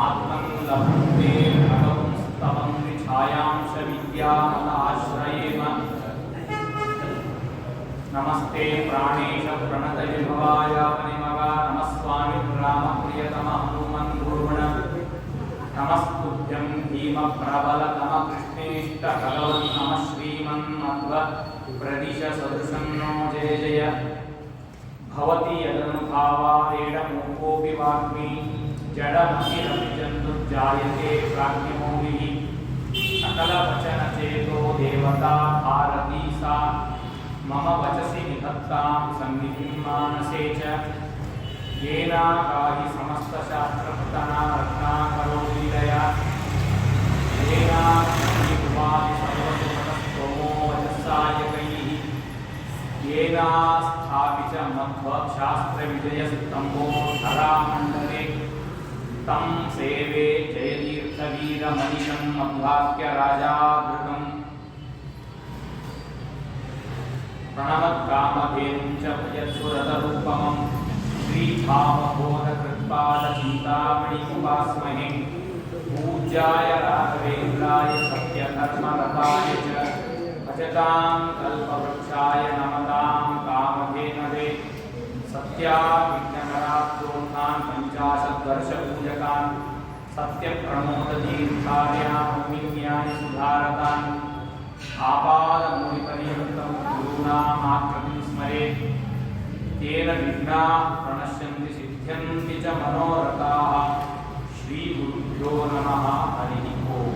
आत्मन् लभन्ते भगवं स्तवं विछायांश विद्यामलाश्रयेम नमस्ते प्राणेश प्रणत विभवाय मणिमगा नमस्वामि रामप्रियतम हनुमन् गुरुण नमस्तुभ्यं भीम प्रबलतम कृष्णेष्ट भगवन् नमः श्रीमन्मध्व प्रदिश सदृशं नो जय जय भवति यदनुभावारेण मूकोऽपि वाग्मी जडमतिरपि जन्तुर्जायते प्राज्ञमौलिः सकलवचनचेतो देवता भारती सा मम वचसि निधत्तां सन्निधिं मानसे च येन गाहि समस्तशास्त्रपठना रत्नाकरोलीलया येन श्रीकुमारि सर्वसुमनस्तोमो वचस्सायकैः येन स्थापित मध्वशास्त्रविजयस्तम्भो धरामण्डले तं सेवे जयतीर्थवीरमनिशं मध्वाक्यराजाधृतम् प्रणमत्कामधेनुं च भजत्सुरतरूपमं श्रीभावबोधकृत्पादचिन्तामणिमुपास्महे पूज्याय राघवेन्द्राय सत्यधर्मरताय च भजतां कल्पवृक्षाय नमतां कामधेनवे सत्याविघ्नकराब्दोन्नान् पञ्चाशद्वर्षपूजकान् सत्यप्रमोददीर्घार्यान् नौमिन्यायसुधारतान् आपादमूलिपर्यन्तं गुरूणामाकृतिं स्मरेत् तेन विघ्नाः प्रणश्यन्ति सिद्ध्यन्ति च मनोरथाः श्रीगुरुभ्यो नमः हरिः ओम्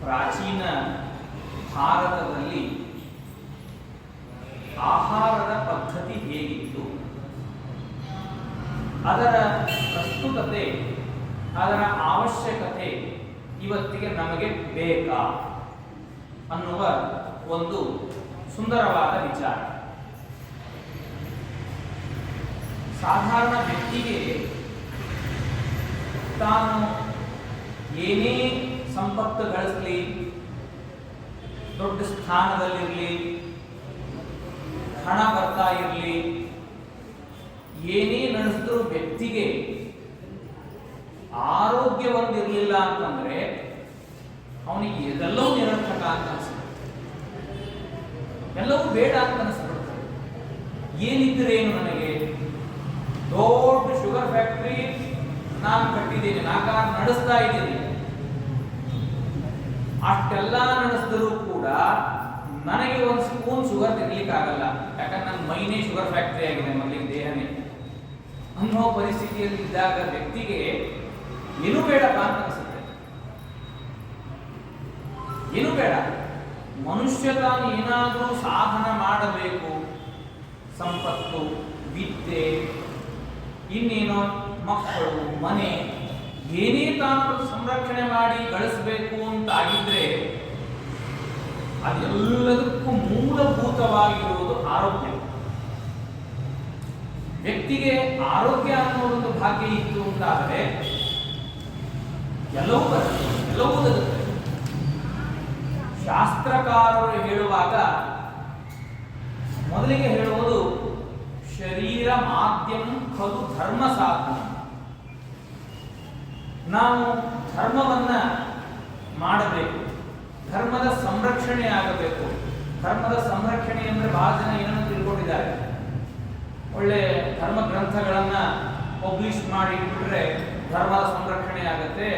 ಪ್ರಾಚೀನ ಭಾರತದಲ್ಲಿ ಆಹಾರದ ಪದ್ಧತಿ ಹೇಗಿತ್ತು, ಅದರ ಪ್ರಸ್ತುತತೆ, ಅದರ ಅವಶ್ಯಕತೆ ಇವತ್ತಿಗೆ ನಮಗೆ ಬೇಕಾ ಅನ್ನುವ ಒಂದು ಸುಂದರವಾದ ವಿಚಾರ. ಸಾಧಾರಣ ವ್ಯಕ್ತಿಗೆ ತಾನು ಏನೇ ಸಂಪತ್ತು ಗಳಿಸಲಿ, ದೊಡ್ಡ ಸ್ಥಾನದಲ್ಲಿರಲಿ, ಹಣ ಬರ್ತಾ ಇರಲಿ, ಏನೇ ನಡೆಸಿದ್ರು ವ್ಯಕ್ತಿಗೆ ಆರೋಗ್ಯ ಒಂದಿರಲಿಲ್ಲ ಅಂತಂದ್ರೆ ಅವನಿಗೆ ಇದೆಲ್ಲವೂ ನಿರರ್ಥಕ ಅಂತ ಅನಿಸ್ಬಿಡುತ್ತೆ, ಎಲ್ಲವೂ ಬೇಡ ಅಂತ ಅನಿಸ್ಬಿಡುತ್ತೆ. ಏನಿದ್ರೇನು, ನನಗೆ ದೊಡ್ಡ ಶುಗರ್ ಫ್ಯಾಕ್ಟ್ರಿ ನಾನು ಕಟ್ಟಿದ್ದೀನಿ, ನಾಕಾರು ನಡೆಸ್ತಾ ಇದ್ದೀನಿ, ಅಷ್ಟೆಲ್ಲ ನಡೆಸಿದ್ರು ಕೂಡ ನನಗೆ ಒಂದು ಸ್ಪೂನ್ ಶುಗರ್ ತಿನ್ಲಿಕ್ಕಾಗಲ್ಲ, ಯಾಕಂದ್ರೆ ನನ್ನ ಮೈನೇ ಶುಗರ್ ಫ್ಯಾಕ್ಟ್ರಿ ಆಗಿದೆ, ಮೊದಲಿಗೆ ದೇಹನೇ ಅನ್ನೋ ಪರಿಸ್ಥಿತಿಯಲ್ಲಿ ಇದ್ದಾಗ ವ್ಯಕ್ತಿಗೆ ಏನೂ ಬೇಡಪ್ಪ ಅಂತ ಅನಿಸುತ್ತೆ. ಏನೂ ಬೇಡ. ಮನುಷ್ಯ ತಾನು ಏನಾದರೂ ಸಾಧನ ಮಾಡಬೇಕು, ಸಂಪತ್ತು, ವಿದ್ಯೆ, ಇನ್ನೇನೋ ಮಕ್ಕಳು, ಮನೆ, ಏನೇ ತಾನು ಸಂರಕ್ಷಣೆ ಮಾಡಿ ಗಳಿಸಬೇಕು ಅಂತ ಆಗಿದ್ರೆ ಅದೆಲ್ಲದಕ್ಕೂ ಮೂಲಭೂತವಾಗಿರುವುದು ಆರೋಗ್ಯ. ವ್ಯಕ್ತಿಗೆ ಆರೋಗ್ಯ ಅನ್ನೋದೊಂದು ಭಾಗ್ಯ ಇತ್ತು ಅಂತಾದರೆ ಎಲ್ಲವೂ ಬರುತ್ತೆ, ಎಲ್ಲವೂ ಬರುತ್ತೆ. ಶಾಸ್ತ್ರಕಾರರು ಹೇಳುವಾಗ ಮೊದಲಿಗೆ ಹೇಳುವುದು ಶರೀರ ಮಾಧ್ಯಮ ಖಲು ಧರ್ಮ ಸಾಧನ. ನಾವು ಧರ್ಮವನ್ನ ಮಾಡಬೇಕು, ಧರ್ಮದ ಸಂರಕ್ಷಣೆ ಆಗಬೇಕು. ಧರ್ಮದ ಸಂರಕ್ಷಣೆ ಅಂದ್ರೆ ಬಹಳ ಜನ ಏನನ್ನು ತಿಳ್ಕೊಂಡಿದ್ದಾರೆ, ಒಳ್ಳೆ ಧರ್ಮ ಗ್ರಂಥಗಳನ್ನ ಪಬ್ಲಿಷ್ ಮಾಡಿ ಇಟ್ಬಿಟ್ರೆ ಧರ್ಮದ ಸಂರಕ್ಷಣೆ ಆಗುತ್ತೆ.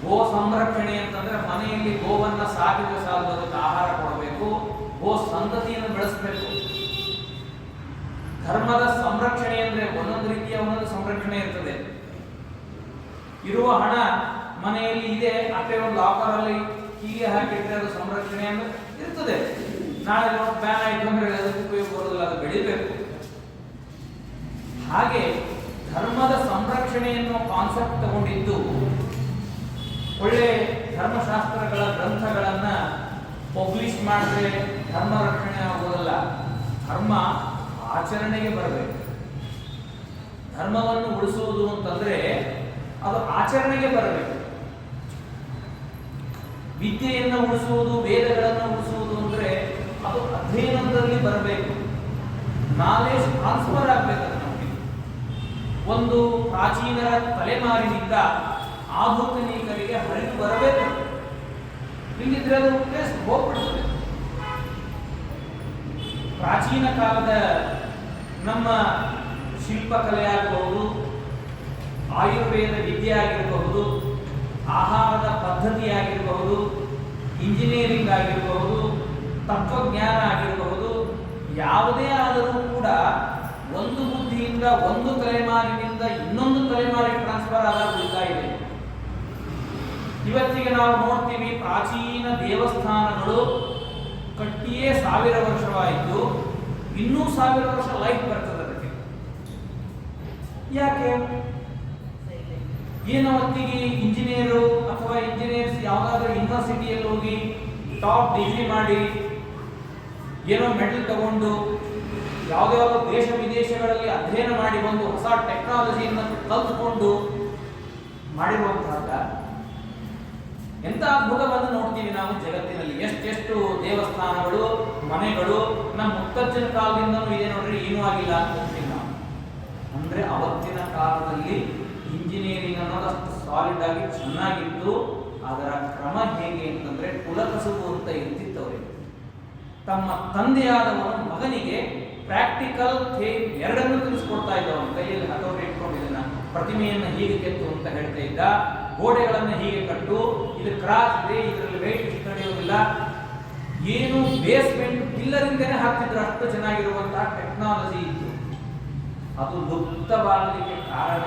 ಗೋ ಸಂರಕ್ಷಣೆ ಅಂತಂದ್ರೆ ಮನೆಯಲ್ಲಿ ಗೋವನ್ನ ಸಾಕಿದ್ರೆ ಸಾಲದು, ಅದಕ್ಕೆ ಆಹಾರ ಕೊಡಬೇಕು, ಗೋ ಸಂತತಿಯನ್ನು ಬೆಳೆಸಬೇಕು. ಧರ್ಮದ ಸಂರಕ್ಷಣೆ ಅಂದ್ರೆ ಒಂದೊಂದು ರೀತಿಯ ಒಂದೊಂದು ಸಂರಕ್ಷಣೆ ಇರ್ತದೆ. ಇರುವ ಹಣ ಮನೆಯಲ್ಲಿ ಇದೆ, ಅಷ್ಟೇ ಒಂದು ಲಾಕರ್ ಅಲ್ಲಿ ಹೀಗೆ ಹಾಕಿಟ್ರೆ ಅದು ಸಂರಕ್ಷಣೆ ಅಂದ್ರೆ ಇರ್ತದೆ. ನಾಳೆ ನೋಟ್ ಬ್ಯಾನ್ ಆಯ್ತು ಅಂದ್ರೆ ಅದಕ್ಕೆ ಉಪಯೋಗ ಬರೋದಿಲ್ಲ, ಅದು ಬೆಳಿಬೇಕು. ಹಾಗೆ ಧರ್ಮದ ಸಂರಕ್ಷಣೆ ಎನ್ನುವ ಕಾನ್ಸೆಪ್ಟ್ ತಗೊಂಡಿದ್ದು ಒಳ್ಳೆ ಧರ್ಮಶಾಸ್ತ್ರಗಳ ಗ್ರಂಥಗಳನ್ನ ಪಬ್ಲಿಷ್ ಮಾಡಿದ್ರೆ ಧರ್ಮ ರಕ್ಷಣೆ ಆಗೋದಲ್ಲ, ಧರ್ಮ ಆಚರಣೆಗೆ ಬರಬೇಕು. ಧರ್ಮವನ್ನು ಉಳಿಸುವುದು ಅಂತಂದ್ರೆ ಅದು ಆಚರಣೆಗೆ ಬರಬೇಕು. ವಿದ್ಯೆಯನ್ನು ಉಳಿಸುವುದು, ವೇದಗಳನ್ನು ಉಳಿಸುವುದು ಅಂದ್ರೆ ಅದು ಅಧ್ಯಯನದಲ್ಲಿ ಬರಬೇಕು. ನಾಲೆಜ್ ಟ್ರಾನ್ಸ್ಫರ್ ಆಗಬೇಕು ನಮಗೆ. ಒಂದು ಪ್ರಾಚೀನರ ತಲೆಮಾರಿನಿಂದ ಆಧುನಿಕರಿಗೆ ಹರಿದು ಬರಬೇಕು. ಇಲ್ಲಿದ್ರೆ ಅದು ಟೇಸ್ಟ್ ಹೋಗ್ಬಿಡ್ತದೆ. ಪ್ರಾಚೀನ ಕಾಲದ ನಮ್ಮ ಶಿಲ್ಪಕಲೆ ಆಗಬಹುದು, ಆಯುರ್ವೇದ ವಿದ್ಯೆ ಆಗಿರಬಹುದು, ಆಹಾರದ ಪದ್ಧತಿ ಆಗಿರಬಹುದು, ಇಂಜಿನಿಯರಿಂಗ್ ಆಗಿರಬಹುದು, ತತ್ವಜ್ಞಾನ ಆಗಿರಬಹುದು, ಯಾವುದೇ ಆದರೂ ಕೂಡ ಒಂದು ಬುದ್ಧಿಯಿಂದ ಒಂದು ತಲೆಮಾರಿನಿಂದ ಇನ್ನೊಂದು ತಲೆಮಾರಿಗೆ ಟ್ರಾನ್ಸ್ಫರ್ ಆದಾಗ ಉಳಿತಾ ಇದೆ. ಇವತ್ತಿಗೆ ನಾವು ನೋಡ್ತೀವಿ, ಪ್ರಾಚೀನ ದೇವಸ್ಥಾನಗಳು ಕಟ್ಟಿಯೇ 1000 ವರ್ಷವಾಯಿತು, ಇನ್ನೂ 1000 ವರ್ಷ ಲೈಫ್ ಬರ್ತದೆ ಅದಕ್ಕೆ. ಯಾಕೆ? ಏನು ಹೊತ್ತಿಗೆ ಇಂಜಿನಿಯರು ಅಥವಾ ಇಂಜಿನಿಯರ್ಸ್ ಯಾವುದಾದ್ರೂ ಯೂನಿವರ್ಸಿಟಿಯಲ್ಲಿ ಹೋಗಿ ಟಾಪ್ ಡಿಗ್ರಿ ಮಾಡಿ ಏನೋ ಮೆಡಲ್ ತಗೊಂಡು ಯಾವುದ್ಯಾವುದೋ ದೇಶ ವಿದೇಶಗಳಲ್ಲಿ ಅಧ್ಯಯನ ಮಾಡಿ ಬಂದು ಹೊಸ ಟೆಕ್ನಾಲಜಿಯನ್ನು ಕಲ್ತ್ಕೊಂಡು ಮಾಡಿರುವಂತಹ ಎಂಥ ಅದ್ಭುತವನ್ನು ನೋಡ್ತೀವಿ ನಾವು ಜಗತ್ತಿನಲ್ಲಿ. ಎಷ್ಟೆಷ್ಟು ದೇವಸ್ಥಾನಗಳು, ಮನೆಗಳು ನಮ್ಮ ಮುತ್ತಜ್ಜನ ಕಾಲದಿಂದನೂ ಇದೆ ನೋಡ್ರಿ, ಏನೂ ಆಗಿಲ್ಲ ಅಂತ ಹೋಗ್ತೀವಿ ನಾವು. ಅಂದ್ರೆ ಅವತ್ತಿನ ಕಾಲದಲ್ಲಿ ಇಂಜಿನಿಯರಿಂಗ್ ಅನ್ನೋದು ಅಷ್ಟು ಸಾಲಿಡ್ ಆಗಿ ಚೆನ್ನಾಗಿತ್ತು. ಅದರ ಕ್ರಮ ಹೇಗೆ ಅಂತಂದ್ರೆ ಕುಲಕಸುಬು ಅಂತ ಇರ್ತಿತ್ತು ಅವರಿಗೆ. ತಮ್ಮ ತಂದೆಯಾದವನು ಮಗನಿಗೆ ಪ್ರಾಕ್ಟಿಕಲ್ ಥೇರಿ ಎರಡನ್ನೂ ತಿಳಿಸ್ಕೊಡ್ತಾ ಇದ್ದ. ಅವನ ಕೈಯಲ್ಲಿ ಹತೋಟಿ ಇಟ್ಕೊಂಡಿದ್ದಾನ, ಪ್ರತಿಮೆಯನ್ನು ಹೀಗೆ ಕೆತ್ತು ಅಂತ ಹೇಳ್ತಾ ಇದ್ದ, ಗೋಡೆಗಳನ್ನು ಹೀಗೆ ಕಟ್ಟು, ಇದು ಕ್ರಾಸ್ ಇದೆ, ಇದರಲ್ಲಿ ವೆಯ್ಟ್ ಇಷ್ಟು ನಡೆಯೋದಿಲ್ಲ, ಏನು ಬೇಸ್ಮೆಂಟ್ ಪಿಲ್ಲರಿಂದನೇ ಹಾಕ್ತಿದ್ರು. ಅಷ್ಟು ಚೆನ್ನಾಗಿರುವಂತಹ ಟೆಕ್ನಾಲಜಿ ಇತ್ತು. ಅದು ಲುಪ್ತವಾಗಲಿಕ್ಕೆ ಕಾರಣ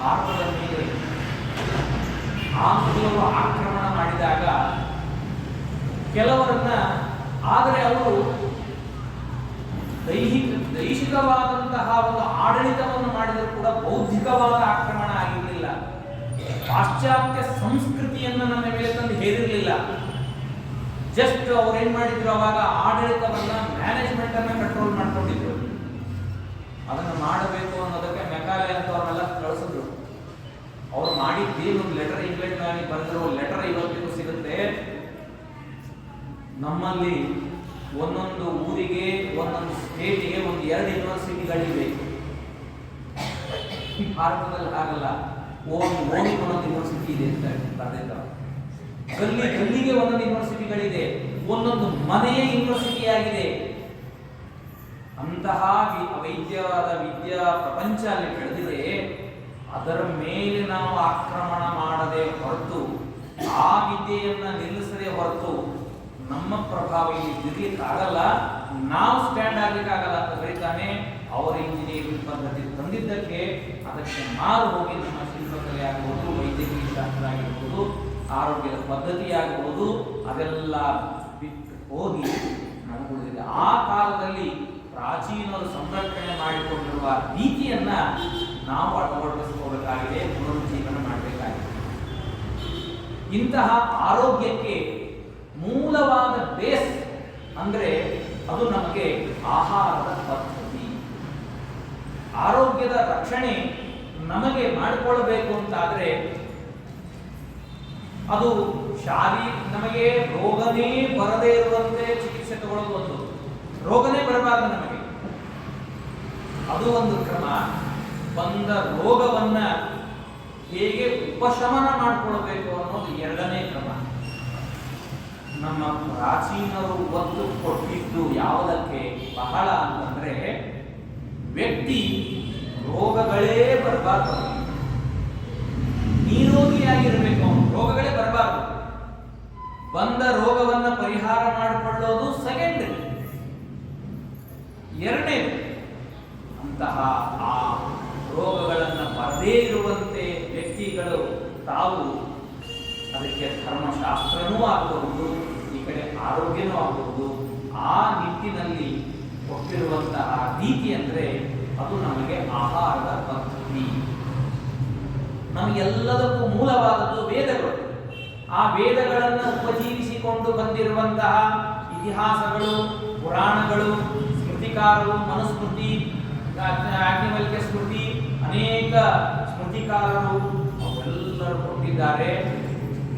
ಭಾರತದ ಮೇಲೆ ಆಂಗ್ಲರು ಆಕ್ರಮಣ ಮಾಡಿದಾಗ ಕೆಲವರನ್ನ, ಆದರೆ ಅವರು ದೈಹಿಕವಾದಂತಹ ಒಂದು ಆಡಳಿತವನ್ನು ಮಾಡಿದರೂ ಕೂಡ ಬೌದ್ಧಿಕವಾದ ಆಕ್ರಮಣ ಆಗಿರಲಿಲ್ಲ. ಪಾಶ್ಚಾತ್ಯ ಸಂಸ್ಕೃತಿಯನ್ನು ನಮ್ಮ ಮೇಲೆ ತಂದು ಹೇರಿರಲಿಲ್ಲ. ಜಸ್ಟ್ ಅವ್ರು ಏನ್ ಮಾಡಿದ್ರು, ಅವಾಗ ಆಡಳಿತವನ್ನ, ಮ್ಯಾನೇಜ್ಮೆಂಟ್ ಅನ್ನ ಕಂಟ್ರೋಲ್ ಮಾಡ್ಕೊಂಡಿದ್ರು. ಅದನ್ನು ಮಾಡಬೇಕು ಅನ್ನೋದಕ್ಕೆ ಮೆಕಾಲೆ ಅಂತ ಅವ್ರನ್ನೆಲ್ಲ ಕಳಿಸಿದ್ರು. ಅವ್ರು ಮಾಡಿದ್ದೇನು ಲೆಟರ್, ಇಂಗ್ಲೆಂಡ್ನಲ್ಲಿ ಬರೆದಿರೋ ಲೆಟರ್ ಇವತ್ತಿಗೂ ಸಿಗುತ್ತೆ. ನಮ್ಮಲ್ಲಿ ಒಂದೊಂದು ಊರಿಗೆ, ಒಂದೊಂದು ಸ್ಟೇಟಿಗೆ ಒಂದು 2 ಯೂನಿವರ್ಸಿಟಿಗಳಿವೆ. ಭಾರತದಲ್ಲಿ ಆಗಲ್ಲ. ಒಂದೊಂದು ಯೂನಿವರ್ಸಿಟಿ ಇದೆ ಅಂತ ಬರೆದಿದ್ದಾರೆ. ಗಲ್ಲಿಗೆ ಒಂದೊಂದು ಯೂನಿವರ್ಸಿಟಿಗಳಿದೆ, ಒಂದೊಂದು ಮನೆಯ ಯೂನಿವರ್ಸಿಟಿ ಆಗಿದೆ. ಅಂತಹ ವೈದ್ಯವಾದ ವಿದ್ಯಾ ಪ್ರಪಂಚ ಅಲ್ಲಿ ಬೆಳೆದಿದೆ. ಅದರ ಮೇಲೆ ನಾವು ಆಕ್ರಮಣ ಮಾಡದೆ ಹೊರತು, ಆ ವಿದ್ಯೆಯನ್ನ ನಿಲ್ಲಿಸದೆ ಹೊರತು ನಮ್ಮ ಪ್ರಭಾವ ಇಲ್ಲಿ ಇರ್ಲಿಕ್ಕಾಗಲ್ಲ, ನಾವು ಸ್ಟ್ಯಾಂಡ್ ಆಗ್ಲಿಕ್ಕಾಗಲ್ಲ ಅಂತ ಬರೀತಾನೆ. ಅವರ ಇಂಜಿನಿಯರಿಂಗ್ ಪದ್ಧತಿ ತಂದಿದ್ದಕ್ಕೆ ಅದಕ್ಕೆ ಮಾರು ಹೋಗಿ ನಮ್ಮ ಶಿಲ್ಪಕಲೆ ಆಗಬಹುದು, ವೈದ್ಯಕೀಯ ಶಾಸ್ತ್ರ ಆಗಿರ್ಬೋದು, ಆರೋಗ್ಯದ ಪದ್ಧತಿ ಆಗಬಹುದು, ಅದೆಲ್ಲ ಬಿಟ್ಟು ಹೋಗಿ ನಮಗೆ ಉಳಿದಿದೆ. ಆ ಕಾಲದಲ್ಲಿ ಪ್ರಾಚೀನರು ಸಂರಕ್ಷಣೆ ಮಾಡಿಕೊಂಡಿರುವ ರೀತಿಯನ್ನ ನಾವು ಅಳವಡಿಸಿಕೊಳ್ಳಬೇಕಾಗಿದೆ, ಪುನರುಜ್ಜೀವನ ಮಾಡಬೇಕಾಗಿದೆ. ಇಂತಹ ಆರೋಗ್ಯಕ್ಕೆ ಮೂಲವಾದ ಬೇಸ್ ಅಂದ್ರೆ ಅದು ನಮಗೆ ಆಹಾರದ ಪದ್ಧತಿ. ಆರೋಗ್ಯದ ರಕ್ಷಣೆ ನಮಗೆ ಮಾಡಿಕೊಳ್ಳಬೇಕು ಅಂತಾದ್ರೆ ಅದು ನಮಗೆ ರೋಗನೇ ಬರದೇ ಇರುವಂತೆ ಚಿಕಿತ್ಸೆ ತಗೊಳ್ಳೋದು ಒಂದು, ರೋಗನೇ ಬರಬಾರದು ನಮಗೆ, ಅದು ಒಂದು ಕ್ರಮ. ಬಂದ ರೋಗವನ್ನ ಹೇಗೆ ಉಪಶಮನ ಮಾಡಿಕೊಳ್ಬೇಕು ಅನ್ನೋದು ಎರಡನೇ ಕ್ರಮ. ನಮ್ಮ ಪ್ರಾಚೀನರು ಒತ್ತು ಕೊಟ್ಟಿದ್ದು ಯಾವುದಕ್ಕೆ ಬಹಳ ಅಂತಂದ್ರೆ, ವ್ಯಕ್ತಿ ರೋಗಗಳೇ ಬರಬಾರ್ದು, ನಿರೋಗಿಯಾಗಿರಬೇಕು, ರೋಗಗಳೇ ಬರಬಾರ್ದು. ಬಂದ ರೋಗವನ್ನ ಪರಿಹಾರ ಮಾಡಿಕೊಳ್ಳೋದು ಸೆಕೆಂಡ್. ಎರಡನೇದು, ಅಂತಹ ಆ ರೋಗಗಳನ್ನು ಬರದೇ ಇರುವಂತೆ ವ್ಯಕ್ತಿಗಳು ತಾವು ಅದಕ್ಕೆ ಧರ್ಮಶಾಸ್ತ್ರನೂ ಆಗಬಹುದು, ಈ ಕಡೆ ಆರೋಗ್ಯನೂ ಆಗಬಹುದು. ಆ ನಿಟ್ಟಿನಲ್ಲಿ ಕೊಟ್ಟಿರುವಂತಹ ರೀತಿ ಅಂದ್ರೆ ಅದು ನಮಗೆ ಆಹಾರದ ಪದ್ಧತಿ. ನಮಗೆಲ್ಲದಕ್ಕೂ ಮೂಲವಾದದ್ದು ವೇದಗಳು. ಆ ವೇದಗಳನ್ನು ಉಪಜೀವಿಸಿಕೊಂಡು ಬಂದಿರುವಂತಹ ಇತಿಹಾಸಗಳು, ಪುರಾಣಗಳು, ಸ್ಮೃತಿಕಾರರು, ಮನುಸ್ಮೃತಿ, ಯಾಜ್ಞವಲ್ಕ್ಯ ಸ್ಮೃತಿ, ಅನೇಕ ಸ್ಮೃತಿಕಾರರು ಅವೆಲ್ಲರೂ ಕೊಟ್ಟಿದ್ದಾರೆ.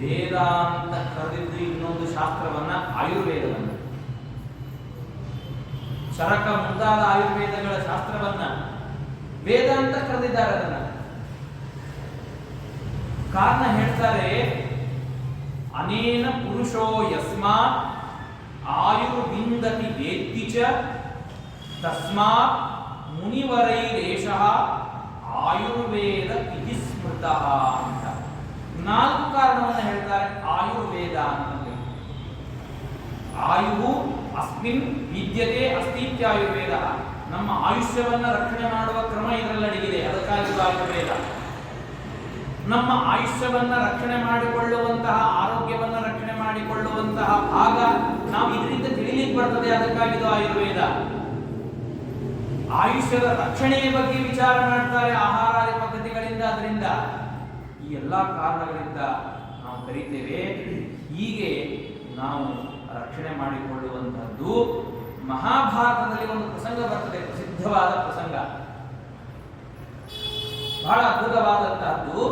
ವೇದ ಅಂತ ಕರೆದಿದ್ದು ಇನ್ನೊಂದು ಶಾಸ್ತ್ರವನ್ನ, ಆಯುರ್ವೇದವನ್ನು. ಚರಕ ಮುಂತಾದ ಆಯುರ್ವೇದಗಳ ಶಾಸ್ತ್ರವನ್ನ ವೇದ ಅಂತ ಕರೆದಿದ್ದಾರೆ. ಅದನ್ನ ಕಾರಣ ಹೇಳ್ತಾರೆ, ಅನೇನ ಪುರುಷೋ ಯಸ್ಮಾತ್ ಆಯುರ್ವಿಂದತಿ ವೇತ್ತಿ ಚ ತಸ್ಮಾತ್ ಮುನಿವರೈರೇಷಃ ಆಯುರ್ವೇದ ಇತಿ ಸ್ಮೃತಃ ಅಂತ 4 ಕಾರಣವನ್ನು ಹೇಳ್ತಾರೆ ಆಯುರ್ವೇದ ಅಂತಂದ್ರೆ. ಆಯುವು ಅಸ್ಮಿನ್ ವಿದ್ಯತೆ ಅಸ್ತಿತ್ಯಾಯುರ್ವೇದ. ನಮ್ಮ ಆಯುಷ್ಯವನ್ನ ರಕ್ಷಣೆ ಮಾಡುವ ಕ್ರಮ ಇದರಲ್ಲಿ ಅಡಗಿದೆ, ಅದಕ್ಕಾಗಿ ಆಯುರ್ವೇದ. ನಮ್ಮ ಆಯುಷ್ಯವನ್ನ ರಕ್ಷಣೆ ಮಾಡಿಕೊಳ್ಳುವಂತಹ, ಆರೋಗ್ಯವನ್ನ ರಕ್ಷಣೆ ಮಾಡಿಕೊಳ್ಳುವಂತಹ ಭಾಗ ನಾವು ಇದರಿಂದ ತಿಳಿಲಿಕ್ಕೆ ಬರ್ತದೆ, ಅದಕ್ಕಾಗಿದು ಆಯುರ್ವೇದ. ಆಯುಷ್ಯದ ರಕ್ಷಣೆಯ ಬಗ್ಗೆ ವಿಚಾರ ಮಾಡ್ತಾರೆ ಆಹಾರಾದಿ ಪದ್ಧತಿಗಳಿಂದ. ಅದರಿಂದ ಈ ಎಲ್ಲ ಕಾರಣಗಳಿಂದ ನಾವು ಕರೀತೇವೆ. ಹೀಗೆ ನಾವು ರಕ್ಷಣೆ ಮಾಡಿಕೊಳ್ಳುವಂತಹದ್ದು. ಮಹಾಭಾರತದಲ್ಲಿ ಒಂದು ಪ್ರಸಂಗ ಬರ್ತದೆ, ಪ್ರಸಿದ್ಧವಾದ ಪ್ರಸಂಗ, ಬಹಳ ಅದ್ಭುತವಾದಂತಹದ್ದು.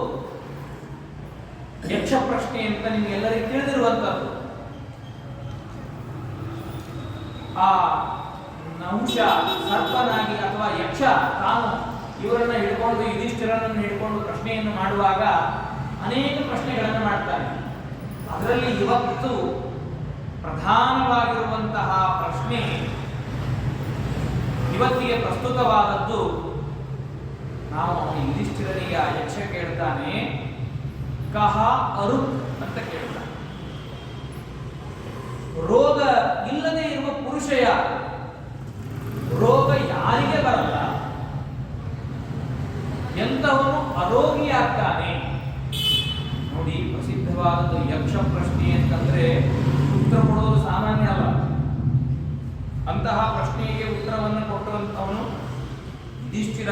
ಯಕ್ಷ ಪ್ರಶ್ನೆ ಅಂತ ನಿಮ್ಗೆಲ್ಲರಿಗೂ ತಿಳಿದಿರುವಂತಹದ್ದು. ಆ ನಹುಷ ಸರ್ಪನಾಗಿ ಅಥವಾ ಯಕ್ಷ ತಾನು ಇವರನ್ನ ಹಿಡ್ಕೊಂಡು, ಯುಧಿಷ್ಠಿರನನ್ನು ಹಿಡ್ಕೊಂಡು ಪ್ರಶ್ನೆಯನ್ನು ಮಾಡುವಾಗ ಅನೇಕ ಪ್ರಶ್ನೆಗಳನ್ನು ಮಾಡ್ತಾನೆ. ಅದರಲ್ಲಿ ಇವತ್ತು ಪ್ರಧಾನವಾಗಿರುವಂತಹ ಪ್ರಶ್ನೆ ಇವತ್ತಿಗೆ ಪ್ರಸ್ತುತವಾದದ್ದು. ನಾವು ಯುಧಿಷ್ಠಿರನಿಗೆ ಆ ಯಕ್ಷ ಕೇಳ್ತಾನೆ, ಕಹ ಅರುಕ್ ಅಂತ ಕೇಳ್ತಾನೆ. ರೋಗ ಇಲ್ಲದೆ ಇರುವ ಪುರುಷ ಯಾರು? ರೋಗ ಯಾರಿಗೆ ಬರಲ್ಲ, ಎಂತವನು ಅರೋಗಿಯಾಗ್ತಾನೆ? ನೋಡಿ, ಪ್ರಸಿದ್ಧವಾದದ್ದು ಯಕ್ಷ ಪ್ರಶ್ನೆ ಅಂತಂದ್ರೆ ಉತ್ತರ ಕೊಡೋದು ಸಾಮಾನ್ಯ ಅಲ್ಲ. ಅಂತಹ ಪ್ರಶ್ನೆಗೆ ಉತ್ತರವನ್ನು ಕೊಟ್ಟಂತವನು ಯುಧಿಷ್ಠಿರ.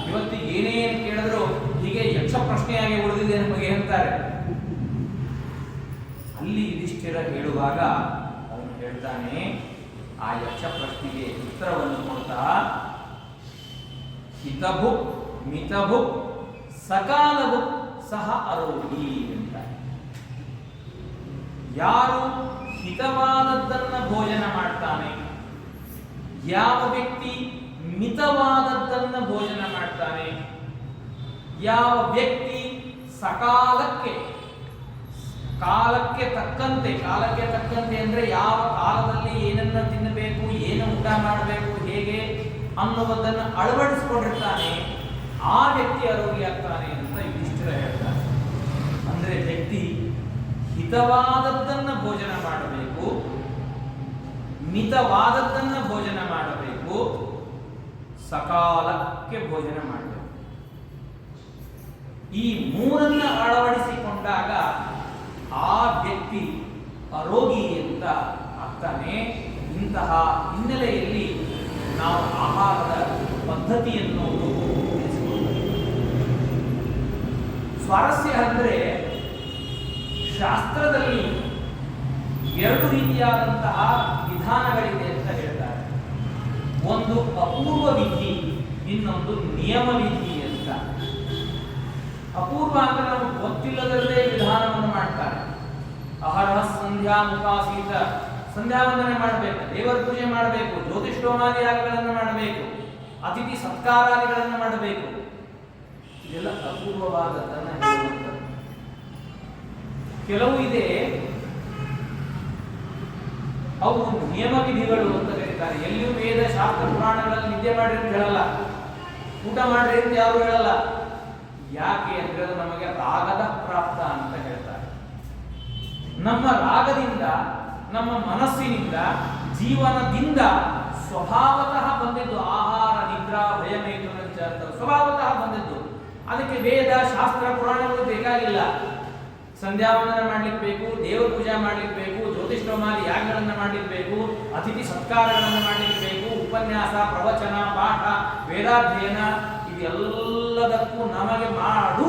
ಇವತ್ತಿಗೆ ಏನೇನು ಕೇಳಿದ್ರು ಹೀಗೆ ಯಕ್ಷ ಪ್ರಶ್ನೆಯಾಗಿ ಉಳಿದಿದೆ ನಮಗೆ ಅಂತಾರೆ. ಅಲ್ಲಿ ಯುಧಿಷ್ಠಿರ ಹೇಳುವಾಗ ಅವನು ಹೇಳ್ತಾನೆ, ಆ ಯಕ್ಷ ಪ್ರಶ್ನೆಗೆ ಉತ್ತರವನ್ನು ಕೊಡ್ತಾ, ಹಿತಭುಕ್ ಮಿತಭುಕ್ ಸಕಾಲಭುಕ್ ಸಹ ಅರೋಗಿ ಅಂತ. ಯಾರು ಹಿತವಾದದ್ದನ್ನ ಭೋಜನ ಮಾಡ್ತಾನೆ, ಯಾವ ವ್ಯಕ್ತಿ ಮಿತವಾದದ್ದನ್ನ ಭೋಜನ ಮಾಡ್ತಾನೆ, ಯಾವ ವ್ಯಕ್ತಿ ಸಕಾಲಕ್ಕೆ, ಕಾಲಕ್ಕೆ ತಕ್ಕಂತೆ ಅಂದ್ರೆ ಯಾವ ಕಾಲದಲ್ಲಿ ಏನನ್ನ ತಿನ್ನಬೇಕು, ಏನು ಊಟ ಮಾಡಬೇಕು, ಹೇಗೆ ಅನ್ನುವುದನ್ನು ಅಳವಡಿಸಿಕೊಂಡಿರ್ತಾನೆ, ಆ ವ್ಯಕ್ತಿ ಆರೋಗ್ಯಾಗ್ತಾನೆ ಅಂತ ಯುಧಿಷ್ಠಿರ ಹೇಳ್ತಾನೆ. ಅಂದ್ರೆ ವ್ಯಕ್ತಿ ಹಿತವಾದದ್ದನ್ನ ಭೋಜನ ಮಾಡಬೇಕು, ಮಿತವಾದದ್ದನ್ನ ಭೋಜನ ಮಾಡಬೇಕು, ಸಕಾಲಕ್ಕೆ ಭೋಜನ ಮಾಡಬೇಕು. ಈ ಮೂರನ್ನ ಅಳವಡಿಸಿಕೊಂಡಾಗ ಆ ವ್ಯಕ್ತಿ ಆರೋಗಿ ಅಂತ ಆಗ್ತಾನೆ. ಇಂತಹ ಹಿನ್ನೆಲೆಯಲ್ಲಿ ನಾವು ಆಹಾರದ ಪದ್ಧತಿಯನ್ನು ಸ್ವಾರಸ್ಯ ಅಂದ್ರೆ, ಶಾಸ್ತ್ರದಲ್ಲಿ 2 ರೀತಿಯಾದಂತಹ ವಿಧಾನಗಳಿದೆ ಅಂತ ಹೇಳ್ತಾರೆ. ಒಂದು ಅಪೂರ್ವ ವಿಧಿ, ಇನ್ನೊಂದು ನಿಯಮ ವಿಧಿ ಅಂತ. ಅಪೂರ್ವ ಅಂತ ನಮಗೆ ಗೊತ್ತಿಲ್ಲದಲ್ಲೇ ವಿಧಾನವನ್ನು ಮಾಡ್ತಾರೆ. ಅಹರಹ ಸಂಧ್ಯಾ ಮುಖಾಸೀತ, ಸಂಧ್ಯಾ ವಂದನೆ ಮಾಡಬೇಕು, ದೇವರ ಪೂಜೆ ಮಾಡಬೇಕು, ಜ್ಯೋತಿಷ್ಠೋಮಾದಿ ಯಾಗಗಳನ್ನು ಮಾಡಬೇಕು, ಅತಿಥಿ ಸತ್ಕಾರಾದಿಗಳನ್ನು ಮಾಡಬೇಕು. ಇದೆಲ್ಲ ಅಪೂರ್ವವಾದದ್ದನ್ನು ಹೇಳುವಂಥದ್ದು. ಕೆಲವು ಇದೆ, ಅವು ನಿಯಮ ವಿಧಿಗಳು ಅಂತ ಕರೀತಾರೆ. ಎಲ್ಲಿಯೂ ವೇದ ಶಾಸ್ತ್ರ ಪುರಾಣಗಳಲ್ಲಿ ನಿದ್ದೆ ಮಾಡ್ರಿ ಅಂತ ಹೇಳಲ್ಲ, ಊಟ ಮಾಡ್ರಿ ಅಂತ ಯಾರು ಹೇಳಲ್ಲ. ಯಾಕೆ ಅಂದ್ರೆ ಅದು ನಮಗೆ ರಾಗದ ಪ್ರಾಪ್ತ ಅಂತ ಹೇಳ್ತಾರೆ. ನಮ್ಮ ರಾಗದಿಂದ, ನಮ್ಮ ಮನಸ್ಸಿನಿಂದ, ಜೀವನದಿಂದ ಸ್ವಭಾವತಃ ಬಂದಿದ್ದು ಆಹಾರ, ನಿದ್ರಾ, ಭಯ, ಮೈಥುನ ಅಂತ ಸ್ವಭಾವತಃ ಬಂದಿದ್ದು. ಅದಕ್ಕೆ ವೇದ ಶಾಸ್ತ್ರ ಪುರಾಣಗಳು ಬೇಕಾಗಿಲ್ಲ. ಸಂಧ್ಯಾ ವಂದನ ಮಾಡ್ಲಿಕ್ಕೆ ಬೇಕು, ದೇವರ ಪೂಜೆ ಮಾಡ್ಲಿಕ್ಕೆ ಬೇಕು, ಜ್ಯೋತಿಷ್ಠೋಮಾದಿ ಯಾಗಗಳನ್ನು ಮಾಡ್ಲಿಕ್ಕೆ ಬೇಕು, ಅತಿಥಿ ಸತ್ಕಾರಗಳನ್ನು ಮಾಡ್ಲಿಕ್ಕೆ ಬೇಕು, ಉಪನ್ಯಾಸ, ಪ್ರವಚನ, ಪಾಠ, ವೇದಾಧ್ಯಯನ, ಇದೆಲ್ಲದಕ್ಕೂ ನಮಗೆ ಮಾಡು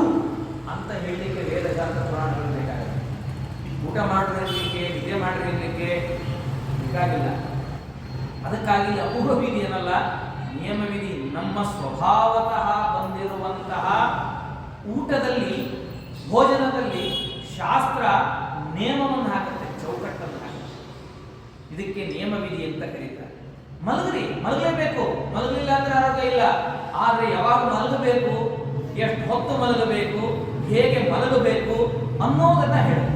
ಅಂತ ಹೇಳಲಿಕ್ಕೆ ವೇದಶಾಸ್ತ್ರ ಪುರಾಣಗಳು ಬೇಕಾಗುತ್ತೆ. ಊಟ ಮಾಡಿರಲಿಕ್ಕೆ, ನಿದ್ದೆ ಮಾಡಿರಲಿಕ್ಕೆ ಬೇಕಾಗಿಲ್ಲ. ಅದಕ್ಕಾಗಿ ಅಪೂರ್ವ ವಿಧಿ ಏನಲ್ಲ, ನಿಯಮ ವಿಧಿ. ನಮ್ಮ ಸ್ವಭಾವತಃ ಬಂದಿರುವಂತಹ ಊಟದಲ್ಲಿ, ಭೋಜನದಲ್ಲಿ ಶಾಸ್ತ್ರ ನಿಯಮವನ್ನು ಹಾಕುತ್ತೆ, ಚೌಕಟ್ಟನ್ನು ಹಾಕುತ್ತೆ. ಇದಕ್ಕೆ ನಿಯಮ ವಿಧಿ ಅಂತ ಕರೀತಾರೆ. ಮಲಗಲೇಬೇಕು. ಮಲಗಲಿಲ್ಲ ಅಂದ್ರೆ ಆರೋಗ್ಯ ಇಲ್ಲ. ಆದ್ರೆ ಯಾವಾಗ ಮಲಗಬೇಕು, ಎಷ್ಟು ಹೊತ್ತು ಮಲಗಬೇಕು, ಹೇಗೆ ಮಲಗಬೇಕು ಅನ್ನೋದನ್ನ ಹೇಳು.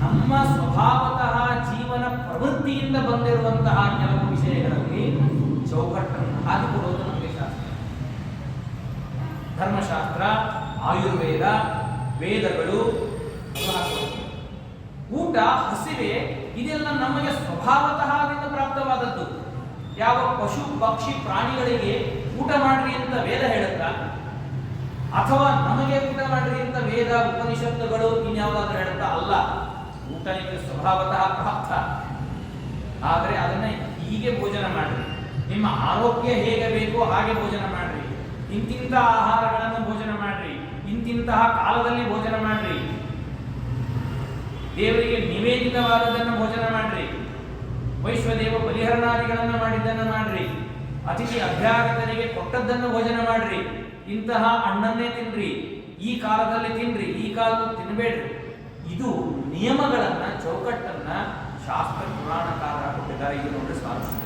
ನಮ್ಮ ಸ್ವಭಾವತಃ ಜೀವನ ಪ್ರವೃತ್ತಿಯಿಂದ ಬಂದಿರುವಂತಹ ಕೆಲವು ವಿಷಯಗಳಲ್ಲಿ ಚೌಕಟ್ಟನ್ನು ಹಾಕಿಕೊಡುವುದು ನಮಗೆ ಶಾಸ್ತ್ರ. ಧರ್ಮಶಾಸ್ತ್ರ, ಆಯುರ್ವೇದ, ವೇದಗಳು, ಊಟ, ಹಸಿವೆ, ಇದೆಲ್ಲ ನಮಗೆ ಸ್ವಭಾವತಃ ಅದರಿಂದ ಪ್ರಾಪ್ತವಾದದ್ದು. ಯಾವ ಪಶು ಪಕ್ಷಿ ಪ್ರಾಣಿಗಳಿಗೆ ಊಟ ಮಾಡ್ರಿ ಅಂತ ವೇದ ಹೇಳುತ್ತಾ, ಅಥವಾ ನಮಗೆ ಊಟ ಮಾಡ್ರಿ ಅಂತ ವೇದ ಉಪನಿಷತ್ತುಗಳು ಇನ್ಯಾವುದಾದ್ರೂ ಹೇಳುತ್ತಾ? ಅಲ್ಲ. ಊಟ ನಿಮಗೆ ಸ್ವಭಾವತಃ ಪ್ರಾಪ್ತ. ಆದರೆ ಅದನ್ನ ಹೀಗೆ ಭೋಜನ ಮಾಡ್ರಿ, ನಿಮ್ಮ ಆರೋಗ್ಯ ಹೇಗೆ ಬೇಕೋ ಹಾಗೆ ಭೋಜನ ಮಾಡ್ರಿ, ಇಂತಿಂಥ ಆಹಾರಗಳನ್ನು ಭೋಜನ ಮಾಡ್ರಿ, ಇಂತಿಂತಹ ಕಾಲದಲ್ಲಿ ಭೋಜನ ಮಾಡ್ರಿ, ದೇವರಿಗೆ ನಿವೇದಿತವಾದದ್ದನ್ನು ಭೋಜನ ಮಾಡ್ರಿ, ವೈಶ್ವದೇವ ಬಲಿಹರಣಾದಿಗಳನ್ನು ಮಾಡಿದ್ದನ್ನು ಮಾಡ್ರಿ, ಅತಿಥಿ ಅಭ್ಯಾಗತರಿಗೆ ಕೊಟ್ಟದ್ದನ್ನು ಭೋಜನ ಮಾಡ್ರಿ, ಇಂತಹ ಹಣ್ಣನ್ನೇ ತಿನ್ರಿ, ಈ ಕಾಲದಲ್ಲಿ ತಿನ್ರಿ, ಈ ಕಾಲದಲ್ಲಿ ತಿನ್ನಬೇಡ್ರಿ. ಇದು ನಿಯಮಗಳನ್ನ, ಚೌಕಟ್ಟನ್ನ ಶಾಸ್ತ್ರ ಪುರಾಣಕಾರ ಕೊಟ್ಟಿದ್ದಾರೆ. ಇದು ನೋಡಿ ಸ್ವಾರಸ್ಯ.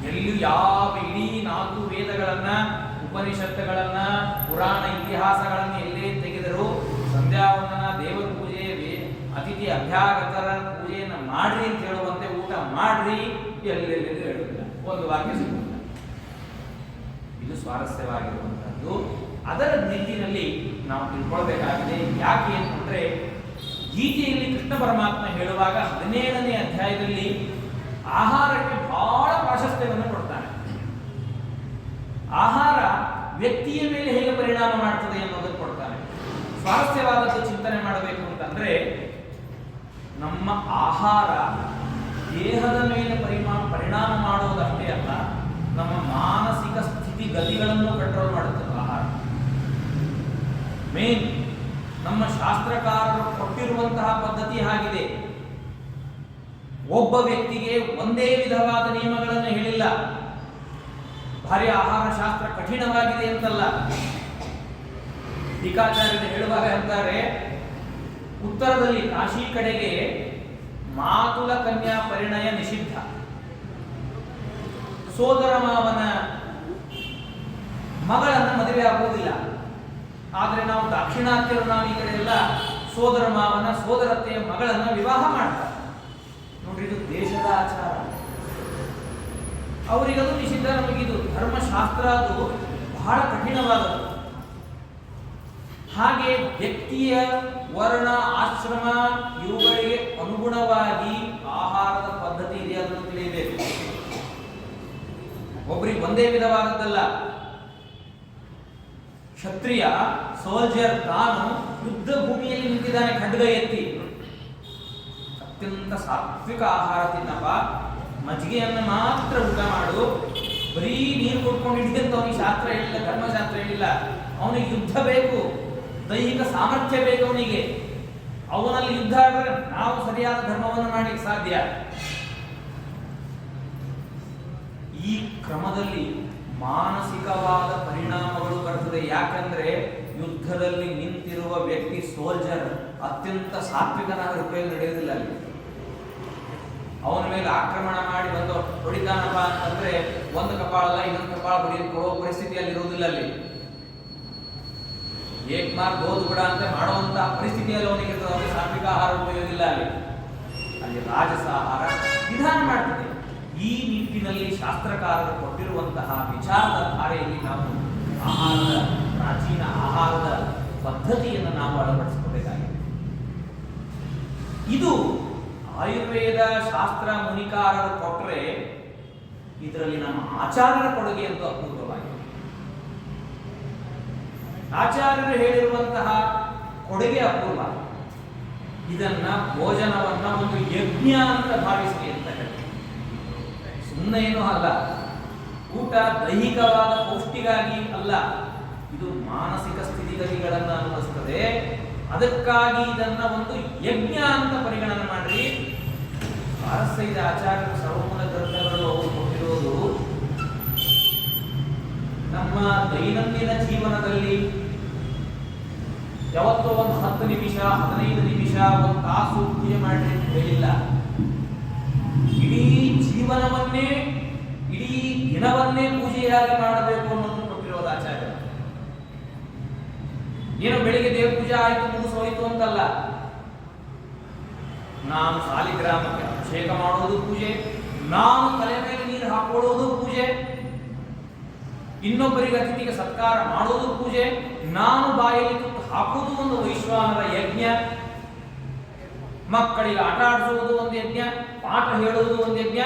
ಎಲ್ಲಿ ಯಾವ ಇಡೀ 4 ವೇದಗಳನ್ನ, ಉಪನಿಷತ್ತುಗಳನ್ನ, ಪುರಾಣ ಇತಿಹಾಸಗಳನ್ನ ಎಲ್ಲೇ ತೆಗೆದರೂ ಸಂಧ್ಯಾವಂದನ, ದೇವರ ಪೂಜೆ, ಅತಿಥಿ ಅಭ್ಯಾಗತರ ಪೂಜೆಯನ್ನು ಮಾಡ್ರಿ ಅಂತ ಹೇಳುವಂತೆ ಊಟ ಮಾಡ್ರಿ ಎಲ್ಲೆಲ್ಲಿ ಹೇಳುತ್ತಿಲ್ಲ. ಒಂದು ವಾಕ್ಯ ಸಿಗುತ್ತಿಲ್ಲ. ಇದು ಸ್ವಾರಸ್ಯವಾಗಿರುವಂತಹದ್ದು. ಅದರ ನಿಟ್ಟಿನಲ್ಲಿ ನಾವು ತಿಳ್ಕೊಳ್ಬೇಕಾಗಿದೆ. ಯಾಕೆ ಅಂತಂದ್ರೆ, ಗೀತೆಯಲ್ಲಿ ಕೃಷ್ಣ ಪರಮಾತ್ಮ ಹೇಳುವಾಗ 17ನೇ ಅಧ್ಯಾಯದಲ್ಲಿ ಆಹಾರಕ್ಕೆ ಬಹಳ ಪ್ರಾಶಸ್ತ್ಯವನ್ನು ಕೊಡ್ತಾನೆ. ಆಹಾರ ವ್ಯಕ್ತಿಯ ಮೇಲೆ ಹೇಗೆ ಪರಿಣಾಮ ಮಾಡ್ತದೆ ಅನ್ನೋದನ್ನು ಕೊಡ್ತಾನೆ. ಸ್ವಾರಸ್ಯವಾದದ್ದು ಚಿಂತನೆ ಮಾಡಬೇಕು ಅಂತಂದ್ರೆ, ನಮ್ಮ ಆಹಾರ ದೇಹದ ಮೇಲೆ ಪರಿಣಾಮ ಮಾಡುವುದಷ್ಟೇ ಅಲ್ಲ, ನಮ್ಮ ಮಾನಸಿಕ ಸ್ಥಿತಿ ಗತಿಗಳನ್ನು ಕಂಟ್ರೋಲ್ ಮಾಡುತ್ತದೆ ಆಹಾರ. ಮೇನ್ ನಮ್ಮ ಶಾಸ್ತ್ರಕಾರರು ಕೊಟ್ಟಿರುವಂತಹ ಪದ್ಧತಿ ಆಗಿದೆ. ಒಬ್ಬ ವ್ಯಕ್ತಿಗೆ ಒಂದೇ ವಿಧವಾದ ನಿಯಮಗಳನ್ನು ಹೇಳಿಲ್ಲ. ಭಾರಿ ಆಹಾರ ಶಾಸ್ತ್ರ ಕಠಿಣವಾಗಿದೆ ಅಂತಲ್ಲ. ಟೀಕಾಚಾರ್ಯರು ಹೇಳುವಾಗ ಅಂತಾರೆ, ಉತ್ತರದಲ್ಲಿ ಕಾಶಿ ಕಡೆಗೆ ಮಾತುಲ ಕನ್ಯಾ ಪರಿಣಯ ನಿಷಿದ್ಧ, ಸೋದರ ಮಾವನ ಮಗಳನ್ನು ಮದುವೆ ಆಗುವುದಿಲ್ಲ. ಆದರೆ ನಾವು ದಾಕ್ಷಿಣಾತ್ಯರು, ನಾವು ಈ ಕಡೆ ಎಲ್ಲ ಸೋದರ ಮಾವನ ಸೋದರತೆಯ ಮಗಳನ್ನು ವಿವಾಹ ಮಾಡ್ತಾರೆ. ನೋಡ್ರಿ, ಇದು ದೇಶದ ಆಚಾರ. ಅವರಿಗದು ನಿಷಿದ್ಧ, ನಮಗಿದು ಧರ್ಮಶಾಸ್ತ್ರ. ಅದು ಬಹಳ ಕಠಿಣವಾದದ್ದು. ಹಾಗೆ ವ್ಯಕ್ತಿಯ ವರ್ಣ, ಆಶ್ರಮ ಇವುಗಳಿಗೆ ಅನುಗುಣವಾಗಿ ಆಹಾರದ ಪದ್ಧತಿ ಇದೆ, ಅದನ್ನು ತಿಳಿಯಬೇಕು. ಒಬ್ಬರಿಗೆ ಒಂದೇ ವಿಧವಾದದ್ದಲ್ಲ. ಕ್ಷತ್ರಿಯ ಸೋಲ್ಜರ್ ತಾನು ಯುದ್ಧ ಭೂಮಿಯಲ್ಲಿ ನಿಂತಿದ್ದಾನೆ, ಖಡ್ಗ ಎತ್ತಿ. ಅತ್ಯಂತ ಸಾತ್ವಿಕ ಆಹಾರ ತಿನ್ನಪ್ಪ, ಮಜ್ಜಿಗೆಯನ್ನು ಮಾತ್ರ ಊಟ ಮಾಡು, ಬರೀ ನೀರು ಕುಡ್ಕೊಂಡಿದ್ದೆ ಅಂತ ಅವನಿಗೆ ಶಾಸ್ತ್ರ ಹೇಳಿಲ್ಲ, ಧರ್ಮಶಾಸ್ತ್ರ ಹೇಳಿಲ್ಲ. ಅವನಿಗೆ ಯುದ್ಧ ಬೇಕು, ದೈಹಿಕ ಸಾಮರ್ಥ್ಯ ಬೇಕು ಅವನಿಗೆ. ಅವನಲ್ಲಿ ಯುದ್ಧ ಆಡಿದ್ರೆ ನಾವು ಸರಿಯಾದ ಧರ್ಮವನ್ನು ಮಾಡಲಿಕ್ಕೆ ಸಾಧ್ಯ. ಈ ಕ್ರಮದಲ್ಲಿ ಮಾನಸಿಕವಾದ ಪರಿಣಾಮಗಳು ಬರ್ತದೆ. ಯಾಕಂದ್ರೆ ಯುದ್ಧದಲ್ಲಿ ನಿಂತಿರುವ ವ್ಯಕ್ತಿ ಸೋಲ್ಜರ್ ಅತ್ಯಂತ ಸಾತ್ವಿಕನಾದ ಉಪಯೋಗ ನಡೆಯುವುದಿಲ್ಲ. ಅಲ್ಲಿ ಅವನ ಮೇಲೆ ಆಕ್ರಮಣ ಮಾಡಿ ಬಂದು ಹೊಡಿತಾನಪ್ಪ ಅಂತಂದ್ರೆ ಒಂದು ಕಪಾಳ ಅಲ್ಲ ಇನ್ನೊಂದು ಕಪಾಳ ಕೊಡೋ ಪರಿಸ್ಥಿತಿಯಲ್ಲಿ ಇರುವುದಿಲ್ಲ. ಅಲ್ಲಿ ಏಕ್ಮಾರ್ ಗೋದು ಬಿಡ ಅಂತ ಮಾಡುವಂತಹ ಪರಿಸ್ಥಿತಿಯಲ್ಲಿ ಅವನಿಗೆ ಸಾತ್ವಿಕ ಆಹಾರ ಉಪಯೋಗ ಇಲ್ಲ. ಅಲ್ಲಿ ರಾಜಸ ಆಹಾರ ವಿಧಾನ ಮಾಡ್ತದೆ. ಈ ನಿಟ್ಟಿನಲ್ಲಿ ಶಾಸ್ತ್ರಕಾರರು ಕೊಟ್ಟಿರುವಂತಹ ವಿಚಾರದ ಧಾರೆಯಲ್ಲಿ ನಾವು ಆಹಾರದ, ಪ್ರಾಚೀನ ಆಹಾರದ ಪದ್ಧತಿಯನ್ನು ನಾವು ಅಳವಡಿಸಿಕೊಳ್ಳಬೇಕಾಗಿದೆ. ಇದು ಆಯುರ್ವೇದ ಶಾಸ್ತ್ರ ಮುನಿಕಾರರು ಕೊಟ್ಟರೆ, ಇದರಲ್ಲಿ ನಮ್ಮ ಆಚಾರ್ಯರ ಕೊಡುಗೆ ಅಂತೂ ಅಪೂರ್ವವಾಗಿದೆ. ಆಚಾರ್ಯರು ಹೇಳಿರುವಂತಹ ಕೊಡುಗೆ ಅಪೂರ್ವ. ಇದನ್ನ ಭೋಜನವನ್ನ ಒಂದು ಯಜ್ಞ ಅಂತ ಭಾವಿಸಿ ಅಂತ ಹೇಳಿ, ಸುಮ್ಮನೆ ಏನೂ ಅಲ್ಲ. ಊಟ ದೈಹಿಕವಾದ ಪೌಷ್ಟಿಗಾಗಿ ಅಲ್ಲ, ಇದು ಮಾನಸಿಕ ಸ್ಥಿತಿಗತಿಗಳನ್ನು ಅನುಭವಿಸುತ್ತದೆ. ಅದಕ್ಕಾಗಿ ಇದನ್ನ ಒಂದು ಯಜ್ಞ ಅಂತ ಪರಿಗಣನೆ ಮಾಡ್ರಿ. ಸ್ವಾರಸ್ಯ ಆಚಾರ್ಯರು ಸರ್ವಮೂಲ ಗ್ರಂಥಗಳು ಕೊಟ್ಟಿರೋದು ನಮ್ಮ ದೈನಂದಿನ ಜೀವನದಲ್ಲಿ ಯಾವತ್ತೋ ಒಂದು 10 ನಿಮಿಷ 15 ನಿಮಿಷ 1 ತಾಸು ಪೂಜೆ ಮಾಡ್ರಿ ಅಂತ ಹೇಳಿಲ್ಲ. ಇಡೀ ಜೀವನವನ್ನೇ ಇಡೀ ದಿನವನ್ನೇ ಪೂಜೆಯಾಗಿ ಮಾಡಬೇಕು ಅನ್ನೋದನ್ನು ಕೊಟ್ಟಿರೋದು ಆಚಾರ್ಯ. ಏನೋ ಬೆಳಿಗ್ಗೆ ದೇವ ಪೂಜೆ ಆಯಿತು ಮುಗಿಸೋಯ್ತು ಅಂತಲ್ಲ. ನಾನು ಸಾಲಿಗ್ರಾಮಕ್ಕೆ ಅಭಿಷೇಕ ಮಾಡೋದು ಪೂಜೆ, ನಾನು ತಲೆ ಮೇಲೆ ನೀರು ಹಾಕೊಳ್ಳೋದು ಪೂಜೆ, ಇನ್ನೊಬ್ಬರಿಗೆ ಅತಿಥಿಗೆ ಸತ್ಕಾರ ಮಾಡೋದು ಪೂಜೆ, ನಾನು ಬಾಯಲ್ಲಿ ತುತ್ತು ಹಾಕುವುದು ಒಂದು ವೈಶ್ವಾನರ ಯಜ್ಞ, ಮಕ್ಕಳಿಗೆ ಆಟ ಆಡಿಸುವುದು ಒಂದು ಯಜ್ಞ, ಪಾಠ ಹೇಳುವುದು ಒಂದು ಯಜ್ಞ,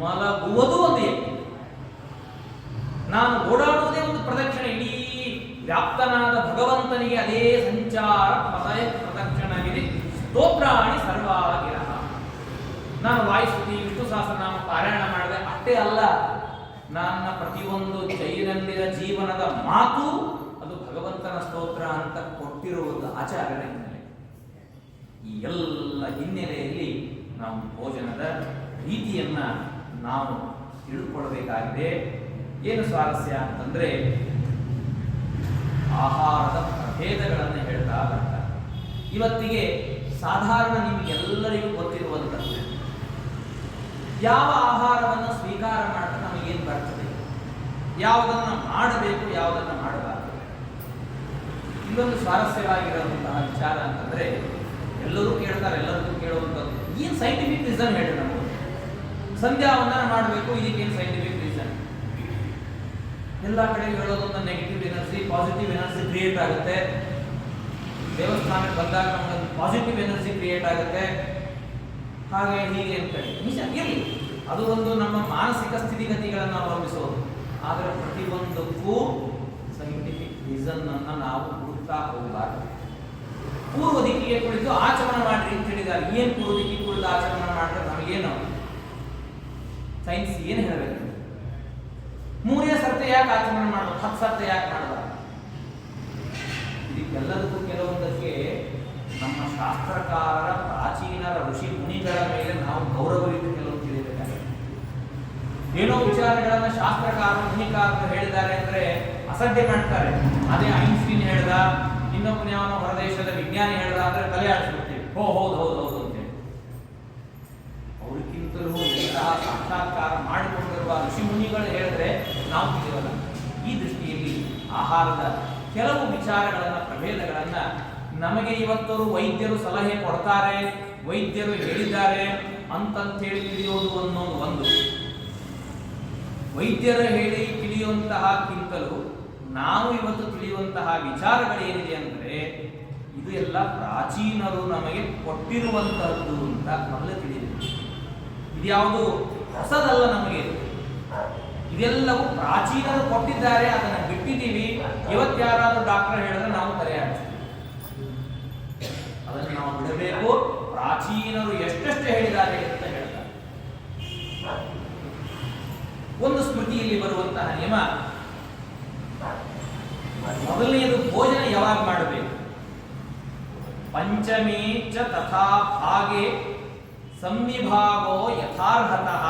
ಮಲಗುವುದು ಒಂದು ಯಜ್ಞ, ನಾನು ಓಡಾಡುವುದೇ ಒಂದು ಪ್ರದಕ್ಷಿಣೆ. ಇಡೀ ವ್ಯಾಪ್ತನಾದ ಭಗವಂತನಿಗೆ ಅದೇ ಸಂಚಾರ ಪದಯ ಪ್ರದಕ್ಷಿಣವಿದೆ. ಸ್ತೋತ್ರಾಣಿ ಸರ್ವಾಗಿರ. ನಾನು ವಾಯುಸ್ತುತಿ ವಿಷ್ಣು ಸಹಸ್ರನಾಮ ಪಾರಾಯಣ ಮಾಡಿದೆ ಅಷ್ಟೇ ಅಲ್ಲ, ನನ್ನ ಪ್ರತಿಯೊಂದು ದೈನಂದಿನ ಜೀವನದ ಮಾತು ಅದು ಭಗವಂತನ ಸ್ತೋತ್ರ ಅಂತ ಕೊಟ್ಟಿರುವುದು ಆಚಾರ್ಯರ ಹಿನ್ನೆಲೆ. ಈ ಎಲ್ಲ ಹಿನ್ನೆಲೆಯಲ್ಲಿ ನಾವು ಭೋಜನದ ರೀತಿಯನ್ನ ನಾವು ತಿಳಿದುಕೊಳ್ಳಬೇಕಾಗಿದೆ. ಏನು ಸ್ವಾರಸ್ಯ ಅಂತಂದ್ರೆ ಆಹಾರದ ಪ್ರಭೇದಗಳನ್ನು ಹೇಳ್ತಾ ಬರ್ತಾರೆ. ಇವತ್ತಿಗೆ ಸಾಧಾರಣ ನಿಮಗೆಲ್ಲರಿಗೂ ಗೊತ್ತಿರುವಂಥದ್ದು, ಯಾವ ಆಹಾರವನ್ನು ಸ್ವೀಕಾರ ಮಾಡಿದ್ರೆ ನಮಗೇನು ಬರ್ತದೆ, ಯಾವುದನ್ನ ಮಾಡಬೇಕು, ಯಾವುದನ್ನು ಮಾಡಬಾರದು. ಇನ್ನೊಂದು ಸ್ವಾರಸ್ಯವಾಗಿರುವಂತಹ ವಿಚಾರ ಅಂತಂದ್ರೆ ಎಲ್ಲರೂ ಕೇಳ್ತಾರೆ, ಎಲ್ಲರಿಗೂ ಕೇಳುವಂಥದ್ದು, ಏನು ಸೈಂಟಿಫಿಕ್ ರೀಸನ್ ಹೇಳಿ ನಮಗೆ. ಸಂಧ್ಯಾವಂದನ ಮಾಡಬೇಕು, ಇದಕ್ಕೇನು ಸೈಂಟಿಫಿಕ್ ರೀಸನ್? ಎಲ್ಲ ಕಡೆ ಹೇಳೋದೊಂದು negative energy positive energy create ಆಗುತ್ತೆ. ದೇವಸ್ಥಾನಕ್ಕೆ ಬಂದಾಗ ನಮಗೊಂದು ಪಾಸಿಟಿವ್ ಎನರ್ಜಿ ಕ್ರಿಯೇಟ್ ಆಗುತ್ತೆ, ಹಾಗೆ ಹೀಗೆ ಅಂತ ನಿಜ ಇರಲಿ, ಅದು ಒಂದು ನಮ್ಮ ಮಾನಸಿಕ ಸ್ಥಿತಿಗತಿಗಳನ್ನು ಅವಲಂಬಿಸೋದು. ಆದರೆ ಪ್ರತಿಯೊಂದಕ್ಕೂ ಸೈಂಟಿಫಿಕ್ ರೀಸನ್ ಅನ್ನು ನಾವು ಹುಡುಕ್ತಾ ಹೋಗಬಾರದು. ಪೂರ್ವ ದಿಕ್ಕಿಗೆ ಕುಳಿತು ಆಚಮನ ಮಾಡ್ರಿ ಅಂತ ಹೇಳಿದ್ದಾರೆ. ಏನು ಪೂರ್ವ ದಿಕ್ಕಿಗೆ ಕುಳಿತು ಆಚಮನ ಮಾಡಿದ್ರೆ ನಮಗೇನು ಸೈನ್ಸ್ ಏನು ಹೇಳಬೇಕು? 3ನೇ ಸರ್ತಿ ಯಾಕೆ ಆಚಮನ ಮಾಡಬೇಕು, 10 ಸರ್ತಿ ಯಾಕೆ ಮಾಡಬಾರ್ದು? ಇದಕ್ಕೆಲ್ಲದಕ್ಕೂ ಕೆಲವೊಂದಕ್ಕೆ ನಮ್ಮ ಶಾಸ್ತ್ರಕಾರರ ಪ್ರಾಚೀನರ ಋಷಿ ಮುನಿಗಳ ಮೇಲೆ ನಾವು ಗೌರವವಿಟ್ಟು ಕೆಲವು ತಿಳಿಯಬೇಕಾಗಿದೆ. ಏನೋ ವಿಚಾರಗಳನ್ನ ಶಾಸ್ತ್ರಕಾರ ಮುನಿಕಾರರು ಹೇಳಿದ್ದಾರೆ ಅಂದ್ರೆ ಅಸಡ್ಡೆ ಮಾಡ್ತಾರೆ. ಅದೇ ಐನ್ಸ್ಟೀನ್ ಹೇಳ್ದ, ಇನ್ನೊಬ್ಬನ ಯಾವನೋ ಹೊರದೇಶದ ವಿಜ್ಞಾನಿ ಹೇಳ್ದ ಅಂದ್ರೆ ತಲೆ ಆಡಿಸ್ಬಿಡ್ತೀವಿ, ಹೌದು ಹೌದು ಹೌದು ಅಂತೇಳಿ. ಅವ್ರಿಗಿಂತಲೂ ಎಂತಹ ಸಾಕ್ಷಾತ್ಕಾರ ಮಾಡಿಕೊಂಡಿರುವ ಋಷಿ ಮುನಿಗಳು ಹೇಳಿದ್ರೆ ನಾವು ತಿಳಿಯೋಲ್ಲ. ಈ ದೃಷ್ಟಿಯಲ್ಲಿ ಆಹಾರದ ಕೆಲವು ವಿಚಾರಗಳನ್ನ ಪ್ರಭೇದಗಳನ್ನ ನಮಗೆ ಇವತ್ತು ವೈದ್ಯರು ಸಲಹೆ ಕೊಡ್ತಾರೆ, ವೈದ್ಯರು ಹೇಳಿದ್ದಾರೆ ಅಂತಂತೇಳಿ ತಿಳಿಯೋದು ಅನ್ನೋದು ಒಂದು. ವೈದ್ಯರು ಹೇಳಿ ತಿಳಿಯುವಂತಹಕ್ಕಿಂತಲೂ ನಾವು ಇವತ್ತು ತಿಳಿಯುವಂತಹ ವಿಚಾರಗಳೇನಿದೆ ಅಂದರೆ ಇದು ಎಲ್ಲ ಪ್ರಾಚೀನರು ನಮಗೆ ಕೊಟ್ಟಿರುವಂತಹದ್ದು ಅಂತ ಮೊದಲೇ ತಿಳಿದಿದೆ. ಇದ್ಯಾವುದು ಹೊಸದಲ್ಲ ನಮಗೆ, ಇದೆಲ್ಲವೂ ಪ್ರಾಚೀನರು ಕೊಟ್ಟಿದ್ದಾರೆ, ಅದನ್ನು ಬಿಟ್ಟಿದ್ದೀವಿ. ಇವತ್ಯಾರಾದ್ರೂ ಡಾಕ್ಟರ್ ಹೇಳಿದ್ರೆ ನಾವು ತಲೆ ಆಡಿಸ್ತೀವಿ. ಅದನ್ನು ನಾವು ಬಿಡಬೇಕು. ಪ್ರಾಚೀನರು ಎಷ್ಟೆಷ್ಟು ಹೇಳಿದ್ದಾರೆ ಅಂತ ಹೇಳ್ತಾರೆ. ಒಂದು ಸ್ಮೃತಿಯಲ್ಲಿ ಬರುವಂತಹ ನಿಯಮ, ಮೊದಲನೆಯದು ಭೋಜನ ಯಾವಾಗ ಮಾಡಬೇಕು? ಪಂಚಮೇ ಚ ತಥಾ ಭಾಗೆ ಸಂವಿಭಾಗೋ ಯಥಾರ್ಹತಃ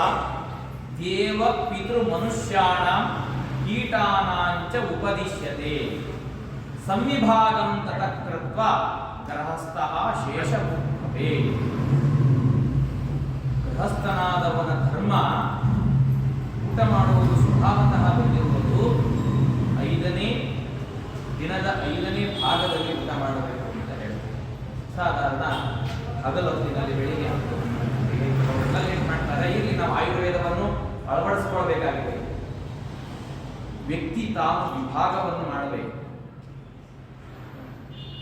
ದೇವ ಪಿತೃ ಮನುಷ್ಯಾಣಾಂ ಕೀಟಾನಾಂಚ ಉಪದಿಶ್ಯತೆ ಸಂವಿಭಾಗಂ ತತಃ ಕೃತ್ವಾ ಗೃಹಸ್ಥಃ ಶೇಷಭುಕ್ತೇ. ಗೃಹಸ್ಥನಾದವನ ಧರ್ಮ ಊಟ ಮಾಡುವುದು ಸ್ವಭಾವತಃ ಬಂದಿರುವುದು 5ನೇ ದಿನದ 5ನೇ ಭಾಗದಲ್ಲಿ ಊಟ ಮಾಡಬೇಕು ಅಂತ ಹೇಳಿ. ಸಾಧಾರಣ ಹಗಲೊತ್ತಿನಲ್ಲಿ ಬೆಳಿಗ್ಗೆ ಲೇಟ್ ಮಾಡ್ತಾರೆ. ಇಲ್ಲಿ ನಾವು ಆಯುರ್ವೇದವನ್ನು ಅಳವಡಿಸಿಕೊಳ್ಬೇಕಾಗಿದೆ. ವ್ಯಕ್ತಿ ತಾನು ವಿಭಾಗವನ್ನು ಮಾಡಬೇಕು.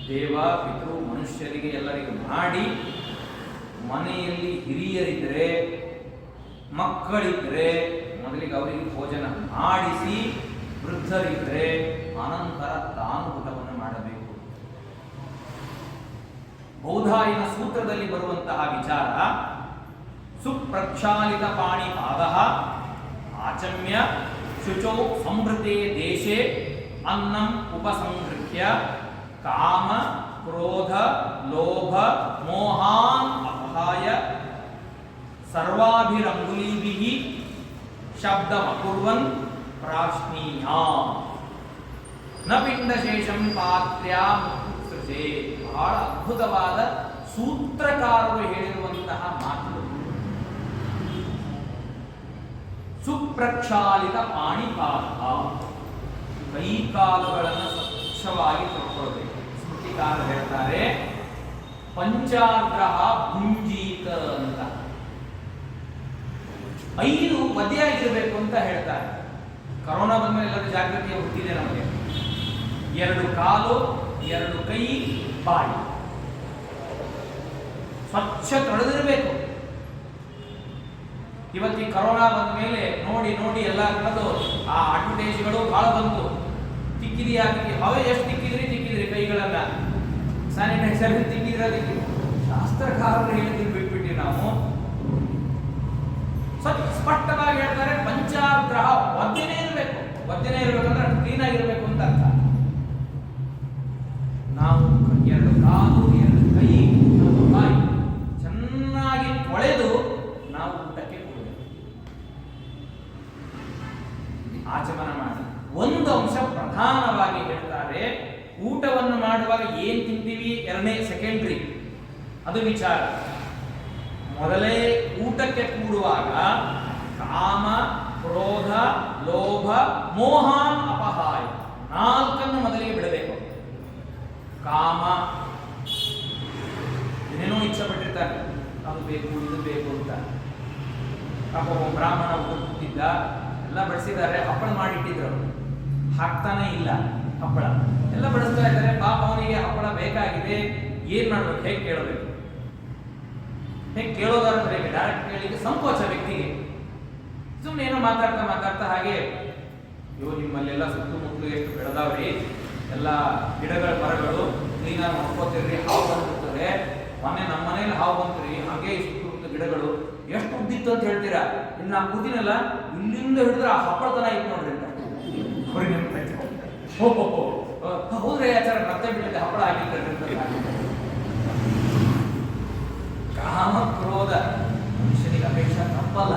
ದೇವ ಪಿತೃ ಮನುಷ್ಯರಿಗೆ ಎಲ್ಲರಿಗೂ ಮಾಡಿ, ಮನೆಯಲ್ಲಿ ಹಿರಿಯರಿದ್ರೆ ಮಕ್ಕಳಿದ್ರೆ ಮೊದಲಿಗೆ ಅವರಿಗೆ ಭೋಜನ ಮಾಡಿಸಿ, ವೃದ್ಧರಿದ್ರೆ ಅನಂತರ ತಾನು ಊಟವನ್ನು ಮಾಡಬೇಕು. ಬೌಧಾಯನ ಸೂತ್ರದಲ್ಲಿ ಬರುವಂತಹ ವಿಚಾರ, ಸುಪ್ರಕ್ಷಾಲಿತ ಪಾಣಿ ಪಾದಃ ಆಚಮ್ಯ ಶುಚೌ ಸಂಭೃತೆ ದೇಶೆ ಅನ್ನಂ ಉಪಸಂಹೃತ್ಯ ಕಾಮ ಕ್ರೋಧ ಲೋಭ ಮೋಹಾನ್ ಅಪಹಾಯ ಸರ್ವಾಭಿರಂಗುಲೀಭಿಃ ಶಬ್ದಮಕುರ್ವನ್ ಪ್ರಾಶ್ನೀಯಾಂ ನ ಪಿಂಡಶೇಷಂ ಪಾತ್ರ್ಯಾಂ ಸೃಜೆ. ಬಹಳ ಅದ್ಭುತವಾದ ಸೂತ್ರಕಾರರು ಹೇಳಿರುವಂತಹ ಮಾತು. ಸುಪ್ರಕ್ಷಾಲಿತ ಪಾಣಿಪಾದ, ಕೈ ಕಾಲುಗಳನ್ನು ಸ್ವಚ್ಛವಾಗಿ ತೊಳ್ಕೊಳ್ಬೇಕು. ಸ್ಮೃತಿಕಾರ ಹೇಳ್ತಾರೆ ಪಂಚಾಗ್ರಹ ಭುಂಜೀತ ಅಂತ, 5 ಒದ್ದೆಯಾಗಿರಬೇಕು ಅಂತ ಹೇಳ್ತಾರೆ. ಕರೋನಾ ಬಂದ್ಮೇಲೆ ಎಲ್ಲರೂ ಜಾಗೃತಿ ಹುಟ್ಟಿದೆ ನಮಗೆ. 2 ಕಾಲು, 2 ಕೈ, ಬಾಯಿ ಸ್ವಚ್ಛ ತೊಳೆದಿರಬೇಕು. ಇವತ್ತಿ ಕರೋನಾ ಬಂದ ಮೇಲೆ ನೋಡಿ ನೋಡಿ ಎಲ್ಲ ಕಳೆದು ಆ ಅಡ್ವರ್ಟೈಸ್ಗಳು ಬಹಳ ಬಂತು. ತಿಕ್ಕಿದೆಯಾ ಅವೇ ಎಷ್ಟು ತಿಕ್ಕಿದ್ರಿ ಕೈಗಳನ್ನ ಸ್ಯಾನಿಟೈಸರ್ ತಿಕ್ಕಿದ್ರಿ. ಶಾಸ್ತ್ರಕಾರರು ಹೇಳಿದ್ರು ಬಿಟ್ಬಿಟ್ಟು ನಾವು ಸ್ಪಷ್ಟವಾಗಿ ಹೇಳ್ತಾರೆ ಪಂಚಾಗ್ರಹ ಒದ್ದೆನೇ ಇರಬೇಕು. ಒದ್ದೆನೇ ಇರಬೇಕಂದ್ರೆ ಕ್ಲೀನ್ ಆಗಿರ್ಬೇಕು ಅಂತ ಅರ್ಥ. ನಾವು 2 ಕಾಲು, 2 ಕೈ, 1 ಬಾಯಿ ಚೆನ್ನಾಗಿ ತೊಳೆದು ನಾವು ಊಟಕ್ಕೆ ಕೊಡಬೇಕು, ಆಚಮನ ಮಾಡಿ. ಒಂದು ಅಂಶ ಪ್ರಧಾನವಾಗಿ ಹೇಳ್ತಾರೆ, ಊಟವನ್ನು ಮಾಡುವಾಗ ಏನ್ ತಿಂತೀವಿ ಸೆಕೆಂಡ್ರಿ, ಅದು ವಿಚಾರ. ಮೊದಲೇ ಊಟಕ್ಕೆ ಕೂಡುವಾಗ ಕಾಮ, ಕ್ರೋಧ, ಲೋಭ, ಮೋಹ, ಅಪಹಾಯ 4 ಮೊದಲಿಗೆ ಬಿಡಬೇಕು. ಕಾಮ, ಏನೇನೋ ಇಚ್ಛೆ ಪಟ್ಟಿರ್ತಾರೆ, ಅದು ಬೇಕು ಇದು ಬೇಕು ಅಂತ. ಬ್ರಾಹ್ಮಣ ಕೂತಿದ್ದ, ಎಲ್ಲ ಬಡಿಸಿದ್ದಾರೆ, ಹಪ್ಪಳ ಮಾಡಿಟ್ಟಿದ್ರು, ಹಾಕ್ತಾನೆ ಇಲ್ಲ ಹಪ್ಪಳ, ಎಲ್ಲ ಬಡಿಸ್ತಾ ಇದ್ದಾರೆ. ಪಾಪ ಅವನಿಗೆ ಹಪ್ಪಳ ಬೇಕಾಗಿದೆ, ಏನ್ ಮಾಡ್ಬೇಕು, ಹೇಗೆ ಕೇಳಬೇಕು? ಹೇಗೆ ಕೇಳೋದಾದ್ರೆ ಡೈರೆಕ್ಟ್ ಕೇಳಿಕ್ಕೆ ಸಂಕೋಚ ವ್ಯಕ್ತಿಗೆ. ಸುಮ್ಮನೆ ಏನೋ ಮಾತಾಡ್ತಾ ಹಾಗೆ, ನಿಮ್ಮಲ್ಲೆಲ್ಲ ಸುತ್ತಮುತ್ತಲು ಎಷ್ಟು ಬೆಳೆದಾವ್ರಿ, ಎಲ್ಲ ಗಿಡಗಳ ಮರಗಳು ಕ್ಲೀನಾಗಿ ನೋಡ್ಕೋತೀರಿ, ಹಾವು ಬಂದಿರ್ತದೆ. ಮೊನ್ನೆ ನಮ್ಮ ಮನೇಲಿ ಹಾವು ಬಂತ್ರಿ, ಹಾಗೆ ಸುತ್ತಮುತ್ತ ಗಿಡಗಳು ಎಷ್ಟು ಉದ್ದಿತ್ತು ಅಂತ ಹೇಳ್ತೀರಾ? ಇನ್ನು ನಾ ಕೂತಿನಲ್ಲ, ಇಲ್ಲಿಂದ ಹಿಡಿದ್ರೆ ಆ ಹಪ್ಪಳತನ ಇತ್ತು ನೋಡ್ರಿ ಅಂತ. ಹೌದ್ರಿ ಆಚಾರ ಮತ್ತೆ ಬಿಟ್ಟಿದೆ, ಹಪ್ಪಳ ಹಾಕಿದ್ರೆ. ಕಾಮ, ಕ್ರೋಧ ಮನುಷ್ಯನಿಗೆ ಅಪೇಕ್ಷೆ ತಪ್ಪಲ್ಲ,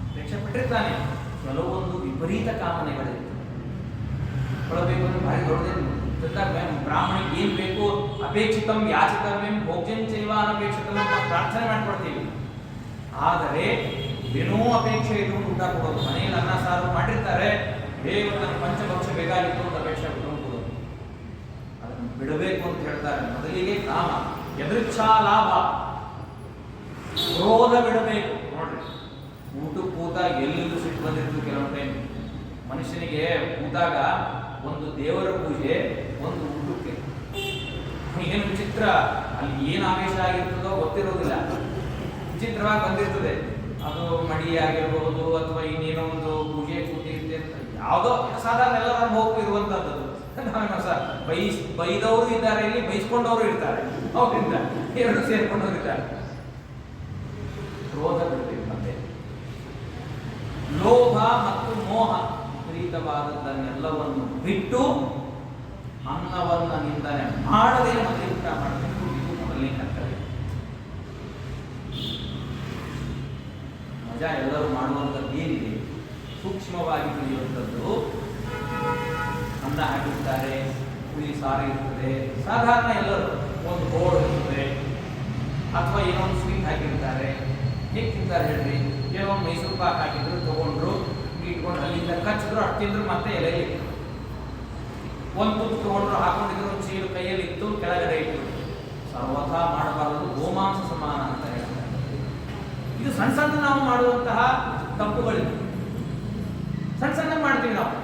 ಅಪೇಕ್ಷೆ ಪಟ್ಟಿರ್ತಾನೆ. ಕೆಲವೊಂದು ವಿಪರೀತ ಕಾಮನೆಗಳಿರ್ತವೆ. ಕೊಡಬೇಕು ಅಂದ್ರೆ ಭಾರಿ ದೊಡ್ಡದೇನು. ಬ್ರಾಹ್ಮಣಿಗೆ ಏನ್ ಬೇಕು, ಅಪೇಕ್ಷಿತಂ ಯಾಚಿತವ್ಯಂ ಭೋಜ್ಯಂ ಚೈವ ಅನಪೇಕ್ಷಿತಂ ಅಂತ ಪ್ರಾರ್ಥನೆ ಮಾಡ್ಕೊಡ್ತೀವಿ. ಆದರೆ ಏನೋ ಅಪೇಕ್ಷೆ ಇಟ್ಕೊಂಡು ಊಟ ಕೊಡೋದು. ಮನೆಯಲ್ಲಿ ಅನ್ನ ಸಾರು ಮಾಡಿರ್ತಾರೆ, ನನ್ನ ಪಂಚಭಕ್ಷ ಬೇಕಾಗಿತ್ತು ಅಂತ ಅಪೇಕ್ಷೆ ಇಟ್ಕೊಂಡು ಕೊಡೋದು. ಅದನ್ನು ಬಿಡಬೇಕು ಅಂತ ಹೇಳ್ತಾರೆ. ಮೊದಲಿಗೆ ಕಾಮ, ಎದೃಚ್ಛಾ ಲಾಭ, ಕ್ರೋಧ ಬಿಡಬೇಕು. ನೋಡ್ರಿ, ಊಟಕ್ಕೆ ಕೂತಾಗ ಎಲ್ಲಿಂದ ಸಿಟ್ಟು ಬಂದಿರ್ತದೆ ಕೆಲವೊಂದು ಟೈಮ್ ಮನುಷ್ಯನಿಗೆ. ಕೂತಾಗ ಒಂದು ದೇವರ ಪೂಜೆ, ಒಂದು ಊಟಕ್ಕೆ, ಏನು ವಿಚಿತ್ರ, ಅಲ್ಲಿ ಏನು ಆವೇಶ ಆಗಿರ್ತದೋ ಗೊತ್ತಿರೋದಿಲ್ಲ, ವಿಚಿತ್ರವಾಗಿ ಬಂದಿರ್ತದೆ. ಅದು ಮಡಿ ಆಗಿರ್ಬೋದು ಅಥವಾ ಇನ್ನೇನೋ ಒಂದು ಪೂಜೆ ಕೂತಿರುತ್ತೆ ಅಂತ, ಯಾವುದೋ ಸಾಧಾರಣ ಎಲ್ಲರ ಹೋಗು ಇರುವಂತದ್ದು. ಬೈದವರು ಇದ್ದಾರೆ, ಇಲ್ಲಿ ಬೈಸ್ಕೊಂಡವರು ಇರ್ತಾರೆ, ಅವರಿಂದ 2 ಸೇರ್ಕೊಂಡವರು ಇರ್ತಾರೆ. ಕ್ರೋಧ ಬಿಡ್ತೀವಿ. ಮತ್ತೆ ಲೋಭ ಮತ್ತು ಮೋಹ ವಿಪರೀತವಾದದ್ದನ್ನೆಲ್ಲವನ್ನು ಬಿಟ್ಟು ಅನ್ನವನ್ನು ನಿಂದನೆ ಮಾಡದೆ ಮತ್ತೆ ಊಟ ಮಾಡಬೇಕು. ಇದು ಮೊದಲನೇ ಕರ್ತವ್ಯ. ಮಜಾ ಎಲ್ಲರೂ ಮಾಡುವಂಥದ್ದು ಏನಿದೆ, ಸೂಕ್ಷ್ಮವಾಗಿ ತಿಳಿಯುವಂಥದ್ದು. ಅನ್ನ ಹಾಕಿರ್ತಾರೆ, ಹುಳಿ ಸಾರು ಇರ್ತದೆ, ಸಾಧಾರಣ ಎಲ್ಲರೂ ಒಂದು ಬೋರ್ಡ್ ಇರ್ತದೆ, ಅಥವಾ ಏನೋ ಒಂದು ಸ್ವೀಟ್ ಹಾಕಿರ್ತಾರೆ. ಹೇಗೆ ತಿಂತಾರೆ ಹೇಳ್ರಿ? ಏನೋ ಒಂದು ಮೈಸೂರು ಪಾಕ್ ಹಾಕಿದ್ರು, ತಗೊಂಡ್ರು, ಇಟ್ಕೊಂಡು ಅಲ್ಲಿಂದ ಕಚ್ಚಿದ್ರು, ಅಷ್ಟು ತಿಂದ್ರು, ಮತ್ತೆ ಎಲೆಯಲ್ಲಿ ಒಂದು ತುತ್ತು ತಗೊಂಡ್ರು, ಹಾಕೊಂಡಿದ್ರು, ಒಂದು ಚೀಲು ಕೈಯಲ್ಲಿ ಇತ್ತು, ಕೆಳಗಡೆ ಇಟ್ಟು. ಸರ್ವಥಾ ಮಾಡಬಾರದು, ಗೋಮಾಂಸ ಸಮಾನ ಅಂತ ಹೇಳ್ತಾರೆ. ಇದು ಸಣ್ಣ ಸಣ್ಣ ನಾವು ಮಾಡುವಂತಹ ತಪ್ಪುಗಳಿವೆ. ಸಣ್ಣ ಮಾಡ್ತೀವಿ ನಾವು.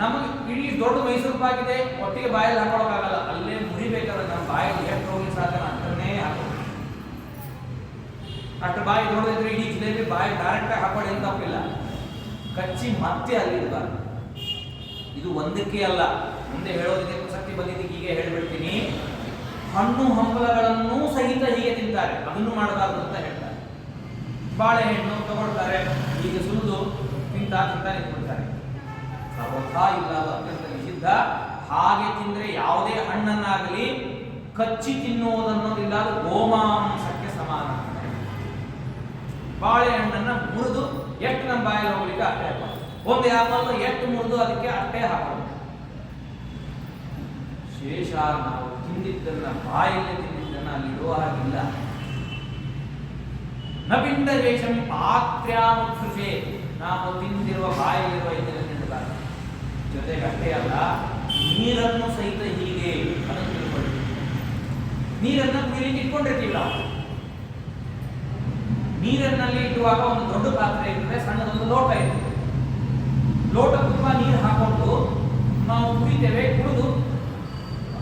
ನಮಗೆ ಇಡೀ ದೊಡ್ಡ ಮೈಸೂರು ಪಾಕ್ ಇದೆ, ಒಟ್ಟಿಗೆ ಬಾಯಲ್ಲಿ ಹಾಕೊಳ್ಳೋಕ್ಕಾಗಲ್ಲ, ಅಲ್ಲೇ ಮುರಿಬೇಕಾದ್ರೆ ನಮ್ಮ ಬಾಯಲ್ಲಿ ಎಷ್ಟು ಹೋಗಿ ಸಾಧನ ಅಂತನೇ ಹಾಕೋದು. ಅಷ್ಟು ಬಾಯಿ ನೋಡಿದ್ರೆ ಇಡೀ ಜಿಲೇಬಿ ಬಾಯಿ ಡೈರೆಕ್ಟ್ ಆಗಿ ಹಾಕೊಳ್ಳಿ ಅಂತ ತಪ್ಪಿಲ್ಲ, ಕಚ್ಚಿ ಮತ್ತೆ ಅಲ್ಲಿರಬಾರ್ದು. ಇದು ಒಂದಕ್ಕೆ ಅಲ್ಲ, ಮುಂದೆ ಹೇಳೋದಕ್ಕೆ ಪ್ರಸಕ್ತಿ ಬಂದಿದ್ದಕ್ಕೆ ಹೀಗೆ ಹೇಳ್ಬಿಡ್ತೀನಿ. ಹಣ್ಣು ಹಂಪಲಗಳನ್ನೂ ಸಹಿತ ಹೀಗೆ ತಿಂತಾರೆ, ಅದನ್ನು ಮಾಡಬಾರ್ದು ಅಂತ ಹೇಳ್ತಾರೆ. ಬಾಳೆಹಣ್ಣು ತಗೊಳ್ತಾರೆ, ಹೀಗೆ ಸುಲಿದು ತಿಂತಾ ನಿಂತ್ಕೊಳ್ತಾರೆ. ಸರ್ವಥಾ ಇಲ್ಲ, ಅದು ಅತ್ಯಂತ ನಿಷಿದ್ಧ. ಹಾಗೆ ತಿಂದ್ರೆ ಯಾವುದೇ ಹಣ್ಣನ್ನಾಗಲಿ ಕಚ್ಚಿ ತಿನ್ನುವುದನ್ನೋದಿಲ್ಲ, ಅದು ಗೋಮಾಂಸಕ್ಕೆ ಸಮಾನ. ಬಾಳೆಹಣ್ಣನ್ನ ಮುರಿದು ಎಷ್ಟು ನಮ್ಮ ಬಾಯಲ್ಲಿ ಹೋಗ್ಲಿಕ್ಕೆ ಅಷ್ಟೇ ಹಾಕೋದು. ಒಂದು ಆಪಲ್ ಎಷ್ಟು ಮುರಿದು ಅದಕ್ಕೆ ಅಷ್ಟೇ ಹಾಕೋದು. ಶೇಷ ನಾವು ತಿಂದಿದ್ದನ್ನ, ಬಾಯಲ್ಲಿ ತಿಂದಿದ್ದನ್ನ ಅಲ್ಲಿ ಇಡುವ ಹಾಗಿಲ್ಲ. ನಪಿಂಡ ವೇಷಂ ಪಾತ್ರ್ಯಾಮುತ್ಸೃಜೆ, ನಾವು ತಿಂದಿರುವ ಬಾಯಿಲಿರುವ ಇದನ್ನು ನೀಡಬಾರದು. ಜೊತೆಗೆ ಅಷ್ಟೇ ಅಲ್ಲ, ನೀರನ್ನು ಸಹಿತ ಹೀಗೆ ಅದನ್ನು ತಿಳ್ಕೊಳ್ಳಿ. ನೀರನ್ನು ಕುಡಿಯಲಿಕ್ಕೆ ಇಟ್ಕೊಂಡಿರ್ತೀವಿ ನಾವು. ನೀರಿನಲ್ಲಿ ಇಡುವಾಗ ಒಂದು ದೊಡ್ಡ ಪಾತ್ರೆ ಇರ್ತದೆ, ಸಣ್ಣದೊಂದು ಲೋಟ ಇರ್ತದೆ. ಲೋಟ ತುಂಬ ನೀರು ಹಾಕೊಂಡು ನಾವು ಕುಡಿತೇವೆ. ಕುಡಿದು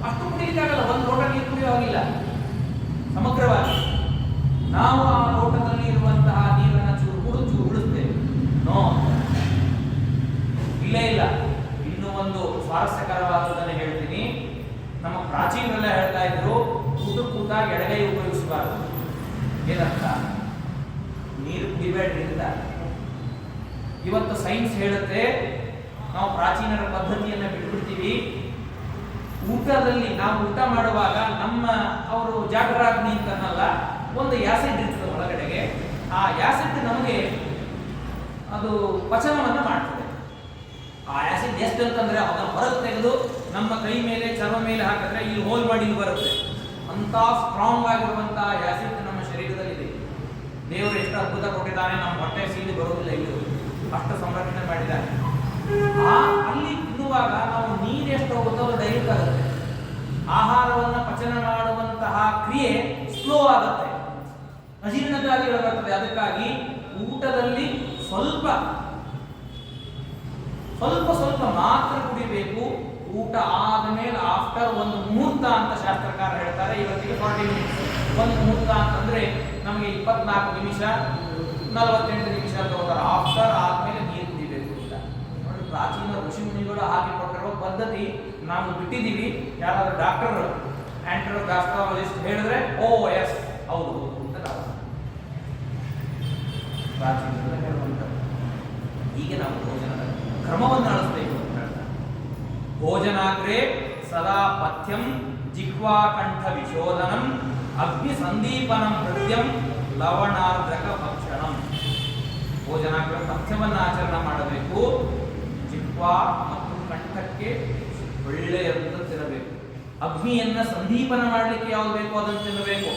ಅಷ್ಟು ಕುಡಿಲಿಕ್ಕಾಗಲ್ಲ, ಒಂದು ಲೋಟ ನೀರು ಕುಡಿಯೋ ಹಾಗಿಲ್ಲ. ಸಮಗ್ರವಾಗಿ ನಾವು ಆ ಲೋಟದಲ್ಲಿ ಇರುವಂತಹ ನೀರನ್ನು ಚೂರು ಕುಡಿದು ಚೂರು ಬಿಡಿಸ್ತೇವೆ. ನೋ, ಇಲ್ಲೇ ಇಲ್ಲ. ಇನ್ನೂ ಒಂದು ಸ್ವಾರಸ್ಯಕರವಾದದನ್ನು ಹೇಳ್ತೀನಿ. ನಮ್ಮ ಪ್ರಾಚೀನರೆಲ್ಲ ಹೇಳ್ತಾ ಇದ್ರು, ಕೂತಾಗ ಎಡಗೈ ಉಪಯೋಗಿಸಬಾರದು. ಏನರ್ಥ? ನೀರು ಕುಡಿಬೇಡ್ರಿ ಅಂತ. ಇವತ್ತು ಸೈನ್ಸ್ ಹೇಳುತ್ತೆ ನಾವು ಪ್ರಾಚೀನರ ಪದ್ಧತಿಯನ್ನು ಬಿಟ್ಬಿಡ್ತೀವಿ. ಊಟದಲ್ಲಿ ನಾವು ಊಟ ಮಾಡುವಾಗ ನಮ್ಮ ಅವರು ಜಾಗರಾಗ್ನಿ ಅಂತನಲ್ಲ, ಒಂದು ಆಸಿಡ್ ಇರ್ತದೆ ಒಳಗಡೆಗೆ. ಆ ಆಸಿಡ್ ನಮಗೆ ಅದು ಪಚನವನ್ನು ಮಾಡ್ತದೆ. ಆ ಆಸಿಡ್ ಎಷ್ಟು ಅಂತಂದ್ರೆ ಅದನ್ನು ಹೊರಗೆ ತೆಗೆದು ನಮ್ಮ ಕೈ ಮೇಲೆ ಚರ್ಮ ಮೇಲೆ ಹಾಕಿದ್ರೆ ಇಲ್ಲಿ ಹೋಲ್ ಮಾಡಿ ಇಲ್ಲಿ ಬರುತ್ತೆ. ಅಂತ ಸ್ಟ್ರಾಂಗ್ ಆಗಿರುವಂತಹ ಆಸಿಡ್ ನಮ್ಮ ಶರೀರದಲ್ಲಿದೆ. ದೇವರು ಎಷ್ಟು ಅದ್ಭುತ ಕೊಟ್ಟಿದ್ದಾನೆ, ನಮ್ಮ ಹೊಟ್ಟೆ ಸೀಳಿ ಬರುವುದಿಲ್ಲ, ಇಲ್ಲಿ ಅಷ್ಟು ಸಂರಕ್ಷಣೆ ಮಾಡಿದ್ದಾನೆ. ಅಲ್ಲಿ ತಿನ್ನುವಾಗ ನಾವು ನೀರು ಎಷ್ಟು ಹೋಗುತ್ತೋ ಅದು ಡೈಲ್ಯೂಟ್ ಆಗುತ್ತೆ. ಆಹಾರವನ್ನು ಪಚನ ಮಾಡುವಂತಹ ಕ್ರಿಯೆ ಸ್ಲೋ ಆಗುತ್ತೆ, ಅಜೀರ್ಣಕಾರಿಗಳು ಬರ್ತದೆ. ಅದಕ್ಕಾಗಿ ಊಟದಲ್ಲಿ ಸ್ವಲ್ಪ ಮಾತ್ರ ಕುಡಿಬೇಕು. ಊಟ ಆದಮೇಲೆ ಆಫ್ಟರ್ ಒಂದು ಮುಹೂರ್ತ ಅಂತ ಶಾಸ್ತ್ರಕಾರ ಹೇಳ್ತಾರೆ. ಇವತ್ತಿಗೆ 40 ಮಿನಿಟ್ಸ್. ಒಂದು ಮುಹೂರ್ತ ಅಂತಂದ್ರೆ ನಮಗೆ 24 ನಿಮಿಷ 48 ನಿಮಿಷ ತಗೋತಾರೆ. ಆಫ್ಟರ್ ಆದ್ಮೇಲೆ ನೀರು ಕುಡಿಬೇಕು ಅಂತ ನೋಡಿ. ಪ್ರಾಚೀನ ಋಷಿ ಮುನಿಗಳು ಹಾಕಿಕೊಟ್ಟಿರುವ ಪದ್ಧತಿ ನಾವು ಬಿಟ್ಟಿದ್ದೀವಿ. ಯಾರಾದ್ರೂ ಡಾಕ್ಟರ್ ಆಂಟ್ರೋಗ್ಯಾಸ್ಟ್ರಾಲಜಿಸ್ಟ್ ಹೇಳಿದ್ರೆ ಓ ಎಸ್ ಹೌದು ಅಂತ ನಾವು ಪ್ರಾಚೀನ ಹೇಳುವಂಥದ್ದು. ಹೀಗೆ ನಾವು ಭೋಜನದ ಕ್ರಮವನ್ನು ಅಳಿಸಬೇಕು ಅಂತ ಹೇಳ್ತಾರೆ. ಭೋಜನಾಗ್ರೆ ಸದಾ ಪಥ್ಯಂ ಜಿಹ್ವಾ ಕಂಠ ವಿಶೋಧನಂ ಅಗ್ನಿ ಸಂದೀಪನಂ ನೃತ್ಯಂ ಲವಣಾರ್ಧಕ ಭಕ್ಷಣಂ. ಭೋಜನಾಗ್ರೆ ಪಥ್ಯವನ್ನು ಆಚರಣೆ ಮಾಡಬೇಕು. ಜಿಹ್ವಾ ಮತ್ತು ಕಂಠಕ್ಕೆ ಒಳ್ಳೆಯದನ್ನು ತಿನ್ನಬೇಕು. ಅಗ್ನಿಯನ್ನ ಸಂದೀಪನ ಮಾಡಲಿಕ್ಕೆ ಯಾವ್ದು ಬೇಕೋ ಅದನ್ನು ತಿನ್ನಬೇಕು.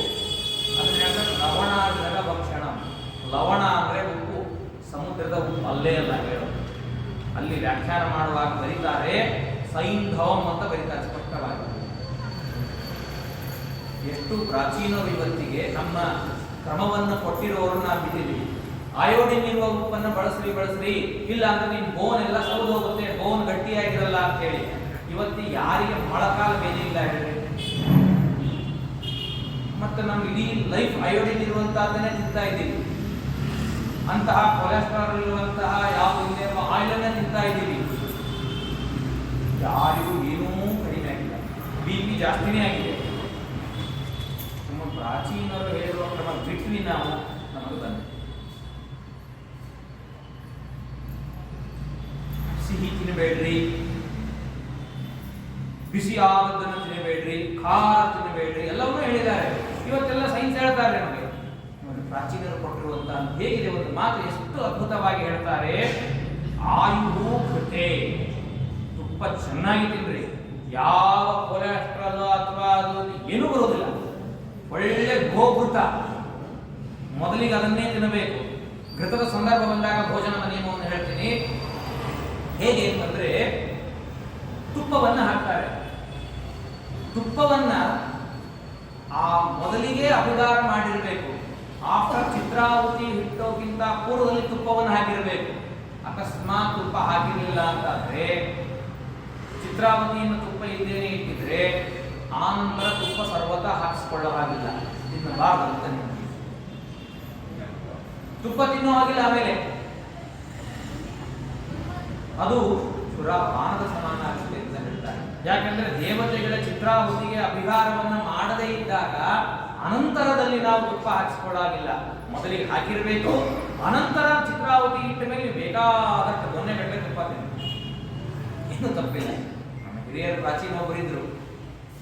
ಅದನ್ನ ಲವಣಾರ್ಧಕ ಭಕ್ಷಣಂ. ಲವಣ ಅಂದ್ರೆ ಉಪ್ಪು, ಸಮುದ್ರದ ಉಪ್ಪು ಅಲ್ಲೇ ಅಲ್ಲ ಹೇಳೋದು. ಅಲ್ಲಿ ವ್ಯಾಖ್ಯಾನ ಮಾಡುವಾಗ ಬರೀತಾರೆ ಸೈಂಧವಂ ಅಂತ ಬರೀತಾರೆ ಸ್ಪಷ್ಟವಾಗಿ. ಎಷ್ಟು ಪ್ರಾಚೀನರು ಇವತ್ತಿಗೆ ನಮ್ಮ ಕ್ರಮವನ್ನು ಕೊಟ್ಟಿರೋರು ನಾವು ಬಿಟ್ಟಿದ್ದೀವಿ. ಅಯೋಡಿನ್ ಇರುವ ಉಪ್ಪನ್ನು ಬಳಸ್ರಿ, ಇಲ್ಲ ಅಂದ್ರೆ ನಿಮ್ ಬೋನ್ ಎಲ್ಲ ಸೌದು ಹೋಗುತ್ತೆ, ಬೋನ್ ಗಟ್ಟಿಯಾಗಿರಲ್ಲ ಅಂತ ಹೇಳಿ. ಇವತ್ತು ಯಾರಿಗೆ ಮೊಳಕಾಲ ಬೇನೆ ಇಲ್ಲ ಹೇಳಿ. ಮತ್ತೆ ನಮ್ ಇಡೀ ಲೈಫ್ ಅಯೋಡಿನ್ ಇರುವಂತಹದನ್ನೇ ತಿಂತಾ ಇದ್ದೀವಿ. ಅಂತಹ ಕೊಲೆಸ್ಟ್ರಾಲ್ ಇರುವಂತಹ ಯಾವ ಆಯಿಲ್ ಅನ್ನ ತಿಂತಾ ಇದ್ದೀವಿ. ಯಾರಿಗೂ ಏನೂ ಕಡಿಮೆ ಆಗಿಲ್ಲ, BP ಜಾಸ್ತಿನೇ ಆಗಿದೆ. ನಮ್ಮ ಪ್ರಾಚೀನರು ಹೇಳಿರುವ ಕ್ರಮ ಬಿಟ್ವಿ ನಾವು, ನಮಗೆ ಬಂದ ಸಿಹಿ ತಿನ್ನಬೇಡ್ರಿ, ಬಿಸಿ ಆದದ್ದನ್ನು ತಿನ್ನಬೇಡ್ರಿ, ಖಾರ ತಿನ್ನಬೇಡ್ರಿ, ಎಲ್ಲವನ್ನೂ ಹೇಳಿದ್ದಾರೆ. ಇವತ್ತೆಲ್ಲ ಸೈನ್ಸ್ ಹೇಳ್ತಾರೆ ನಮಗೆ. ಪ್ರಾಚೀನರು ಕೊಟ್ಟಿರುವಂತಹ ಹೇಗಿದೆ ಒಂದು ಮಾತು ಎಷ್ಟು ಅದ್ಭುತವಾಗಿ ಹೇಳ್ತಾರೆ. ಆಯುವು ಕೃತೆ, ತುಪ್ಪ ಚೆನ್ನಾಗಿ ತಿನ್ರಿ, ಯಾವ ಕೊಲೆಸ್ಟ್ರಾಲ್ ಅಥವಾ ಅದು ಏನೂ ಬರೋದಿಲ್ಲ. ಒಳ್ಳೆ ಗೋಘೃತ, ಮೊದಲಿಗೆ ಅದನ್ನೇ ತಿನ್ನಬೇಕು. ಘೃತದ ಸಂದರ್ಭ ಬಂದಾಗ ಭೋಜನದ ನಿಯಮವನ್ನು ಹೇಳ್ತೀನಿ. ಹೇಗೆ ಅಂತಂದ್ರೆ ತುಪ್ಪವನ್ನ ಹಾಕ್ತಾರೆ. ತುಪ್ಪವನ್ನ ಆ ಮೊದಲಿಗೆ ಅಭಿದಾರ ಮಾಡಿರಬೇಕು. ಆಫ್ಟರ್ ಚಿತ್ರಾವತಿ ಹಿಟ್ಟೋಕ್ಕಿಂತ ಪೂರ್ವದಲ್ಲಿ ತುಪ್ಪವನ್ನು ಹಾಕಿರಬೇಕು. ಅಕಸ್ಮಾತ್ ತುಪ್ಪ ಹಾಕಿರಲಿಲ್ಲ ಅಂತಾದ್ರೆ, ಚಿತ್ರಾವತಿಯನ್ನು ತುಪ್ಪ ಇದ್ದೇನೆ ಇಟ್ಟಿದ್ರೆ ಆನಂತರ ತುಪ್ಪ ಸರ್ವತಾ ಹಾಕಿಸ್ಕೊಳ್ಳೋ ಹಾಗಿಲ್ಲ, ತಿನ್ನಬಾರದು ಅಂತ ನಿಮಗೆ. ತುಪ್ಪ ತಿನ್ನೋ ಹಾಗಿಲ್ಲ. ಆಮೇಲೆ ಅದು ಸುರಾಪಾನದ ಸಮಾನ ಆಗುತ್ತೆ ಅಂತ ಹೇಳ್ತಾರೆ. ಯಾಕಂದ್ರೆ ದೇವತೆಗಳ ಚಿತ್ರಾವತಿಗೆ ಅಭಿಹಾರವನ್ನು ಮಾಡದೇ ಇದ್ದಾಗ ಅನಂತರದಲ್ಲಿ ನಾವು ತುಪ್ಪ ಹಾಕಿಸ್ಕೊಳ್ಳಾಗಿಲ್ಲ. ಮೊದಲಿಗೆ ಹಾಕಿರಬೇಕು, ಅನಂತರ ಚಿತ್ರಾವತಿ ಇಟ್ಟ ಮೇಲೆ ಬೇಕಾದಷ್ಟು ದೊನ್ನೆ ಗಟ್ಟಲೆ ತುಪ್ಪ ತಿನ್ನಿ, ಇನ್ನೂ ತಪ್ಪಿಲ್ಲ. ನಮ್ಮ ಹಿರಿಯರು ಪ್ರಾಚೀನ ಒಬ್ಬರಿದ್ರು,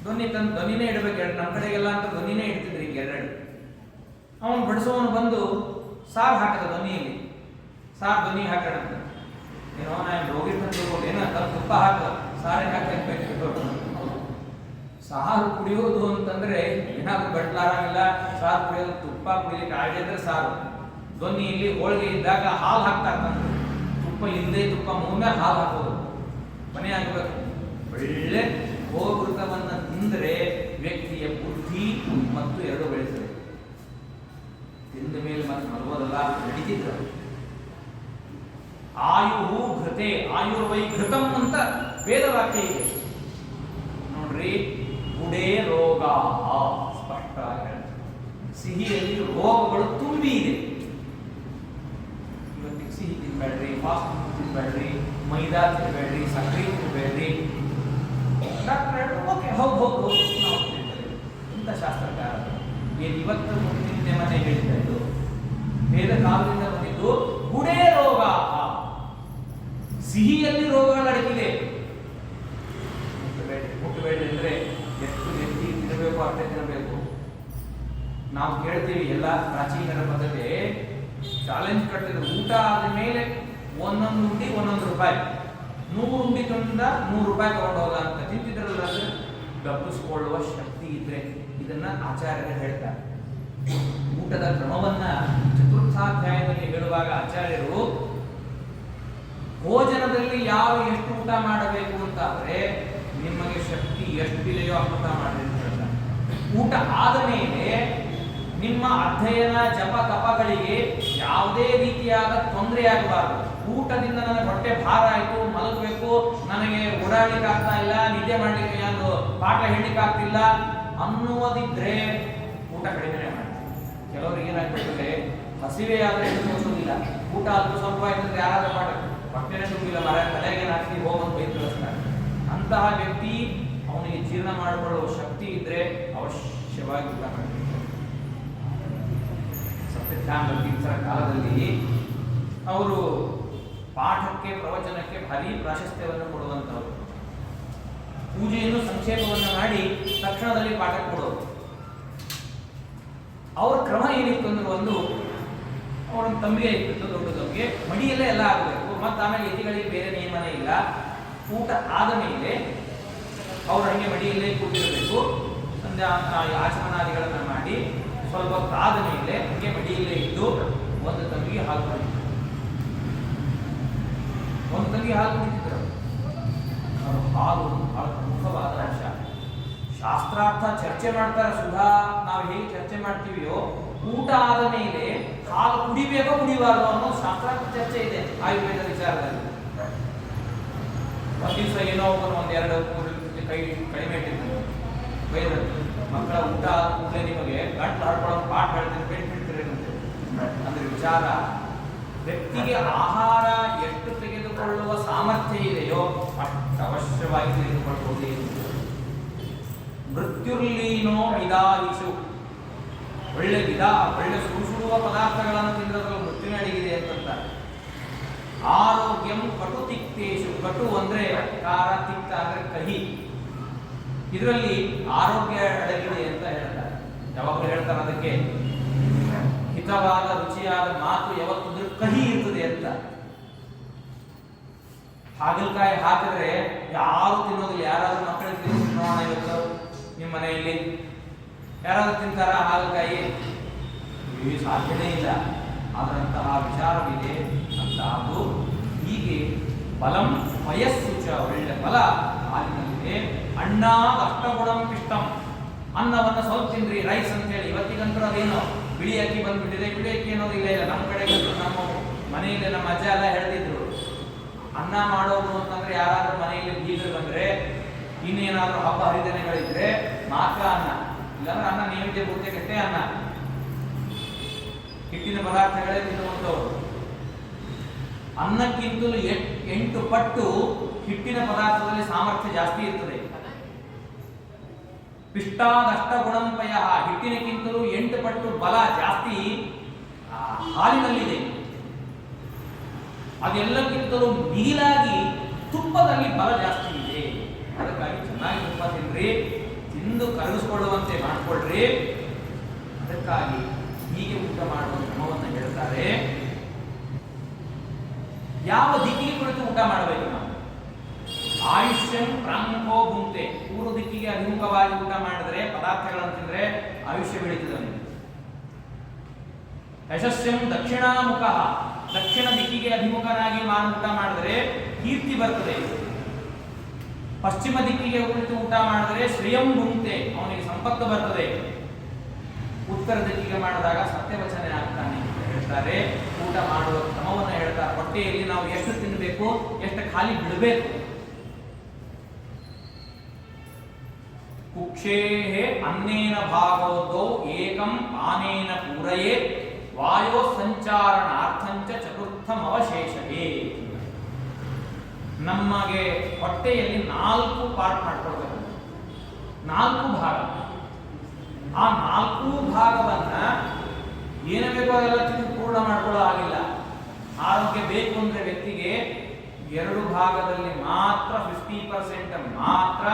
ದೊನ್ನಿನೇ ಇಡಬೇಕು ಎರಡು. ನಮ್ಮ ಕಡೆಗೆಲ್ಲ ಅಂತ ದೊನ್ನಿನೇ ಇಡ್ತಿದ್ರು. ಈಗ ಎರಡು ಅವನು ಬಡಿಸೋನು ಬಂದು ಸಾರು ಹಾಕದ ದೊನ್ನಿಯಲ್ಲಿ, ಸಾರು ದೊನ್ನಿ ಹಾಕೋಣ ಅಂತ. ಏನೋ ನಾನು ರೋಗಿಟ್ಟು ಏನೋ ತುಪ್ಪ ಹಾಕ ಸಾರಿಗೆ ಹಾಕಬೇಕು. ಸಾರು ಕುಡಿಯೋದು ಅಂತಂದ್ರೆ ಏನಾದ್ರು ಗಟ್ಲಾರಾಗಿಲ್ಲ. ಸಾರು ಕುಡಿಯೋದು, ತುಪ್ಪ ಕುಡಿಲಿಕ್ಕೆ ಆಗಿದ್ರೆ ಸಾರು. ದೊನ್ನಿಯಲ್ಲಿ ಹೋಳಿಗೆ ಇದ್ದಾಗ ಹಾಲು ಹಾಕ್ತಾ ಇರ್ತಾನೆ. ತುಪ್ಪ ಇಲ್ಲದೆ ತುಪ್ಪ ಮುಂದೆ ಹಾಲು ಹಾಕೋದು ಮನೆ ಆಗಬೇಕು. ಒಳ್ಳೆ ಗೋಘೃತವನ್ನು ತಿಂದರೆ ವ್ಯಕ್ತಿಯ ಬುದ್ಧಿ ಮತ್ತು ಎರಡು ಬೆಳೆಸಬೇಕು. ತಿಂದ ಮೇಲೆ ಮತ್ತೆ ಮಲಗೋದಲ್ಲ, ನಡೀತಿದ್ರು. ಆಯುಹು ಘೃತೆ ಆಯುರ್ವೈ ಘೃತಂ ಅಂತ ವೇದವಾಕ್ಯ ಇದೆ ನೋಡ್ರಿ. ಗುಡೇ ರೋಗ ಸ್ಪಷ್ಟವಾಗಿ ಸಿಹಿಯಲ್ಲಿ ರೋಗಗಳು ತುಂಬಿ ಇದೆ. ಇವತ್ತಿಗೆ ಸಿಹಿ ತಿನ್ಬೇಡ್ರಿ, ಫಾಸ್ಟ್ ಫುಡ್ ತಿನ್ಬೇಡ್ರಿ, ಮೈದಾ ತಿನ್ಬೇಡ್ರಿ, ಸಕ್ಕರೆ ತಿನ್ಬೇಡ್ರಿ. ಡಾಕ್ಟರ್ ಹೇಳಿ ಓಕೆ ಹೌದು ಹೌದು ಹೌದು ನಾವು ತಿಂತೇವೆ. ಇಂಥ ಶಾಸ್ತ್ರಕಾರ ಏನು ಇವತ್ತು ನಿನ್ನೆ ಮನೆ ಹೇಳಿದ್ದ ಇದು ವೇದ ಕಾಲದಿಂದ ಬಂದಿದ್ದು. ಗುಡೇ ರೋಗ ಸಿಹಿಯಲ್ಲಿ ರೋಗಗಳು ಅಡಗಿದೆ. ಮುಟ್ಟಬೇಡಿ ಅಂದ್ರೆ ಎಷ್ಟು ವ್ಯಕ್ತಿ ತಿನ್ನಬೇಕು ಅಷ್ಟೇ ತಿನ್ನಬೇಕು. ನಾವು ಕೇಳ್ತೀವಿ ಎಲ್ಲ ಪ್ರಾಚೀನರ ಪದ್ಧತಿ ಚಾಲೆಂಜ್ ಕಟ್ಟಿದ್ರು. ಊಟ ಆದ ಮೇಲೆ ಒಂದೊಂದು ಉಂಡಿ ಒಂದೊಂದು ರೂಪಾಯಿ, 100 ಉಂಡಿ ತಂದ 100 ರೂಪಾಯಿ ತಗೊಂಡು ಹೋದ ಅಂತ ತಿಂತಿದ್ರಲ್ಲ. ಅಂದ್ರೆ ಗಪ್ಪಿಸ್ಕೊಳ್ಳುವ ಶಕ್ತಿ ಇದ್ರೆ ಇದನ್ನ ಆಚಾರ್ಯರು ಹೇಳ್ತಾರೆ. ಊಟದ ಕ್ರಮವನ್ನ ಚತುರ್ಥಾಧ್ಯಾಯದಲ್ಲಿ ಹೇಳುವಾಗ ಆಚಾರ್ಯರು ಭೋಜನದಲ್ಲಿ ಯಾರು ಎಷ್ಟು ಊಟ ಮಾಡಬೇಕು ಅಂತಾದ್ರೆ ನಿಮಗೆ ಶಕ್ತಿ ಎಷ್ಟಿದೆಯೋ ಅಷ್ಟು ಊಟ ಮಾಡಿ ಅಂತ ಹೇಳ್ತಾರೆ. ಊಟ ಆದ ಮೇಲೆ ನಿಮ್ಮ ಅಧ್ಯಯನ ಜಪ ತಪಗಳಿಗೆ ಯಾವುದೇ ರೀತಿಯಾದ ತೊಂದರೆ ಆಗಬಾರದು. ಊಟದಿಂದ ನನಗೆ ಹೊಟ್ಟೆ ಭಾರ ಆಯಿತು, ಮಲಗಬೇಕು, ನನಗೆ ಓಡಾಡ್ಲಿಕ್ಕೆ ಆಗ್ತಾ ಇಲ್ಲ, ನಿದ್ದೆ ಮಾಡ್ಲಿಕ್ಕೆ ಯಾರು ಪಾಠ ಹೇಳಲಿಕ್ಕೆ ಆಗ್ತಿಲ್ಲ ಅನ್ನುವುದಿದ್ರೆ ಊಟ ಕಡಿಮೆ ಮಾಡಿ. ಕೆಲವರಿಗೆ ಏನಾಗ್ಬಿಟ್ಟಿದ್ರೆ ಹಸಿವೆ ಆದ್ರೆ ತೋರಿಸೋದಿಲ್ಲ. ಊಟ ಅಲ್ಪ ಸ್ವಲ್ಪ ಆಯ್ತಂದ್ರೆ ಯಾರಾದ್ರೂ ಪಾಠ ಹೊಟ್ಟೆನೇ ತುಂಬಿಲ್ಲ ಮರ ತಲೆಗೆ ಹಾಕಿ ಹೋಗೋದು ಬೈ ತಿಳಿಸ್ತಾರೆ. ಅಂತಹ ವ್ಯಕ್ತಿ ಅವನಿಗೆ ಜೀರ್ಣ ಮಾಡಿಕೊಳ್ಳುವ ಶಕ್ತಿ ಇದ್ರೆ ಅವಶ್ಯವಾಗಿ ಊಟ ಮಾಡಬೇಕು. ಸತ್ಯಜ್ಞಾನ ತೀರ್ಥರ ಕಾಲದಲ್ಲಿ ಅವರು ಪಾಠಕ್ಕೆ ಪ್ರವಚನಕ್ಕೆ ಭಾರಿ ಪ್ರಾಶಸ್ತ್ಯವನ್ನು ಕೊಡುವಂಥವ್ರು. ಪೂಜೆಯನ್ನು ಸಂಕ್ಷೇಪವನ್ನು ಮಾಡಿ ತಕ್ಷಣದಲ್ಲಿ ಪಾಠ ಕೊಡೋರು. ಅವರ ಕ್ರಮ ಏನಿತ್ತು ಅಂದ್ರೆ ಒಂದು ಅವರ ತಂಬಿಗೆ ಇತ್ತು, ದೊಡ್ಡ ತಂಬಿಗೆ ಮಡಿಯಲ್ಲೇ ಎಲ್ಲ ಆಗಬೇಕು. ಮತ್ತು ಆಮೇಲೆ ಯತಿಗಳಿಗೆ ಬೇರೆ ನಿಯಮನೇ ಇಲ್ಲ. ಊಟ ಆದ ಮೇಲೆ ಅವರು ಹಂಗೆ ಮಡಿಯಲ್ಲೇ ಕೂತಿರಬೇಕು. ಸಂಧ್ಯಾ ಆಚಮನಾದಿಗಳನ್ನು ಮಾಡಿ ಸ್ವಲ್ಪ ಹೊತ್ತಾದ ಮೇಲೆ ಹಂಗೆ ಮಡಿಯಲ್ಲೇ ಇದ್ದು ಒಂದು ತಂಬಿಗೆ ಹಾಲು ಕುಡಿದ್ರು. ಒಂದು ತಂಬಿಗೆ ಹಾಲು ಕುಡಿತಿದ್ರು. ಅವರು ಹಾಲು ಬಹಳ ಪ್ರಮುಖವಾದ ಅಂಶ. ಶಾಸ್ತ್ರಾರ್ಥ ಚರ್ಚೆ ಮಾಡ್ತಾರೆ. ಸುಧಾ ನಾವು ಹೇಗೆ ಚರ್ಚೆ ಮಾಡ್ತೀವಿಯೋ ಊಟ ಆದ ಮೇಲೆ ಹಾಲು ಕುಡಿಬೇಕೋ ಕುಡಿಬಾರ್ದು ಅನ್ನೋ ಶಾಸ್ತ್ರಾರ್ಥ ಚರ್ಚೆ ಇದೆ ಆಯುರ್ವೇದ ವಿಚಾರದಲ್ಲಿ. ಒಂದ್ ದಿವಸ ಏನೋ ಒಂದ್ 2-3 ಕೈ ಕಡಿಮೆ ಇಟ್ಟಿರ್ತಾರೆ ಬೈದದ್ದು. ಮಕ್ಕಳ ಊಟ ಆದ ಕೂಡಲೇ ನಿಮಗೆ ಗಂಟು ಹಾಡ್ಕೊಳ್ಳೋ ಪಾಠ ಹೇಳ್ತೀನಿ ಬಿಡ್ತೀರಿ ಅಂದ್ರೆ ವಿಚಾರ. ವ್ಯಕ್ತಿಗೆ ಆಹಾರ ಎಷ್ಟು ತೆಗೆದುಕೊಳ್ಳುವ ಸಾಮರ್ಥ್ಯ ಇದೆಯೋ ಅಷ್ಟು ಅವಶ್ಯವಾಗಿ ತೆಗೆದುಕೊಳ್ಳಬಹುದು. ಮೃತ್ಯುರ್ಲೀನೋ ವಿದಾಯಿಸು. ಒಳ್ಳೆ ಒಳ್ಳೆ ಸುಡುವ ಪದಾರ್ಥಗಳನ್ನು ತಿನ್ನೋದ್ರಲ್ಲಿ ಮೃತ್ಯುನ ಅಡಗಿದೆ ಅಂತಂತಾರೆ. ಆರೋಗ್ಯಂ ಕಟು ತಿಕ್ತೇಶು. ಕಟು ಅಂದ್ರೆ ಖಾರ, ತಿಕ್ತ ಅಂದ್ರೆ ಕಹಿ. ಇದರಲ್ಲಿ ಆರೋಗ್ಯ ಅಡಗಿದೆ ಅಂತ ಹೇಳ್ತಾರೆ. ಯಾವಾಗಲೂ ಹೇಳ್ತಾರೆ ಅದಕ್ಕೆ ಹಿತವಾದ ರುಚಿಯಾದ ಮಾತು ಯಾವತ್ತಿದ್ರೂ ಕಹಿ ಇರ್ತದೆ ಅಂತ. ಹಾಗಲಕಾಯಿ ಹಾಕಿದ್ರೆ ಯಾರು ತಿನ್ನೋದಿಲ್ಲ. ಯಾರಾದ್ರೂ ಮಕ್ಕಳಿಗೆ ತಿನ್ನಿಸಿ ನೋಡೋಣ ಇವತ್ತು ನಿಮ್ಮ ಮನೆಯಲ್ಲಿ ಯಾರಾದ್ರೂ ತಿಂತಾರ ಹಾಗಲಕಾಯಿ? ಸಾಧ್ಯನೇ ಇಲ್ಲ. ಅದರಂತಹ ವಿಚಾರವಿದೆ ಅಂತ. ಅದು ಹೀಗೆ ಬಲಂ ವಯಸ್ಸುಚ. ಒಳ್ಳೆ ಬಲ ಹಾಲಿನಲ್ಲಿದೆ. ಅಣ್ಣಾದ ಅಷ್ಟಗುಣಂ ಪಿಷ್ಟಂ. ಅನ್ನವನ್ನು ಸ್ವಲ್ಪ ತಿನ್ರಿ, ರೈಸ್ ಅಂತ ಹೇಳಿ. ಇವತ್ತಿಗಂತೂ ಅದೇನೋ ಬಿಳಿ ಅಕ್ಕಿ ಬಂದ್ಬಿಟ್ಟಿದೆ. ಬಿಳಿ ಅಕ್ಕಿ ಅನ್ನೋದಿಲ್ಲ. ಇಲ್ಲ ನಮ್ಮ ಕಡೆ ನಮ್ಮ ಮನೆಯಲ್ಲಿ ನಮ್ಮ ಅಜ್ಜ ಎಲ್ಲ ಹೇಳ್ತಿದ್ರು, ಅನ್ನ ಮಾಡೋದು ಅಂತಂದ್ರೆ ಯಾರಾದ್ರೂ ಮನೆಯಲ್ಲಿ ಬೀಗರು ಬಂದ್ರೆ ಇನ್ನೇನಾದ್ರೂ ಹಬ್ಬ ಹರಿದಿನಗಳಿದ್ರೆ ಮಾತ್ರ ಅನ್ನ, ಇಲ್ಲಾಂದ್ರೆ ಅನ್ನ ನೈವೇದ್ಯ ಪೂಜೆಗಷ್ಟೇ ಅನ್ನ. ಹಿಟ್ಟಿನ ಪದಾರ್ಥಗಳೇ ತಿನ್ನುವಂಥವ್ರು. ಅನ್ನಕ್ಕಿಂತಲೂ 8 ಪಟ್ಟು ಹಿಟ್ಟಿನ ಪದಾರ್ಥದಲ್ಲಿ ಸಾಮರ್ಥ್ಯ ಜಾಸ್ತಿ ಇರ್ತದೆ. ಪಿಷ್ಟಾದಷ್ಟ ಗುಣಂಪಯ. ಹಿಟ್ಟಿನಕ್ಕಿಂತಲೂ 8 ಪಟ್ಟು ಬಲ ಜಾಸ್ತಿ ಹಾಲಿನಲ್ಲಿದೆ. ಅದೆಲ್ಲಕ್ಕಿಂತಲೂ ಮಿಗಿಲಾಗಿ ತುಪ್ಪದಲ್ಲಿ ಬಲ ಜಾಸ್ತಿ ಇದೆ. ಅದಕ್ಕಾಗಿ ಚೆನ್ನಾಗಿ ತುಪ್ಪ ತಿನ್ರಿ, ತಿಂದು ಕರಗಿಸ್ಕೊಳ್ಳುವಂತೆ ಮಾಡಿಕೊಳ್ಳ್ರಿ. ಅದಕ್ಕಾಗಿ ಹೀಗೆ ಊಟ ಮಾಡುವ ಕ್ರಮವನ್ನು ಹೇಳ್ತಾರೆ. ಯಾವ ದಿಕ್ಕಿಗೆ ಕುರಿತು ಊಟ ಮಾಡಬೇಕು ನಾವು? ಆಯುಷ್ಯಂ ಪ್ರಾಂಗೋ ಭುಂಕ್ತೆ. ಪೂರ್ವ ದಿಕ್ಕಿಗೆ ಅಭಿಮುಖವಾಗಿ ಊಟ ಮಾಡಿದ್ರೆ, ಪದಾರ್ಥಗಳನ್ನು ತಿಂದ್ರೆ ಆಯುಷ್ಯ ಬೆಳೀತದೆ. ಯಶಸ್ಸಂ ದಕ್ಷಿಣಾಮುಖ. ದಕ್ಷಿಣ ದಿಕ್ಕಿಗೆ ಅಭಿಮುಖನಾಗಿ ಊಟ ಮಾಡಿದ್ರೆ ಕೀರ್ತಿ ಬರ್ತದೆ. ಪಶ್ಚಿಮ ದಿಕ್ಕಿಗೆ ಕುಳಿತು ಊಟ ಮಾಡಿದ್ರೆ ಶ್ರೇಯಂ ಭುಂಕ್ತೆ, ಅವನಿಗೆ ಸಂಪತ್ತು ಬರ್ತದೆ. ಉತ್ತರ ದಿಕ್ಕಿಗೆ ಮಾಡಿದಾಗ ಸತ್ಯವಚನ ಆಗ್ತಾನೆ ಅಂತ ಹೇಳ್ತಾರೆ. ಊಟ ಮಾಡುವ ಕ್ರಮವನ್ನು ಹೇಳ್ತಾರೆ. ಹೊಟ್ಟೆಯಲ್ಲಿ ನಾವು ಎಷ್ಟು ತಿನ್ನಬೇಕು, ಎಷ್ಟು ಖಾಲಿ ಬಿಡಬೇಕು. ಕುಕ್ಷೇಹೇ ಅನ್ನೇನ ಭಾಗವತೋ ಏಕಂ ಪಾನೇನ ಪೂರಯೇ ವಾಯೋ ಸಂಚಾರಣಾರ್ಥಂಚ ಚತುರ್ಥಂ ಅವಶೇಷವೇ. ನಮಗೆ ಹೊಟ್ಟೆಯಲ್ಲಿ 4 ಪಾರ್ಟ್ ಮಾಡ್ಕೊಳ್ಬೇಕು, 4 ಭಾಗ. ಆ 4 ಭಾಗವನ್ನ ಏನು ಬೇಕೋ ಅದೆಲ್ಲ ತಿಂದು ಪೂರ್ಣ ಮಾಡ್ಕೊಳ್ಳೋ ಆಗಿಲ್ಲ. ಆರೋಗ್ಯ ಬೇಕು ಅಂದ್ರೆ ವ್ಯಕ್ತಿಗೆ 2 ಭಾಗದಲ್ಲಿ ಮಾತ್ರ 50% ಮಾತ್ರ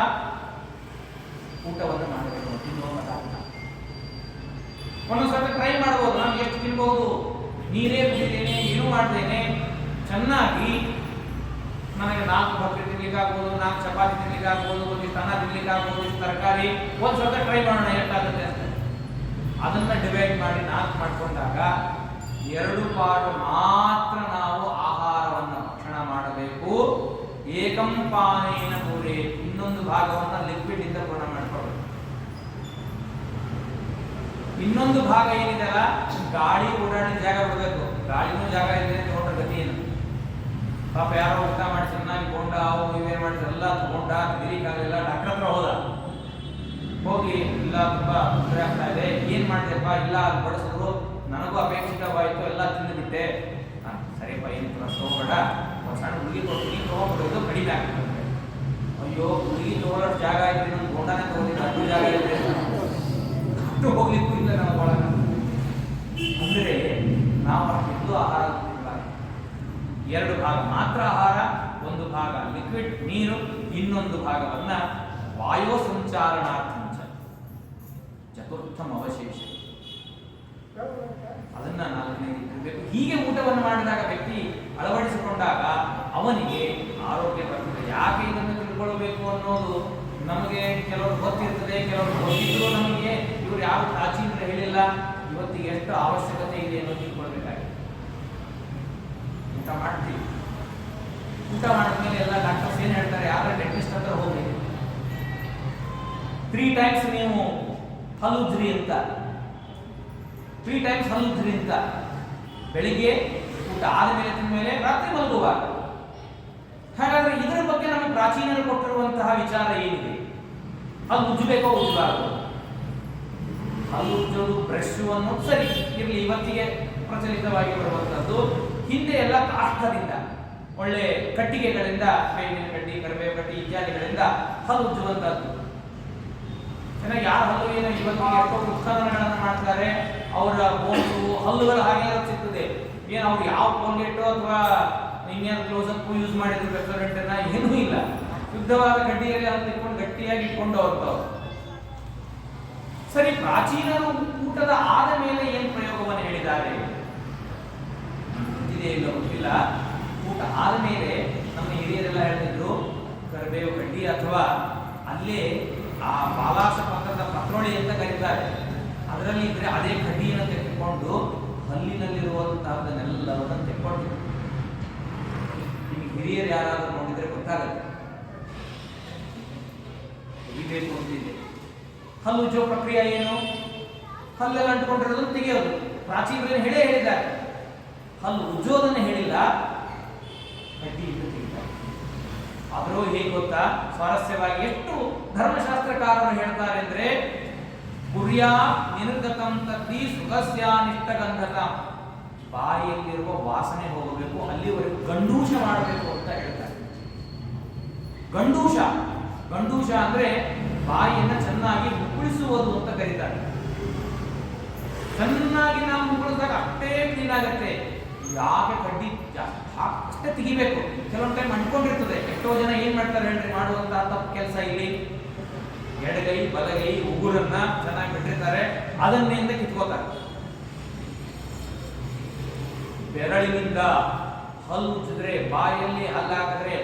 ಊಟವನ್ನು ಮಾಡಬೇಕು, ತಿನ್ನುವ ಪದಾರ್ಥ. ಒಂದೊಂದ್ಸಲ ಟ್ರೈ ಮಾಡ್ಬೋದು, ನಾನು ಎಷ್ಟು ತಿನ್ಬಹುದು, ನೀರೇ ಕುಡಿದೇನೆ, ಏನೂ ಮಾಡ್ದೇನೆ, ಚೆನ್ನಾಗಿ ನನಗೆ 4 ಬಕೆಟ್ ತಿನ್ಲಿಕ್ಕಾಗ್ಬೋದು, 4 ಚಪಾತಿ ತಿನ್ಲಿಕ್ಕಾಗ್ಬೋದು, ಒಂದಿಷ್ಟು ಅನ್ನ ತಿನ್ಲಿಕ್ಕಾಗ್ಬೋದು, ಇಷ್ಟು ತರಕಾರಿ, ಒಂದ್ಸಲ ಟ್ರೈ ಮಾಡೋಣ ಎಷ್ಟಾಗುತ್ತೆ ಅಂತ. ಅದನ್ನ ಡಿವೈಡ್ ಮಾಡಿ 4 ಮಾಡ್ಕೊಂಡಾಗ 2 ಪಾರ್ಟ್ ಮಾತ್ರ ನಾವು ಆಹಾರವನ್ನು ಭಕ್ಷಣ ಮಾಡಬೇಕು. ಏಕಂ ಪಾನೇನ ಪೂರೇ, ಇನ್ನೊಂದು ಭಾಗವನ್ನ ಲಿಕ್ವಿಡ್ ಇಂದ ಪೂರ್ಣ ಮಾಡ್ಕೊಳ್ಬೇಕು. ಇನ್ನೊಂದು ಭಾಗ ಏನಿದೆಲ್ಲ ಗಾಳಿ ಓಡಾಡಿದ ಜಾಗ ಬಿಡಬೇಕು. ಗಾಳಿನೂ ಜಾಗ ಇದೆ ಅಂತ ಹೊರಟ ಗತಿ ಏನು. ಪಾಪ ಯಾರೋ ಊಟ ಮಾಡಿ ಚೆನ್ನಾಗಿ ಕೊಂಡ ಅವು ಇವೇ ಮಾಡಿದ್ರೆ ಎಲ್ಲ ತಗೊಂಡ ತಿರಿಕಾಗಲಿಲ್ಲ, ಡಾಕ್ಟರ್ ಹತ್ರ ಹೋದ. ಹೋಗಿ ಇಲ್ಲ ತುಂಬಾ ತೊಂದರೆ ಆಗ್ತಾ ಇದೆ, ಏನ್ ಮಾಡ್ದೆಪ್ಪ, ಇಲ್ಲ ಅದು ಬಡಿಸಿದ್ರು, ನನಗೂ ಅಪೇಕ್ಷಿತವಾಯಿತು, ಎಲ್ಲ ತಿಂದುಬಿಟ್ಟೆ. ಸರಿಪ್ಪ ಏನು ತಗೋಬೇಡ, ಒಂದು ಸಣ್ಣ ಹುಡುಗಿ ಕೊಡ್ತೀನಿ, ತಗೊಂಡ್ಬಿಡೋದು ಕಡಿಮೆ ಆಗ್ತದೆ. ಅಯ್ಯೋ ಹುಡುಗಿ ತಗೊಳ್ಳೋಷ್ಟು ಜಾಗ ಇದ್ರೆ ನನ್ನ ಗೊಂಡನೇ ತಗೊಂಡಿದ್ದು, ಅಷ್ಟು ಜಾಗ ಇದೆ, ಅಷ್ಟು ಹೋಗ್ಲಿಕ್ಕೂ ಇಲ್ಲ ನಮ್ಮ ಒಳಗ. ಅಂದ್ರೆ ನಾವು ಅಷ್ಟು ಆಹಾರ 2 ಭಾಗ ಮಾತ್ರ ಆಹಾರ, 1 ಭಾಗ ಲಿಕ್ವಿಡ್ ನೀರು, ಇನ್ನೊಂದು ಭಾಗವನ್ನ ವಾಯೋ ಸಂಚಾರಣಾರ್ಥಂಚ ಚತುರ್ಥಂ ಅವಶೇಷ, ಅದನ್ನ 4ನೇ ಇರಬೇಕು. ಹೀಗೆ ಊಟವನ್ನು ಮಾಡಿದಾಗ ವ್ಯಕ್ತಿ ಅಳವಡಿಸಿಕೊಂಡಾಗ ಅವನಿಗೆ ಆರೋಗ್ಯ ಬರ್ತದೆ. ಯಾಕೆ ಇದನ್ನು ತಿಳ್ಕೊಳ್ಬೇಕು ಅನ್ನೋದು ನಮಗೆ ಕೆಲವರು ಗೊತ್ತಿರ್ತದೆ, ಕೆಲವರು ಗೊತ್ತಿದ್ರು ನಮಗೆ ಇವರು ಯಾವ ಪ್ರಾಚೀನರು ಹೇಳಿಲ್ಲ. ಇವತ್ತಿಗೆ ಎಷ್ಟು ಅವಶ್ಯಕತೆ ಇದೆ ಅನ್ನೋದು ತಿಳ್ಕೊಳ್ಬೇಕಾಗಿದೆ. ಊಟ ಮಾಡ್ತೀವಿ, ಊಟ ಮಾಡಿದ್ಮೇಲೆ ಎಲ್ಲ ಡಾಕ್ಟರ್ಸ್ ಏನ್ ಹೇಳ್ತಾರೆ, ಯಾರ ಡೆಂಟಿಸ್ಟ್ ಹತ್ರ ಹೋಗಿ 3 ಟೈಮ್ಸ್ ನೀವು ಹಲ್ಲುಜ್ರಿ ಅಂತ, 3 ಟೈಮ್ಸ್ ಹಲ್ಲುಜ್ರಿ ಅಂತ. ಬೆಳಿಗ್ಗೆ ಊಟ ಆದಮೇಲೆ ತಿಂದ್ಮೇಲೆ ರಾತ್ರಿ ಮಲಗುವಾಗ. ಹಾಗಾದ್ರೆ ಇದರ ಬಗ್ಗೆ ನಮ್ಮ ಪ್ರಾಚೀನರು ಕೊಟ್ಟಿರುವಂತಹ ವಿಚಾರ ಏನಿದೆ? ಹಲ್ಲು ಉಜ್ಜಬೇಕೋ ಉಜ್ಜಬಾರದು? ಹಲ್ಲು ಉಜ್ಜೋದು ಬ್ರಷ್ ಅನ್ನೋದು ಸರಿ ಇರಲಿ, ಇವತ್ತಿಗೆ ಪ್ರಚಲಿತವಾಗಿ ಬರುವಂತದ್ದು. ಹಿಂದೆ ಎಲ್ಲ ಕಾಷ್ಟದಿಂದ, ಒಳ್ಳೆ ಕಟ್ಟಿಗೆಗಳಿಂದ, ಬೇವಿನ ಕಡ್ಡಿ, ಕರಿಬೇವು ಕಡ್ಡಿ ಇತ್ಯಾದಿಗಳಿಂದ ಹಲ್ಲು ಉಜ್ಜುವಂತದ್ದು. ಚೆನ್ನಾಗಿ ಯಾರ ಹಲ್ಲು ಏನೋ ಇವತ್ತಿಗೆ ಎಷ್ಟೋ ಉತ್ಖನನಗಳನ್ನು ಮಾಡ್ತಾರೆ, ಅವರ ಬೋನ್ಸು ಹಲ್ಲುಗಳ ಹಾಗೆ ಸಿಗ್ತದೆ. ಏನು ಅವ್ರು ಯಾವ ಕೋಲ್ಗೇಟು ಅಥವಾ ಇನ್ನೇನು ಕ್ಲೋಸಪ್ ಯೂಸ್ ಮಾಡಿದ್ರು ರೆಸ್ಟೋರೆಂಟ್ ಏನೂ ಇಲ್ಲ, ಶುದ್ಧವಾದ ಕಡ್ಡಿಯಲ್ಲಿ ಹಲ್ಲು ತಿಳ್ಕೊಂಡು ಗಟ್ಟಿಯಾಗಿ ಇಟ್ಕೊಂಡು ಅವ್ರದ್ದು. ಸರಿ, ಪ್ರಾಚೀನರು ಊಟದ ಆದ ಮೇಲೆ ಏನು ಪ್ರಯೋಗವನ್ನು ಹೇಳಿದ್ದಾರೆ ಇದೇ ಇಲ್ಲ ಗೊತ್ತಿಲ್ಲ. ಊಟ ಆದ ಮೇಲೆ ನಮ್ಮ ಹಿರಿಯರೆಲ್ಲ ಹೇಳ್ತಿದ್ರು ಕರಿಬೇವು ಕಡ್ಡಿ ಅಥವಾ ಅಲ್ಲೇ ಆ ಬಾಲಾಸ ಪತ್ರದ ಪತ್ರೊಳಿ ಅಂತ ಕರೀತಾರೆ, ಅದರಲ್ಲಿ ಇದ್ರೆ ಅದೇ ಕಡ್ಡಿಯನ್ನು ತೆಗೆದುಕೊಂಡು ಹಲ್ಲಿನಲ್ಲಿರುವಂತಹದನ್ನೆಲ್ಲವನ್ನು ತೆಕ್ಕೊಂಡು, ನಿಮಗೆ ಹಿರಿಯರು ಯಾರಾದರೂ ನೋಡಿದ್ರೆ ಗೊತ್ತಾಗುತ್ತೆ. ತೆಗಿಬೇಕು ಅಂತಿದೆ. ಹಲ್ಲು ಉಜ್ಜೋ ಪ್ರಕ್ರಿಯೆ ಏನು? ಹಲ್ಲೆಲ್ಲ ಅಂಟ್ಕೊಂಡಿರೋದನ್ನು ತೆಗೆಯೋದು. ಪ್ರಾಚೀನರು ಹೇಳಿದ್ದಾರೆ, ಹಲ್ಲು ಉಜ್ಜೋದನ್ನು ಹೇಳಿಲ್ಲ, ಕಡ್ಡಿಯಿಂದ ತೆಗಿತಾರೆ. ಆದರೂ ಹೇಗೆ ಗೊತ್ತಾ, ಸ್ವಾರಸ್ಯವಾಗಿ ಎಷ್ಟು ಧರ್ಮಶಾಸ್ತ್ರಕಾರರು ಹೇಳ್ತಾರೆ ಅಂದ್ರೆ, ಕುರ್ಯಾ ನಿರುಗತಂ ತದ್ದಿ ಸುಖಸ್ಯಾನಿಷ್ಟಗಂಧತ, ಬಾಯಿಯಲ್ಲಿರುವ ವಾಸನೆ ಹೋಗಬೇಕು, ಅಲ್ಲಿವರೆಗೂ ಗಂಡೂಷ ಮಾಡಬೇಕು ಅಂತ ಹೇಳ್ತಾರೆ. ಗಂಡೂಷ, ಗಂಡೂಷ ಅಂದ್ರೆ ಬಾಯಿಯನ್ನು ಚೆನ್ನಾಗಿ ಮುಕ್ಕಳಿಸುವುದು ಅಂತ ಕರೀತಾರೆ. ಚೆನ್ನಾಗಿ ನಾವು ಮುಕ್ಕಳಿಸಿದಾಗ ಅಷ್ಟೇ ಕ್ಲೀನ್ ಆಗುತ್ತೆ. ಯಾಕೆ ಕಡ್ಡಿ ಅಷ್ಟೇ ತೆಗಿಬೇಕು. ಕೆಲವೊಂದು ಟೈಮ್ ಅಂಟ್ಕೊಂಡಿರ್ತದೆ. ಎಷ್ಟೋ ಜನ ಏನ್ ಮಾಡ್ತಾರೆ ಹೇಳ್ರಿ, ಮಾಡುವಂತಹ ತಪ್ಪು ಕೆಲಸ ಇಲ್ಲಿ, ಎಡಗೈ ಬಲಗೈ ಉಗುರನ್ನ ಚೆನ್ನಾಗಿ ಬಿಟ್ಟಿರ್ತಾರೆ, ಅದನ್ನಿಂದ ಕಿತ್ಕೋತಾರೆ. ಬೆರಳಿನಿಂದ ಹಲ್ಲು ಉಜ್ಜಿದ್ರೆ, ಬಾಯಲ್ಲಿ ಹಲ್ಲಾಕಿದ್ರೆ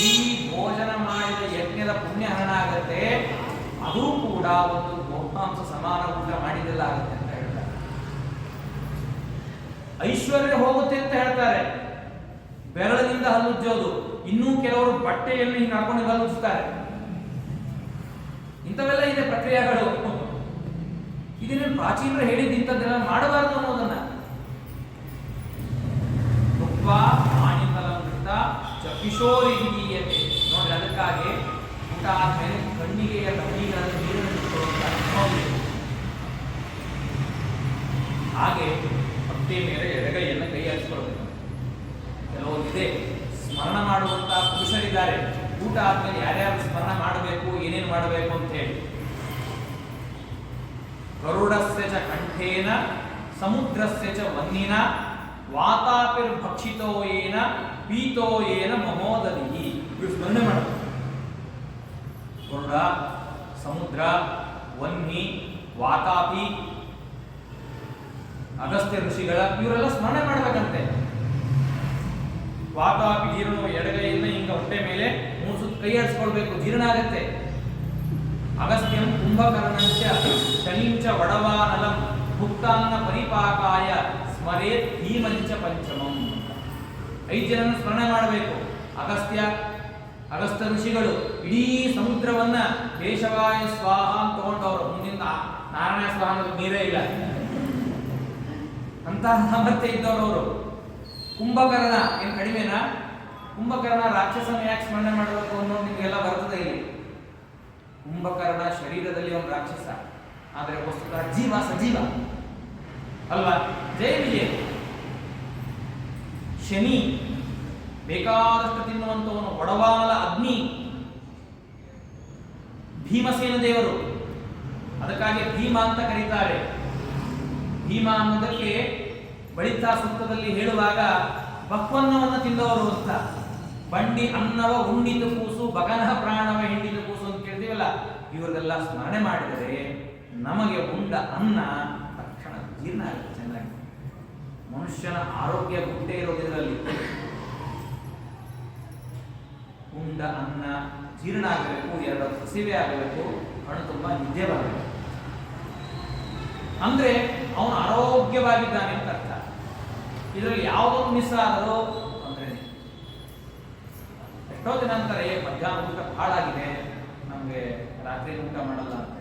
ಇಡೀ ಭೋಜನ ಮಾಡಿದ ಯಜ್ಞದ ಪುಣ್ಯ ಹರಣ ಆಗತ್ತೆ. ಅದು ಕೂಡ ಒಂದು ಬಹುಮಾಂಸ ಸಮಾನ ಊಟ ಮಾಡಿದೆಲ್ಲ ಆಗುತ್ತೆ ಅಂತ ಹೇಳ್ತಾರೆ. ಐಶ್ವರ್ಯ ಹೋಗುತ್ತೆ ಅಂತ ಹೇಳ್ತಾರೆ, ಬೆರಳಿನಿಂದ ಹಲ್ಲುಜ್ಜೋದು. ಇನ್ನೂ ಕೆಲವರು ಬಟ್ಟೆಯನ್ನು ಹಿಂಗೆ ಹಾಕೊಂಡು ಹಲ್ಲುಜ್ತಾರೆ. ಇಂಥವೆಲ್ಲ ಇದೆ ಪ್ರಕ್ರಿಯೆಗಳು. ಇದನ್ನೇನು ಪ್ರಾಚೀನರು ಹೇಳಿದ್ದು ಇಂಥದ್ದೆಲ್ಲ ಮಾಡಬಾರದು ಅನ್ನೋದನ್ನ. ಕಿಶೋರಿ ಗೀಯತೆ ನೋಡಿ, ಅದಕ್ಕಾಗಿ ಊಟ ಆದ್ಮೇಲೆ ಕಣ್ಣಿಗೆ ಕಣ್ಣಿಗಳನ್ನು ನೀರನ್ನು ಹಾಗೆ ಹೊಟ್ಟೆ ಮೇಲೆ ಎಡಗೈಯನ್ನು ಕೈ ಹಾಕಿಸ್ಕೊಳ್ಬೇಕು. ಕೆಲವೊಂದಿದೆ ಸ್ಮರಣ ಮಾಡುವಂತಹ ಪುರುಷರಿದ್ದಾರೆ, ಊಟ ಆದ್ಮೇಲೆ ಯಾರ್ಯಾರು ಸ್ಮರಣ ಮಾಡಬೇಕು, ಏನೇನು ಮಾಡಬೇಕು ಅಂತ ಹೇಳಿ. ಗರುಡಸ್ಯ ಚ ಕಂಠೇನ ಸಮುದ್ರಸ್ಯ ಚ ವನ್ನಿನ ವಾತಾಪಿರ್ಭಕ್ಷಿತೋ ಏನ ಪೀತೋ ಏನ ಮಹೋದಧಿ. ಇವು ಸ್ಮರಣೆ ಮಾಡಬೇಕು. ಗರುಡ, ಸಮುದ್ರ, ವನ್ನಿ, ವಾತಾಪಿ, ಅಗಸ್ತ್ಯ ಋಷಿಗಳ ಇವರೆಲ್ಲ ಸ್ಮರಣೆ ಮಾಡಬೇಕಂತೆ. ವಾತಾಪಿ ಜೀರ್ಣ ಎಡಗೈಯಿಂದ ಹಿಂಗ ಹೊಟ್ಟೆ ಮೇಲೆ 3 ಸುತ್ತು ಕೈ ಆಡಿಸ್ಕೊಳ್ಬೇಕು, ಜೀರ್ಣ ಆಗತ್ತೆ. ಅಗಸ್ತ್ಯಂ ಕುಂಭಕರ್ಣಂಚ ಶನೀಂಚ ವಡವಾನಲಂ ಭುಕ್ತಾನ್ನ ಪರಿಪಾಕಾಯ ಸ್ಮರೇತ್ ಭೀಮಂಚ ಪಂಚಮಂ. 5 ಜನನ ಸ್ಮರಣೆ ಮಾಡಬೇಕು. ಅಗಸ್ತ್ಯ ಋಷಿಗಳು ಇಡೀ ಸಮುದ್ರವನ್ನ ಕೇಶವಾಯ ಸ್ವಾಹ ಅಂತ ತಗೊಂಡವರು. ಮುಂದಿನ ನಾರಾಯಣ ಸ್ವಾಹ ನೀರೇ ಇಲ್ಲ ಅಂತಹ ಸಾಮರ್ಥ್ಯ ಇದ್ದವರು. ಕುಂಭಕರ್ಣ ಏನು ಕಡಿಮೆನಾ? ಕುಂಭಕರ್ಣ ರಾಕ್ಷಸನ ಯಾಕೆ ಸ್ಮರಣೆ ಮಾಡಬೇಕು ಅನ್ನೋದು ನಿಮಗೆಲ್ಲ ಬರ್ತದೆ ಇಲ್ಲಿ. ಕುಂಭಕರ್ಣ ಶರೀರದಲ್ಲಿ ಒಂದು ರಾಕ್ಷಸ, ಆದರೆ ವಸ್ತುತಃ ಜೀವ ಸಜೀವ ಅಲ್ವಾ? ಜಯ ವಿಜಯ. ಶನಿ ಬೇಕಾದಷ್ಟು ತಿನ್ನುವಂತವನು, ಒಡವಾನಲ ಅಗ್ನಿ, ಭೀಮಸೇನ ದೇವರು. ಅದಕ್ಕಾಗಿ ಭೀಮ ಅಂತ ಕರೀತಾರೆ. ಭೀಮ ಅನ್ನೋದಕ್ಕೆ ಬಳಿತ ಸೂಕ್ತದಲ್ಲಿ ಹೇಳುವಾಗ ಬಕ್ವನ್ನವನ್ನು ತಿಂದವರು ಅಂತ. ಬಂಡಿ ಅನ್ನವ ಉಂಡಿತು ಕೂಸು ಬಗನಹ ಪ್ರಾಣವ ಹಿಂಡಿತು ಕೂಸು ಅಂತ ಕೇಳ್ತೀವಲ್ಲ, ಇವರೆಲ್ಲ ಸ್ಮರಣೆ ಮಾಡಿದರೆ ನಮಗೆ ಉಂಡ ಅನ್ನ ತಕ್ಷಣ ಜೀರ್ಣ ಆಗುತ್ತೆ ಚೆನ್ನಾಗಿ. ಮನುಷ್ಯನ ಆರೋಗ್ಯ ಗುಟ್ಟೆ ಇರೋದ್ರಲ್ಲಿ ಉಂಡ ಅನ್ನ ಜೀರ್ಣ ಆಗಬೇಕು, 2 ಹಸಿವೆ ಆಗಬೇಕು, ಹಣ್ಣು ತುಂಬ ನಿದ್ದೆ ಬರಬೇಕು. ಅಂದ್ರೆ ಅವನು ಆರೋಗ್ಯವಾಗಿದ್ದಾನೆ ಅಂತ ಅರ್ಥ. ಇದರಲ್ಲಿ ಯಾವುದೊಂದು ಮಿಸ್ ಆದರೂ ಅಂದ್ರೆ ಎಷ್ಟೋ ದಿನ ಅಂತಾರೆ ಮಧ್ಯಾಹ್ನ ಊಟ ಹಾಳಾಗಿದೆ, ನಮಗೆ ರಾತ್ರಿ ಊಟ ಮಾಡಲ್ಲ ಅಂತ.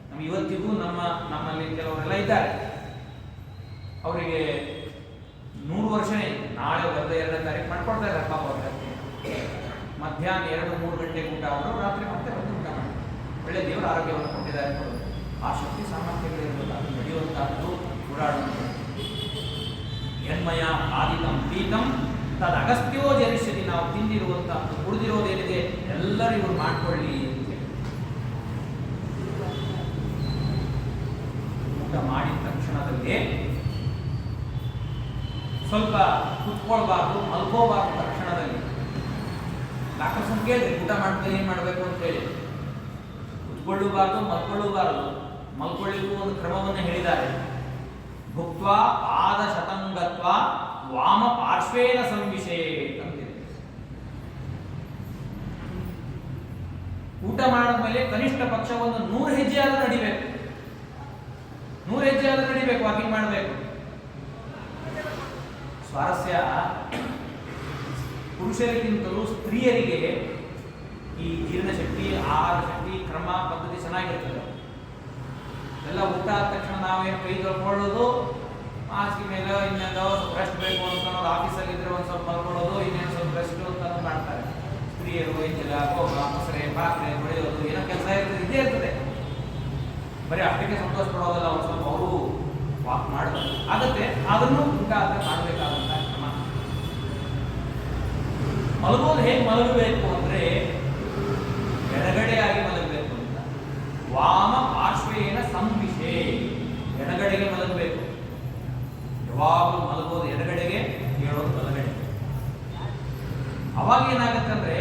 ನಮ್ಗೆ ಇವತ್ತಿಗೂ ನಮ್ಮಲ್ಲಿ ಕೆಲವರೆಲ್ಲ ಇದ್ದಾರೆ, ಅವರಿಗೆ 100 ವರ್ಷನೇ, ನಾಳೆ ಬರೆದ 2ನೇ ತಾರೀಕು ಮಾಡ್ಕೊಡ್ತಾ ಇದ್ದಾರೆ ಪಾಪ. ಮಧ್ಯಾಹ್ನ 2-3 ಗಂಟೆಗೆ ಊಟ ಅವರು ರಾತ್ರಿ ಮತ್ತೆ ಬಂದು ಊಟ ಮಾಡಿ ಒಳ್ಳೆ ದೇವರ ಆರೋಗ್ಯವನ್ನು ಕೊಟ್ಟಿದ್ದಾರೆ. ಆ ಶಕ್ತಿ ಸಾಮರ್ಥ್ಯಗಳಿರೋದು, ಅದು ನಡೆಯುವಂತಹದ್ದು, ಓಡಾಡುವಂಥದ್ದು. ಯನ್ಮಯ ಆದಿತಂ ಪೀತಂ ತದ್ ಅಗಸ್ತ್ಯೋ ಜನಿಷ್ಯತಿ. ನಾವು ತಿಂದಿರುವಂತಹದ್ದು, ಕುಡಿದಿರೋದೇನಿದೆ ಎಲ್ಲರೂ ಇವರು ಮಾಡ್ಕೊಳ್ಳಿ ಅಂತ. ಊಟ ಮಾಡಿದ ತಕ್ಷಣದಲ್ಲೇ ಸ್ವಲ್ಪ ಕುತ್ಕೊಳ್ಬಾರ್ದು, ಮಲ್ಕೋಬಾರ್ದು. ತಕ್ಷಣದಲ್ಲಿ ಡಾಕ್ಟರ್ಸ್ ಕೇಳಿದ್ರಿ ಊಟ ಮಾಡಿದ್ರೆ ಏನ್ ಮಾಡಬೇಕು ಅಂತ ಹೇಳಿ. ಕುತ್ಕೊಳ್ಳಬಾರ್ದು, ಮಲ್ಕೊಳ್ಳಬಾರ್ದು. ಮಲ್ಕೊಳ್ಳಿಕ್ಕೂ ಒಂದು ಕ್ರಮವನ್ನು ಹೇಳಿದ್ದಾರೆ. ಭುಕ್ತ್ವಾ ಪಾದ ಶತಂಗತ್ವ ವಾಮ ಪಾರ್ಶ್ವೇನ ಸಂವಿಶೇತ್ ಅಂತಿದೆ. ಊಟ ಮಾಡಿದ್ಮೇಲೆ ಕನಿಷ್ಠ ಪಕ್ಷ ಒಂದು 100 ಹೆಜ್ಜೆ ಆದ್ರೂ ನಡಿಬೇಕು. 100 ಹೆಜ್ಜೆ ಆದ್ರೂ ನಡಿಬೇಕು, ವಾಕಿಂಗ್ ಮಾಡಬೇಕು. ಸ್ವಾರಸ್ಯ, ಪುರುಷರಿಗಿಂತಲೂ ಸ್ತ್ರೀಯರಿಗೆ ಈ ಜೀರ್ಣಶಕ್ತಿ, ಆಹಾರ ಶಕ್ತಿ, ಕ್ರಮ ಪದ್ಧತಿ ಚೆನ್ನಾಗಿರ್ತದೆ. ಎಲ್ಲ ಊಟ ಆದ ತಕ್ಷಣ ನಾವೇನು ಕೈ ತೊಳ್ಕೊಳ್ಳೋದು, ಹಾಸಿಗೆ ಮೇಲೆ ಇನ್ನೇನೋ ಸ್ವಲ್ಪ ರೆಸ್ಟ್ ಬೇಕು ಅಂತ ಅನ್ನೋದು, ಆಫೀಸಲ್ಲಿ ಇದ್ರೆ ಒಂದು ಸ್ವಲ್ಪ ಮಲ್ಕೊಳ್ಳೋದು, ಇನ್ನೇನು ಸ್ವಲ್ಪ ರೆಸ್ಟ್ ಅಂತ ಮಾಡ್ತಾರೆ. ಸ್ತ್ರೀಯರು ಎಂಜಲ, ಕೋಪ, ಮೊಸರೆ, ಪಾತ್ರೆ ಹೊಳೆಯೋದು, ಏನೋ ಕೆಲಸ ಇರ್ತದೆ, ಇದೇ ಇರ್ತದೆ. ಬರೀ ಅಷ್ಟಕ್ಕೆ ಸಂತೋಷ ಪಡೋದಲ್ಲ, ಒಂದು ಸ್ವಲ್ಪ ಅವರು ವಾಕ್ ಮಾಡಬೇಕು ಆಗತ್ತೆ. ಅದನ್ನು ಊಟ ಆದರೆ ಮಾಡಬೇಕಾದಂಥ ಕ್ರಮ. ಮಲಗೋದು ಹೇಗೆ ಮಲಗಬೇಕು ಅಂದ್ರೆ ಎಡಗಡೆಯಾಗಿ ಮಲಗಬೇಕು ಅಂತ. ವಾಮ ಪಾರ್ಶ್ವೇನ ಸಂವಿಶೇ, ಎಡಗಡೆಗೆ ಮಲಗಬೇಕು. ಯಾವಾಗಲೂ ಮಲಗೋದು ಎಡಗಡೆಗೆ, ಹೇಳೋದು ಬಲಗಡೆ. ಅವಾಗ ಏನಾಗತ್ತಂದ್ರೆ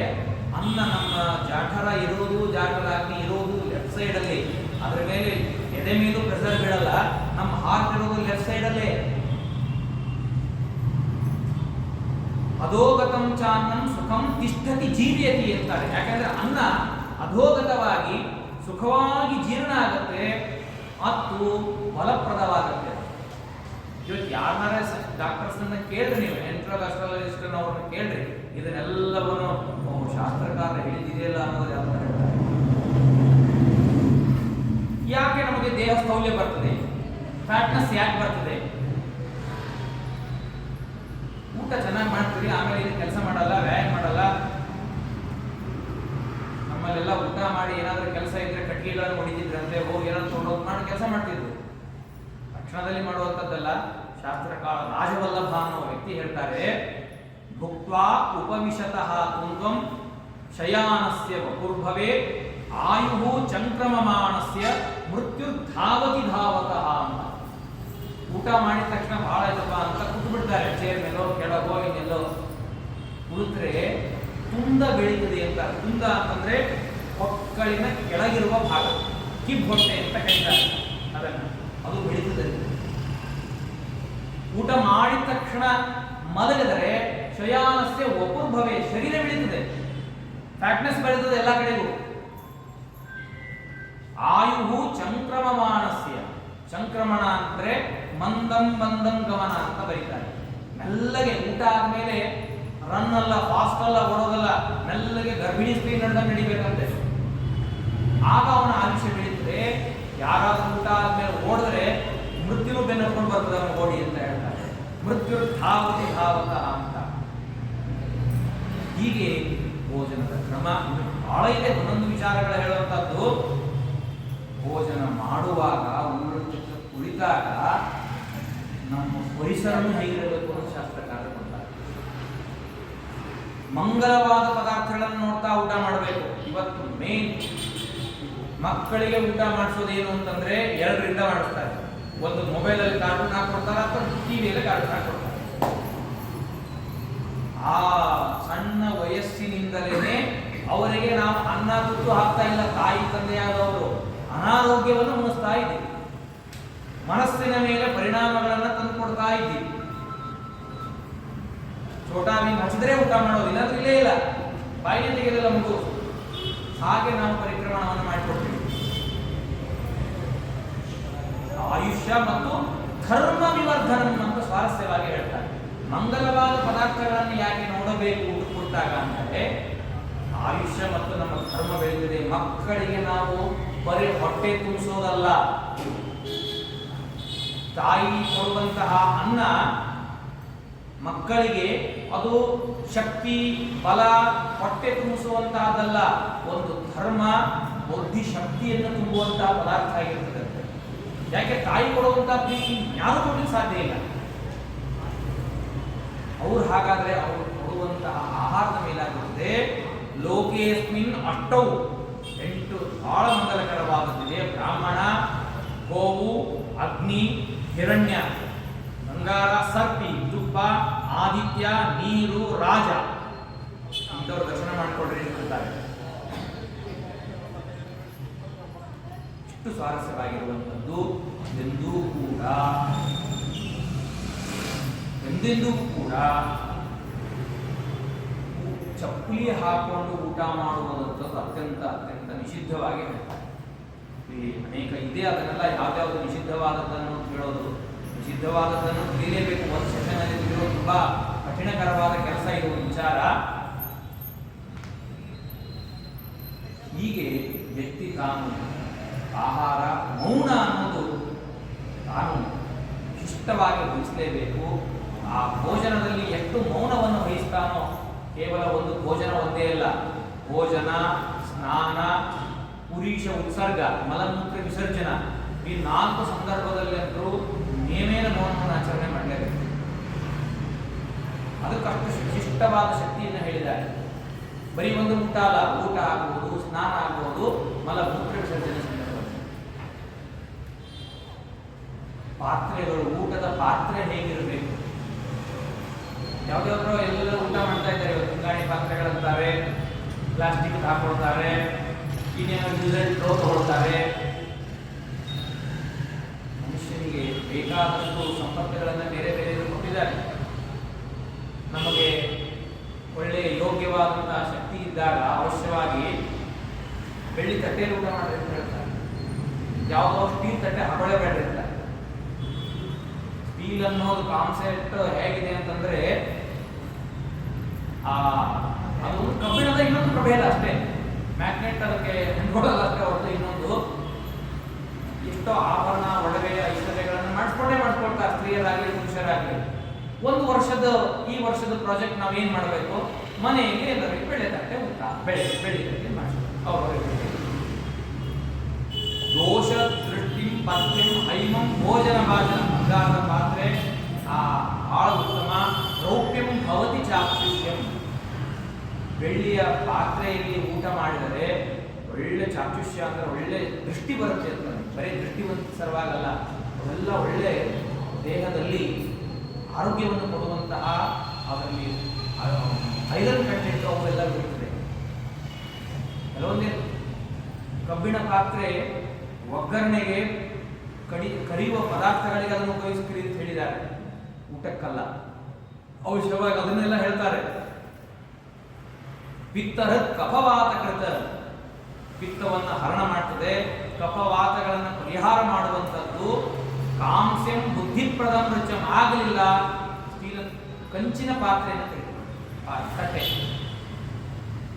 ಅನ್ನ ನಮ್ಮ ಜಾಠರ ಇರೋದು, ಜಾಠರಾಗ್ನಿ ಇರೋದು ಲೆಫ್ಟ್ ಸೈಡ್ ಅಲ್ಲಿ, ಅದರ ಮೇಲೆ ಎದೆ ಮೇಲೂ ಪ್ರೆಸರ್ ಬೀಳಲ್ಲ. ನಮ್ಮ ಹಾರ್ಟ್ ಇರೋದು ಲೆಫ್ಟ್ ಸೈಡ್ ಅಲ್ಲೇ. ಅಧೋಗತಂ ಚಾನ್ನಂ ಸುಖಂ ತಿಷ್ಠತಿ ಜೀವ್ಯತಿ ಅಂತಾರೆ. ಯಾಕಂದ್ರೆ ಅನ್ನ ಅಧೋಗತವಾಗಿ ಸುಖವಾಗಿ ಜೀರ್ಣ ಆಗುತ್ತೆ ಮತ್ತು ಫಲಪ್ರದವಾಗುತ್ತೆ. ಇವತ್ತು ಯಾರನ್ನಾರ ಡಾಕ್ಟರ್ಸ್ನ ಕೇಳ್ರಿ, ನೀವು ಎಂಟ್ರಲ್ ಅಸ್ಟ್ರಾಲಜಿಸ್ಟ್ ಅವ್ರನ್ನ ಕೇಳ್ರಿ, ಇದನ್ನೆಲ್ಲವನ್ನು ಶಾಸ್ತ್ರಕಾರ ಹೇಳಿದೆಯಲ್ಲ ಅನ್ನೋದು ಯಾವ ಹೇಳ್ತಾರೆ. ಯಾಕೆ ನಮಗೆ ದೇಹ ಸ್ಥೌಲ್ಯ ಬರ್ತದೆ, ಫ್ಯಾಟ್ನೆಸ್ ಯಾಕೆ ಬರ್ತದೆ? ಊಟ ಚೆನ್ನಾಗಿ ಮಾಡ್ತೀರಿ, ಆಮೇಲೆ ಇದು ಕೆಲಸ ಮಾಡಲ್ಲ, ವ್ಯಾಯಾಮ ಮಾಡಲ್ಲ. ನಮ್ಮಲ್ಲೆಲ್ಲ ಊಟ ಮಾಡಿ ಏನಾದ್ರೂ ಕೆಲಸ ಇದ್ರೆ ಕಟ್ಟಿಗೆಗಳನ್ನು ಹೊಡಿತಿದ್ರಂತೆ, ಹೋಗಿ ಏನಾದ್ರು ತೊಗೊಂಡೋಗಿ ಮಾಡಿ ಕೆಲಸ ಮಾಡ್ತಿದ್ರು. ತಕ್ಷಣದಲ್ಲಿ ಮಾಡುವಂಥದ್ದಲ್ಲ. ಶಾಸ್ತ್ರಕಾಲ ರಾಜವಲ್ಲಭ ಅನ್ನೋ ವ್ಯಕ್ತಿ ಹೇಳ್ತಾರೆ, ಭುಕ್ತ್ವಾ ಉಪವಿಶತಃ ಕುಂದ್ವಂ ಶಯಾನಸ್ಯ ವಪುರ್ಭವೇ ಆಯುಹು ಚಂಕ್ರಮಮಾಣಸ್ಯ ಮೃತ್ಯುರ್ಧಾವತಿ ಧಾವತಃ ಅಂತ. ಊಟ ಮಾಡಿದ ತಕ್ಷಣ ಬಹಳ ಆಯ್ತಪ್ಪ ಅಂತ ಕೂತು ಬಿಡ್ತಾರೆ, ಚೇರ್ ಮೇಲೋ ಕೆಳಗೋ ಇನ್ನೆಲ್ಲೋ ಕುಳಿತರೆ ತುಂಡ ಬೆಳೀತದೆ ಅಂತ. ತುಂಡ ಅಂತಂದ್ರೆ ಹೊಕ್ಕಳಿನ ಕೆಳಗಿರುವ ಭಾಗ, ಕಿಬ್ ಹೊಟ್ಟೆ ಅಂತ ಕರೀತಾರೆ ಅದನ್ನು, ಅದು ಬೆಳೀತದೆ. ಊಟ ಮಾಡಿದ ತಕ್ಷಣ ಮಲಗಿದರೆ ಶಯಾನಸ್ಯ ವಪುರ್ಭವೇ, ಶರೀರ ಬೆಳೀತದೆ, ಫ್ಯಾಟ್ನೆಸ್ ಬೆಳೀತದೆ ಎಲ್ಲ ಕಡೆಗೂ. ಆಯುಹು ಚಂಕ್ರಮಮಾಣಸ್ಯ, ಸಂಕ್ರಮಣ ಅಂದ್ರೆ ಮಂದಂ ಮಂದಂ ಗಮನ ಅಂತ ಬರೀತಾರೆ. ಮೆಲ್ಲಗೆ ಊಟ ಆದ್ಮೇಲೆ ರನ್ ಅಲ್ಲ, ಫಾಸ್ಟ್ ಅಲ್ಲ, ಓಡೋದಲ್ಲ, ಮೆಲ್ಲಗೆ ಗರ್ಭಿಣಿ ಸ್ತ್ರೀ ನಡೆದಂಗೆ ನಡಿಬೇಕಂತೆ. ಆಗ ಅವನ ಆಯುಷ್ಯ ಬೆಳೀತದೆ. ಯಾರಾದ್ರೂ ಊಟ ಆದ್ಮೇಲೆ ಓಡಿದ್ರೆ ಮೃತ್ಯುನು ಬೆನ್ನಟ್ಕೊಂಡು ಬರ್ತದೆ ಅವನು ಓಡಿ ಅಂತ ಹೇಳ್ತಾರೆ. ಮೃತ್ಯು ಧಾವತಿ ಧಾವತ ಅಂತ. ಹೀಗೆ ಭೋಜನದ ಕ್ರಮ ಇದು ಬಹಳ ಇದೆ. ಒಂದೊಂದು ವಿಚಾರಗಳು ಹೇಳುವಂತದ್ದು. ಭೋಜನ ಮಾಡುವಾಗ ಉಣ್ಣುತ್ತಿದ್ದ ಕುಳಿತಾಗ ನಮ್ಮ ಪರಿಸರನೂ ಹೇಗಿರಬೇಕು ಅಂತ ಶಾಸ್ತ್ರಕಾರರು ಕೊಡ್ತಾರೆ. ಮಂಗಲವಾದ ಪದಾರ್ಥಗಳನ್ನು ನೋಡ್ತಾ ಊಟ ಮಾಡಬೇಕು. ಇವತ್ತು ಮೇನ್ ಮಕ್ಕಳಿಗೆ ಊಟ ಮಾಡಿಸೋದೇನು ಅಂತಂದ್ರೆ 2ರಿಂದ ಮಾಡಿಸ್ತಾರೆ. ಒಂದು ಮೊಬೈಲಲ್ಲಿ ಕಾರ್ಟೂನ್ ಹಾಕೊಡ್ತಾರೆ ಅಥವಾ ಟಿವಿಯಲ್ಲಿ ಕಾರ್ಟೂನ್ ಹಾಕೊಡ್ತಾರೆ. ಆ ಸಣ್ಣ ವಯಸ್ಸಿನಿಂದಲೇ ಅವರಿಗೆ ನಾವು ಅನ್ನ ತುತ್ತು ಹಾಕ್ತಾ ಇಲ್ಲ. ತಾಯಿ ತಂದೆಯಾದವರು ಅನಾರೋಗ್ಯವನ್ನು ಉಣಿಸ್ತಾ ಇದ್ದೀವಿ, ಮನಸ್ಸಿನ ಮೇಲೆ ಪರಿಣಾಮಗಳನ್ನು ತಂದುಕೊಡ್ತಾ ಇದ್ದೀವಿ. ಛೋಟಾ ಭೀಮ್ ಹಚ್ಚಿದ್ರೆ ಊಟ ಮಾಡೋದು, ಇಲ್ಲಾಂದ್ರೆ ಇಲ್ಲೇ ಇಲ್ಲ, ಬಾಯಿಗೆ ತೆಗೆದಿಲ್ಲ ಮಗು. ಹಾಗೆ ನಾವು ಪರಿಕ್ರಮಣವನ್ನು ಮಾಡಿಕೊಡ್ತೀವಿ. ಆಯುಷ್ಯ ಮತ್ತು ಧರ್ಮ ವಿವರ್ಧನ ಅಂತ ಸ್ವಾರಸ್ಯವಾಗಿ ಹೇಳ್ತಾರೆ. ಮಂಗಲವಾದ ಪದಾರ್ಥಗಳನ್ನು ಯಾಕೆ ನೋಡಬೇಕು ಊಟ ಕೊಟ್ಟಾಗ ಅಂದರೆ ಆಯುಷ್ಯ ಮತ್ತು ನಮ್ಮ ಧರ್ಮ ಬೆಳೆದಿದೆ. ಮಕ್ಕಳಿಗೆ ನಾವು ಬರೀ ಹೊಟ್ಟೆ ತುಂಬಿಸೋದಲ್ಲ, ತಾಯಿ ಕೊಡುವಂತಹ ಅನ್ನ ಮಕ್ಕಳಿಗೆ ಅದು ಶಕ್ತಿ ಬಲ ಹೊಟ್ಟೆ ತುಂಬಿಸುವಂತಹದ್ದಲ್ಲ, ಒಂದು ಧರ್ಮ ಬುದ್ಧಿ ಶಕ್ತಿಯನ್ನು ತುಂಬುವಂತಹ ಪದಾರ್ಥ ಆಗಿರ್ತದೆ. ಯಾಕೆ ತಾಯಿ ಕೊಡುವಂತಹ ಪ್ರೀತಿ ಯಾರು ಕೊಡಲಿಕ್ಕೆ ಸಾಧ್ಯ ಇಲ್ಲ. ಅವ್ರು ಹಾಗಾದ್ರೆ ಅವರು ಕೊಡುವಂತಹ ಆಹಾರದ ಮೇಲಾಗುತ್ತದೆ. ಲೋಕೇಸ್ಮಿನ್ ಅಷ್ಟೌ 8 ಬಹಳ ಮಂಗಲಕರವಾಗುತ್ತಿದೆ. ಬ್ರಾಹ್ಮಣ, ಗೋವು, ಅಗ್ನಿ, ಹಿರಣ್ಯ, ಅಂಗಾರ, ಸರ್ಪಿ, ತುಪ್ಪ, ಆದಿತ್ಯ, ನೀರು, ರಾಜ ಇಂಥವ್ರು ದರ್ಶನ ಮಾಡಿಕೊಡ್ರಿ ಅಂತಾರೆ. ಇಷ್ಟು ಸ್ವಾರಸ್ಯವಾಗಿರುವಂಥದ್ದು. ಎಂದೆಂದೂ ಕೂಡ ಚಪ್ಪಲಿ ಹಾಕೊಂಡು ಊಟ ಮಾಡುವುದಂಥದ್ದು ಅತ್ಯಂತ ನಿಷಿದ್ಧವಾಗಿ ಹೇಳ್ತಾರೆ. ಈ ಅನೇಕ ಇದೆ, ಅದನ್ನೆಲ್ಲ ಯಾವ್ದಾವ್ದು ನಿಷಿದ್ಧವಾದದ್ದನ್ನು ಹೇಳೋದು, ನಿಷಿದ್ಧವಾದದ್ದನ್ನು ತಿಳಿಯಲೇಬೇಕು. ಒಂದು ಸೆಷನಲ್ಲಿ ತಿಳಿಯೋದು ತುಂಬಾ ಕಠಿಣಕರವಾದ ಕೆಲಸ ಇರುವ ವಿಚಾರ. ಹೀಗೆ ವ್ಯಕ್ತಿ ತಾನು ಆಹಾರ ಮೌನ ಅನ್ನೋದು ತಾನು ಇಷ್ಟವಾಗಿ ವಹಿಸಲೇಬೇಕು. ಆ ಭೋಜನದಲ್ಲಿ ಎಷ್ಟು ಮೌನವನ್ನು ವಹಿಸ್ತಾನೋ, ಕೇವಲ ಒಂದು ಭೋಜನ ಒಂದೇ ಅಲ್ಲ, ಭೋಜನ, ಸ್ನಾನ, ಪುರೀಶ ಉತ್ಸರ್ಗ, ಮಲಮೂತ್ರ ವಿಸರ್ಜನ, ಈ 4 ಸಂದರ್ಭದಲ್ಲಂತೂ ನೇಮೇನ ಮೌನವನ್ನು ಆಚರಣೆ ಮಾಡಲೇಬೇಕು. ಅದಕ್ಕಷ್ಟು ಶಿಷ್ಟವಾದ ಶಕ್ತಿಯನ್ನು ಹೇಳಿದ್ದಾರೆ. ಬರೀ ಒಂದು ಊಟ ಅಲ್ಲ, ಊಟ ಆಗ್ಬೋದು, ಸ್ನಾನ ಆಗ್ಬೋದು, ಮಲಮೂತ್ರ ವಿಸರ್ಜನೆ ಸಂದರ್ಭದಲ್ಲಿ. ಪಾತ್ರೆಗಳು, ಊಟದ ಪಾತ್ರೆ ಹೇಗಿರಬೇಕು? ಯಾವ್ದಾದ್ರು ಎಲ್ಲರೂ ಊಟ ಮಾಡ್ತಾ ಇದ್ದಾರೆ. ಇವತ್ತು ಗಾಳಿ ಪಾತ್ರೆಗಳಂತಾರೆ, ಪ್ಲಾಸ್ಟಿಕ್ ಹಾಕೊಳ್ತಾರೆ, ಇನ್ನೇನೋ ಯೂಸೆಡ್ ಥ್ರೋ ತಗೊಳ್ತಾರೆ. ಮನುಷ್ಯನಿಗೆ ಬೇಕಾದಷ್ಟು ಸಂಪತ್ತುಗಳನ್ನು ಬೇರೆ ಬೇರೆ ಕೊಟ್ಟಿದ್ದಾರೆ. ನಮಗೆ ಒಳ್ಳೆಯ ಯೋಗ್ಯವಾದಂತಹ ಶಕ್ತಿ ಇದ್ದಾಗ ಅವಶ್ಯವಾಗಿ ಬೆಳ್ಳಿ ತಟ್ಟೆಯಲ್ಲಿ ಊಟ ಮಾಡ್ರಿ ಅಂತ ಹೇಳ್ತಾರೆ. ಯಾವುದೋ ಸ್ಟೀಲ್ ತಟ್ಟೆ ಹಾಕೊಳ್ಳೇಬೇಡ್ರಿ ಅಂತ. ಸ್ಟೀಲ್ ಅನ್ನೋದು ಕಾನ್ಸೆಪ್ಟ್ ಹೇಗಿದೆ ಅಂತಂದ್ರೆ ಅದು ಕಬ್ಬಿಣದ ಇನ್ನೊಂದು ಪ್ರಭೇದ ಅಷ್ಟೇ. ಮ್ಯಾಗ್ನೆಟ್ ಅದಕ್ಕೆ ನೋಡೋದು ಅಷ್ಟೇ ಹೊರತು ಇನ್ನೊಂದು ಎಷ್ಟೋ ಆಭರಣ ಒಡವೆ ಐಶ್ವರ್ಯಗಳನ್ನು ಮಾಡಿಸ್ಕೊಳ್ತಾರೆ ಸ್ತ್ರೀಯರಾಗಲಿ ಪುರುಷರಾಗಲಿ. ಒಂದು ವರ್ಷದ ಈ ವರ್ಷದ ಪ್ರಾಜೆಕ್ಟ್ ನಾವೇನ್ ಮಾಡಬೇಕು, ಮನೆಗೆ ಎಲ್ಲರಿಗೆ ಬೆಳೆ ತಟ್ಟೆ ಊಟ ಬೆಳಿಗ್ಗೆ ಮಾಡಿಸ್ಬೇಕು. ದೋಷ ದೃಷ್ಟಿ ಪಥ್ಯಂ ಹೈಮಂ ಭೋಜನ ಭಾಜನ ಬಂಗಾರದ ಪಾತ್ರೆ ಬಹಳ ಉತ್ತಮ. ರೌಪ್ಯಂ ಭವತಿ ಚಾಕ್ಷುಷ್ಯಂ, ಬೆಳ್ಳಿಯ ಪಾತ್ರೆಯಲ್ಲಿ ಊಟ ಮಾಡಿದರೆ ಒಳ್ಳೆ ಚಾಕ್ಷುಷ್ಯ ಅಂದ್ರೆ ಒಳ್ಳೆ ದೃಷ್ಟಿ ಬರುತ್ತೆ ಅಂತ. ಬರೀ ದೃಷ್ಟಿವಂತರವಾಗಲ್ಲ, ಅವೆಲ್ಲ ಒಳ್ಳೆ ದೇಹದಲ್ಲಿ ಆರೋಗ್ಯವನ್ನು ಕೊಡುವಂತಹ ಅದರಲ್ಲಿ ಐರನ್ ಕಂಟೆಂಟ್ ಅವೆಲ್ಲ ಇರುತ್ತದೆ. ಕೆಲವೊಂದೇ ಕಬ್ಬಿಣ ಪಾತ್ರೆ ಒಗ್ಗರಣೆಗೆ ಕರಿಯುವ ಪದಾರ್ಥಗಳಿಗೆ ಅದನ್ನು ಉಪಯೋಗಿಸ್ತೀರಿ ಅಂತ ಹೇಳಿದ್ದಾರೆ, ಊಟಕ್ಕಲ್ಲ. ಔಷಧವಾಗಿ ಅದನ್ನೆಲ್ಲ ಹೇಳ್ತಾರೆ. ಪಿತ್ತರತ್ ಕಫವಾತಕೃತ, ಪಿತ್ತವನ್ನು ಹರಣ ಮಾಡ್ತದೆ, ಕಫವಾತಗಳನ್ನು ಪರಿಹಾರ ಮಾಡುವಂಥದ್ದು. ಕಾಂಸ್ಯಂ ಬುದ್ಧಿಪ್ರದಂ ರುಚಂ, ಆಗಲಿಲ್ಲ ಸ್ಟೀಲ್ ಕಂಚಿನ ಪಾತ್ರೆಯನ್ನು ತಟ್ಟೆ,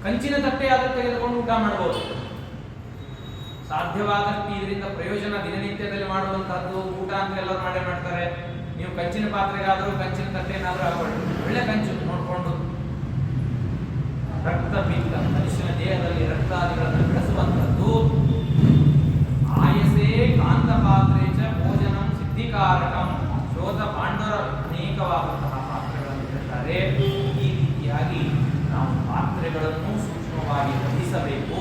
ಕಂಚಿನ ತಟ್ಟೆ ಆದರೂ ತೆಗೆದುಕೊಂಡು ಊಟ ಮಾಡಬಹುದು. ಸಾಧ್ಯವಾದಷ್ಟು ಇದರಿಂದ ಪ್ರಯೋಜನ ದಿನನಿತ್ಯದಲ್ಲಿ ಮಾಡುವಂತಹದ್ದು ಊಟ ಅಂತ ಎಲ್ಲರೂ ಮಾಡ್ತಾರೆ. ನೀವು ಕಂಚಿನ ಪಾತ್ರೆಗಾದರೂ ಕಂಚಿನ ತಟ್ಟೆನಾದ್ರೂ ಹಾಕೊಳ್ಳಿ, ಒಳ್ಳೆ ಕಂಚು ನೋಡಿಕೊಂಡು. ರಕ್ತ ಪಿತ್ತ, ಮನುಷ್ಯನ ದೇಹದಲ್ಲಿ ರಕ್ತಾದಿಗಳನ್ನು ಬೆಳೆಸುವಂಥದ್ದು. ಆಯಸೇ ಕಾಂತ ಪಾತ್ರೆ ಚ ಭೋಜನಂ ಸಿದ್ಧಿಕಾರಕಂ, ಶೋಧ ಪಾಂಡವರ ಅನೇಕವಾದಂತಹ ಪಾತ್ರೆಗಳನ್ನು ಹೇಳ್ತಾರೆ. ಈ ರೀತಿಯಾಗಿ ನಾವು ಪಾತ್ರೆಗಳನ್ನು ಸೂಕ್ಷ್ಮವಾಗಿ ಗ್ರಹಿಸಬೇಕು.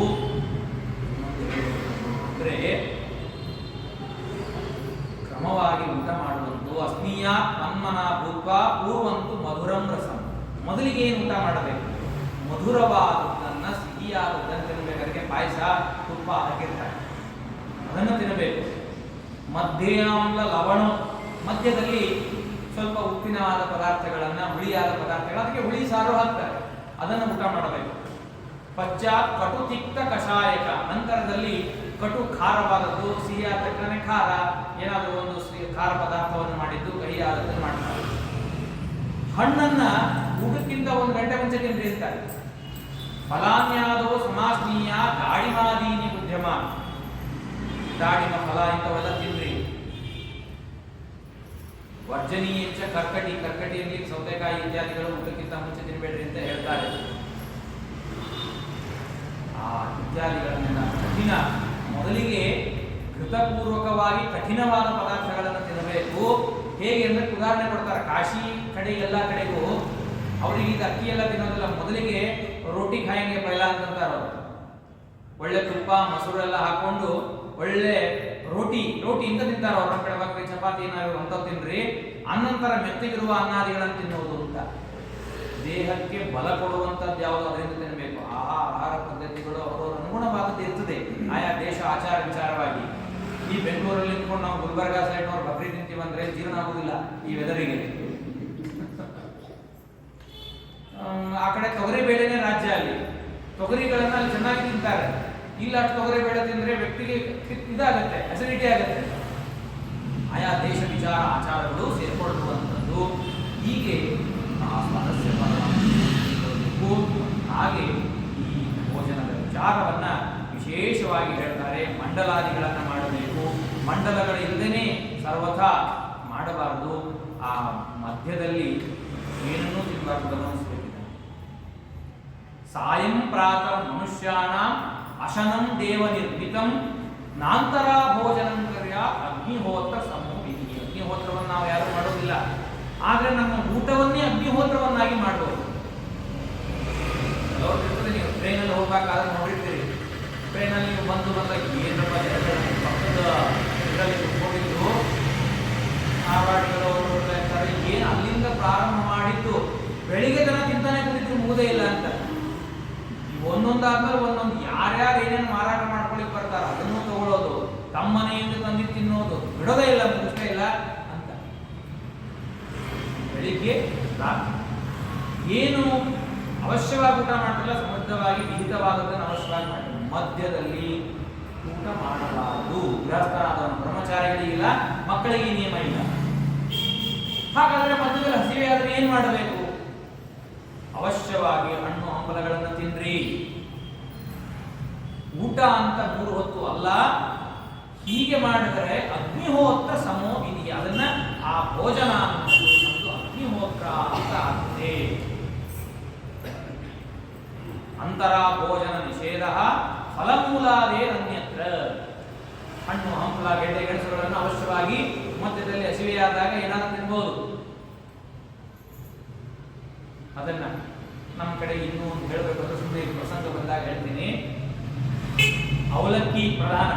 ಕ್ರಮವಾಗಿ ಊಟ ಮಾಡುವಂತು. ಅಸ್ಮಿಯಾತ್ ಮನ್ಮನ ಭೂತ್ವ ಪೂರ್ವಂತು ಮಧುರಂ ರಸಂ, ಮೊದಲಿಗೆ ಏನು ಊಟ ಮಾಡಬೇಕು, ಮಧುರವಾದದ್ದನ್ನ ಸಿಹಿಯಾದದ್ದನ್ನು ತಿನ್ನಬೇಕು. ಅದಕ್ಕೆ ಪಾಯಸ ತುಪ್ಪ ಹಾಕಿರ್ತಾರೆ, ಅದನ್ನು ತಿನ್ನಬೇಕು. ಮಧ್ಯಮ ಲವಣ, ಮಧ್ಯದಲ್ಲಿ ಸ್ವಲ್ಪ ಉಪ್ಪಿನವಾದ ಪದಾರ್ಥಗಳನ್ನ, ಹುಳಿಯಾದ ಪದಾರ್ಥಗಳು, ಅದಕ್ಕೆ ಹುಳಿ ಸಾರು ಹಾಕ್ತಾರೆ, ಅದನ್ನು ಊಟ ಮಾಡಬೇಕು. ಪಶ್ಚಾತ್ ಕಟು ತಿಕ್ತ ಕಷಾಯಕ, ನಂತರದಲ್ಲಿ ಕಟು ಖಾರವಾದದ್ದು, ಸಿಹಿಯಾದ ತಕ್ಕನೆ ಖಾರ, ಏನಾದರೂ ಒಂದು ಖಾರ ಪದಾರ್ಥವನ್ನು ಮಾಡಿದ್ದು, ಕಹಿಯಾದದ್ದು ಮಾಡ್ತಾರೆ. ಹಣ್ಣನ್ನ ಊಟಕ್ಕಿಂತ 1 ಗಂಟೆ ಮುಂಚೆ ತಿನ್ರಿ ಅಂತಾರೆ. ಫಲಾನ್ಯಾದೋ ಸಮಾಸ್ನೀಯ ದಾಳಿಮಾದೀನಿ ಉದ್ಯಮ, ದಾಳಿಮ ಫಲ ಇಂಥವೆಲ್ಲ ತಿನ್ರಿ. ವರ್ಜನೀಯಂಚ ಕರ್ಕಟಿಯಲ್ಲಿ ಸೌತೆಕಾಯಿ ಇತ್ಯಾದಿಗಳು ಊಟಕ್ಕಿಂತ ಮುಂಚೆ ತಿನ್ಬೇಡ್ರಿ ಅಂತ ಹೇಳ್ತಾರೆ. ಆ ಇತ್ಯಾದಿಗಳನ್ನೆಲ್ಲ ಕಠಿಣ, ಮೊದಲಿಗೆ ಕೃತಪೂರ್ವಕವಾಗಿ ಕಠಿಣವಾದ ಪದಾರ್ಥಗಳನ್ನು ತಿನ್ನಬೇಕು. ಹೇಗೆ ಅಂದ್ರೆ ಉದಾಹರಣೆ ಕೊಡ್ತಾರೆ, ಕಾಶಿ ಕಡೆ ಎಲ್ಲ ಕಡೆಗೂ ಅವರಿಗೆ ಈಗ ಅಕ್ಕಿ ಎಲ್ಲ ತಿನ್ನೋದಿಲ್ಲ, ಮೊದಲಿಗೆ ರೋಟಿ ಖಾಯಂಗೆ ಪೈಲ ಅಂತಾರೆ ಅವರು. ಒಳ್ಳೆ ತುಪ್ಪ ಮೊಸರು ಎಲ್ಲ ಹಾಕೊಂಡು ಒಳ್ಳೆ ರೋಟಿ ಇಂತ ತಿಂತಾರೆ ಅವ್ರ ಕಡೆ. ಬಗ್ಗೆ ಚಪಾತಿ ಏನಾದ್ರು ಅಂತವ್ ತಿನ್ರಿ, ಅನಂತರ ಮೆತ್ತಗಿರುವ ಅನ್ನಾದಿಗಳನ್ನು ತಿನ್ನೋದು ಅಂತ. ದೇಹಕ್ಕೆ ಬಲ ಕೊಡುವಂಥದ್ದು ಯಾವುದು ಅದರಿಂದ ತಿನ್ನಬೇಕು. ಆಹಾರ ಪದ್ಧತಿಗಳು ಅವರವರ ಅನುಗುಣವಾದದ್ದು ಇರ್ತದೆ, ಆಯಾ ದೇಶ ಆಚಾರ ವಿಚಾರವಾಗಿ. ಈ ಬೆಂಗಳೂರಲ್ಲಿ ನಿಂತ್ಕೊಂಡು ನಾವು ಗುಲ್ಬರ್ಗಾ ಸೈಡ್ ಅವ್ರು ಬಕ್ರಿ ತಿಂತೀವಿ ಅಂದ್ರೆ ಜೀರ್ಣ ಆಗುದಿಲ್ಲ ಈ ವೆದರಿಗೆ. ಆ ಕಡೆ ತೊಗರಿ ಬೇಳೆನೇ ರಾಜ್ಯ, ಅಲ್ಲಿ ತೊಗರಿಗಳನ್ನ ಅಲ್ಲಿ ಚೆನ್ನಾಗಿ ತಿಂತಾರೆ. ಇಲ್ಲ ಅಷ್ಟು ತೊಗರಿ ಬೇಳೆ ತಿಂದ್ರೆ ವ್ಯಕ್ತಿಗೆ ಇದಾಗತ್ತೆ, ಅಸಿಡಿಟಿ ಆಗುತ್ತೆ. ಆಯಾ ದೇಶ ವಿಚಾರ ಆಚಾರಗಳು ಸೇರ್ಕೊಳ್ಳುವಂಥದ್ದು. ಹೀಗೆ ಆ ಸದಸ್ಯ ಹಾಗೆ ಈ ಭೋಜನದ ವಿಚಾರವನ್ನ ವಿಶೇಷವಾಗಿ ಹೇಳ್ತಾರೆ. ಮಂಡಲಾದಿಗಳನ್ನ ಮಾಡಬೇಕು, ಮಂಡಲಗಳಿಲ್ಲದೇನೆ ಸರ್ವಥಾ ಮಾಡಬಾರದು. ಆ ಮಧ್ಯದಲ್ಲಿ ಏನನ್ನೂ ತಿನ್ನಬಾರದು, ಗಮನಿಸಬೇಕಿದೆ. ಸಾಯಂ ಪ್ರಾತಃ ಮನುಷ್ಯಾಣ ಅಶನಂ ದೇವ ನಿರ್ಮಿತಂ ನಾಂತರ ಭೋಜನಂ ಕರ್ಯ ಅಗ್ನಿಹೋತ್ರ ಸಮೂಹಿನಿ. ಅಗ್ನಿಹೋತ್ರವನ್ನು ನಾವು ಯಾರು ಮಾಡೋದಿಲ್ಲ, ಆದ್ರೆ ನಮ್ಮ ಊಟವನ್ನೇ ಅಗ್ನಿಹೋತ್ರವನ್ನಾಗಿ ಮಾಡಬಹುದು. ನೀವು ಟ್ರೈನಲ್ಲಿ ಹೋಗ್ಬೇಕಾದ್ರೆ ನೋಡಿರ್ತೀರಿ, ಟ್ರೈನಲ್ಲಿ ನೀವು ಬಂದಾಗ ಏನಪ್ಪ ಪಕ್ಕದ ಇದರಲ್ಲಿ ಕುತ್ಕೊಂಡಿದ್ದು ನಾವಾಡಿಗಳು ಏನು ಅಲ್ಲಿಂದ ಪ್ರಾರಂಭ ಮಾಡಿದ್ದು ಬೆಳಿಗ್ಗೆ ತನಕ ತಿಂತಾನೆ ಕುಡಿದ್ರು ಮುಗುದೇ ಇಲ್ಲ ಅಂತ. ಒಂದೊಂದಾದ್ಮೇಲೆ ಒಂದೊಂದು ಯಾರ್ಯಾರು ಏನೇನು ಮಾರಾಟ ಮಾಡ್ಕೊಳ್ಳಿಕ್ ಬರ್ತಾರ ಅದನ್ನು ತಗೊಳ್ಳೋದು, ತಮ್ಮ ಮನೆಯಿಂದ ತಂದು ತಿನ್ನೋದು, ಬಿಡೋದೇ ಇಲ್ಲ, ಮುಗಿಸ್ತಾ ಇಲ್ಲ ಅಂತ. ಬೆಳಿಗ್ಗೆ ರಾತ್ರಿ ಏನು ಅವಶ್ಯವಾಗಿ ಊಟ ಮಾಡ್ತಿಲ್ಲ, ಸಮೃದ್ಧವಾಗಿ ವಿಹಿತವಾದದ್ದನ್ನು ಅವಶ್ಯವಾಗಿ ಮಾಡ್ತಾರೆ. ಮಧ್ಯದಲ್ಲಿ ಊಟ ಮಾಡಬಾರದು. ಗೃಹಸ್ಥರಾದವನು, ಬ್ರಹ್ಮಚಾರಿಗಳಿಗಿಲ್ಲ, ಮಕ್ಕಳಿಗೆ ಈ ನಿಯಮ ಇಲ್ಲ. ಹಾಗಾದ್ರೆ ಮಧ್ಯದಲ್ಲಿ ಹಸಿವೆ ಆದ್ರೆ ಏನ್ ಮಾಡಬೇಕು? ಅವಶ್ಯವಾಗಿ ಹಣ್ಣು ಹಂಪಲಗಳನ್ನು ತಿನ್ರಿ. ಊಟ ಅಂತ 3 ಹೊತ್ತು ಅಲ್ಲ, ಹೀಗೆ ಮಾಡಿದರೆ ಅಗ್ನಿಹೋತ್ರ ಸಮೋ ವಿಧಿ. ಅದನ್ನ ಆ ಭೋಜನ ಅನ್ನೋದು ನಮ್ದು ಅಗ್ನಿಹೋತ್ರ ಅಂತ ಆಗ್ತದೆ. ಅಂತರ ಭೋಜನ ನಿಷೇಧ ಫಲಮೂಲಾದೇ ಅನ್ಯತ್ರ. ಹಣ್ಣು ಹಂಪಲ ಗೆಡ್ಡೆ ಗೆಣಸುಗಳನ್ನು ಅವಶ್ಯವಾಗಿ ಮಧ್ಯದಲ್ಲಿ ಹಸಿವೆಯಾದಾಗ ಏನಾದರೂ ತಿನ್ಬಹುದು. ಅದನ್ನ ನಮ್ಮ ಕಡೆ ಇನ್ನೂ ಒಂದು ಹೇಳಬೇಕು, ಸುಮ್ಮನೆ ಪ್ರಸಂಗ ಬಂದಾಗ ಹೇಳ್ತೀನಿ. ಅವಲಕ್ಕಿ ಪ್ರಧಾನ.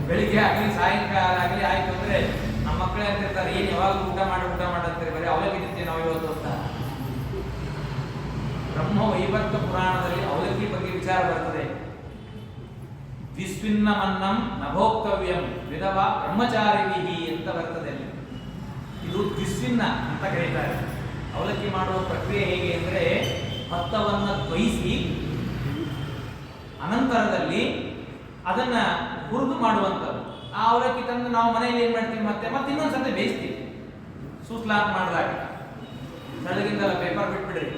ಬೆಳಿಗ್ಗೆ ಆಗಲಿ ಸಾಯಂಕಾಲ ಆಗಲಿ ಆಯ್ತು ಅಂದ್ರೆ ನಮ್ಮ ಮಕ್ಕಳೇ ಅಂತಿರ್ತಾರೆ, ಏನ್ ಯಾವಾಗ ಊಟ ಮಾಡಂತಾರೆ, ಬರೀ ಅವಲಕ್ಕಿ ತಿಂತೀವಿ ನಾವು ಇವತ್ತು ಅಂತ. ಬ್ರಹ್ಮ ವೈವರ್ತ ಪುರಾಣದಲ್ಲಿ ಅವಲಕ್ಕಿ ಬಗ್ಗೆ ವಿಚಾರ ಬರ್ತದೆ. ದ್ವಿಸ್ವಿನ್ನಮನ್ನಂ ನಭೋಕ್ತವ್ಯಂ ವಿಧವಾ ಬ್ರಹ್ಮಚಾರಿವಿಹಿ ಅಂತ ಬರ್ತದೆ. ಇದು ದ್ವಿಸ್ವಿನ್ನ ಅಂತ ಕರೀತಾರೆ. ಅವಲಕ್ಕಿ ಮಾಡುವ ಪ್ರಕ್ರಿಯೆ ಹೇಗೆ ಅಂದ್ರೆ, ಭತ್ತವನ್ನ ದ್ವಯಿಸಿ ಅನಂತರದಲ್ಲಿ ಅದನ್ನ ಹುರಿದು ಮಾಡುವಂಥದ್ದು. ಆ ಅವಲಕ್ಕಿ ತಂದು ನಾವು ಮನೆಯಲ್ಲಿ ಏನ್ ಮಾಡ್ತೀವಿ, ಮತ್ತೆ ಇನ್ನೊಂದ್ಸತಿ ಬೇಯಿಸ್ತೀವಿ. ಸೂಸ್ಲಾತ್ ಮಾಡಿದಾಗ ತೆಳ್ಳಗಿಂದ ಪೇಪರ್ ಬಿಟ್ಬಿಡ್ರಿ,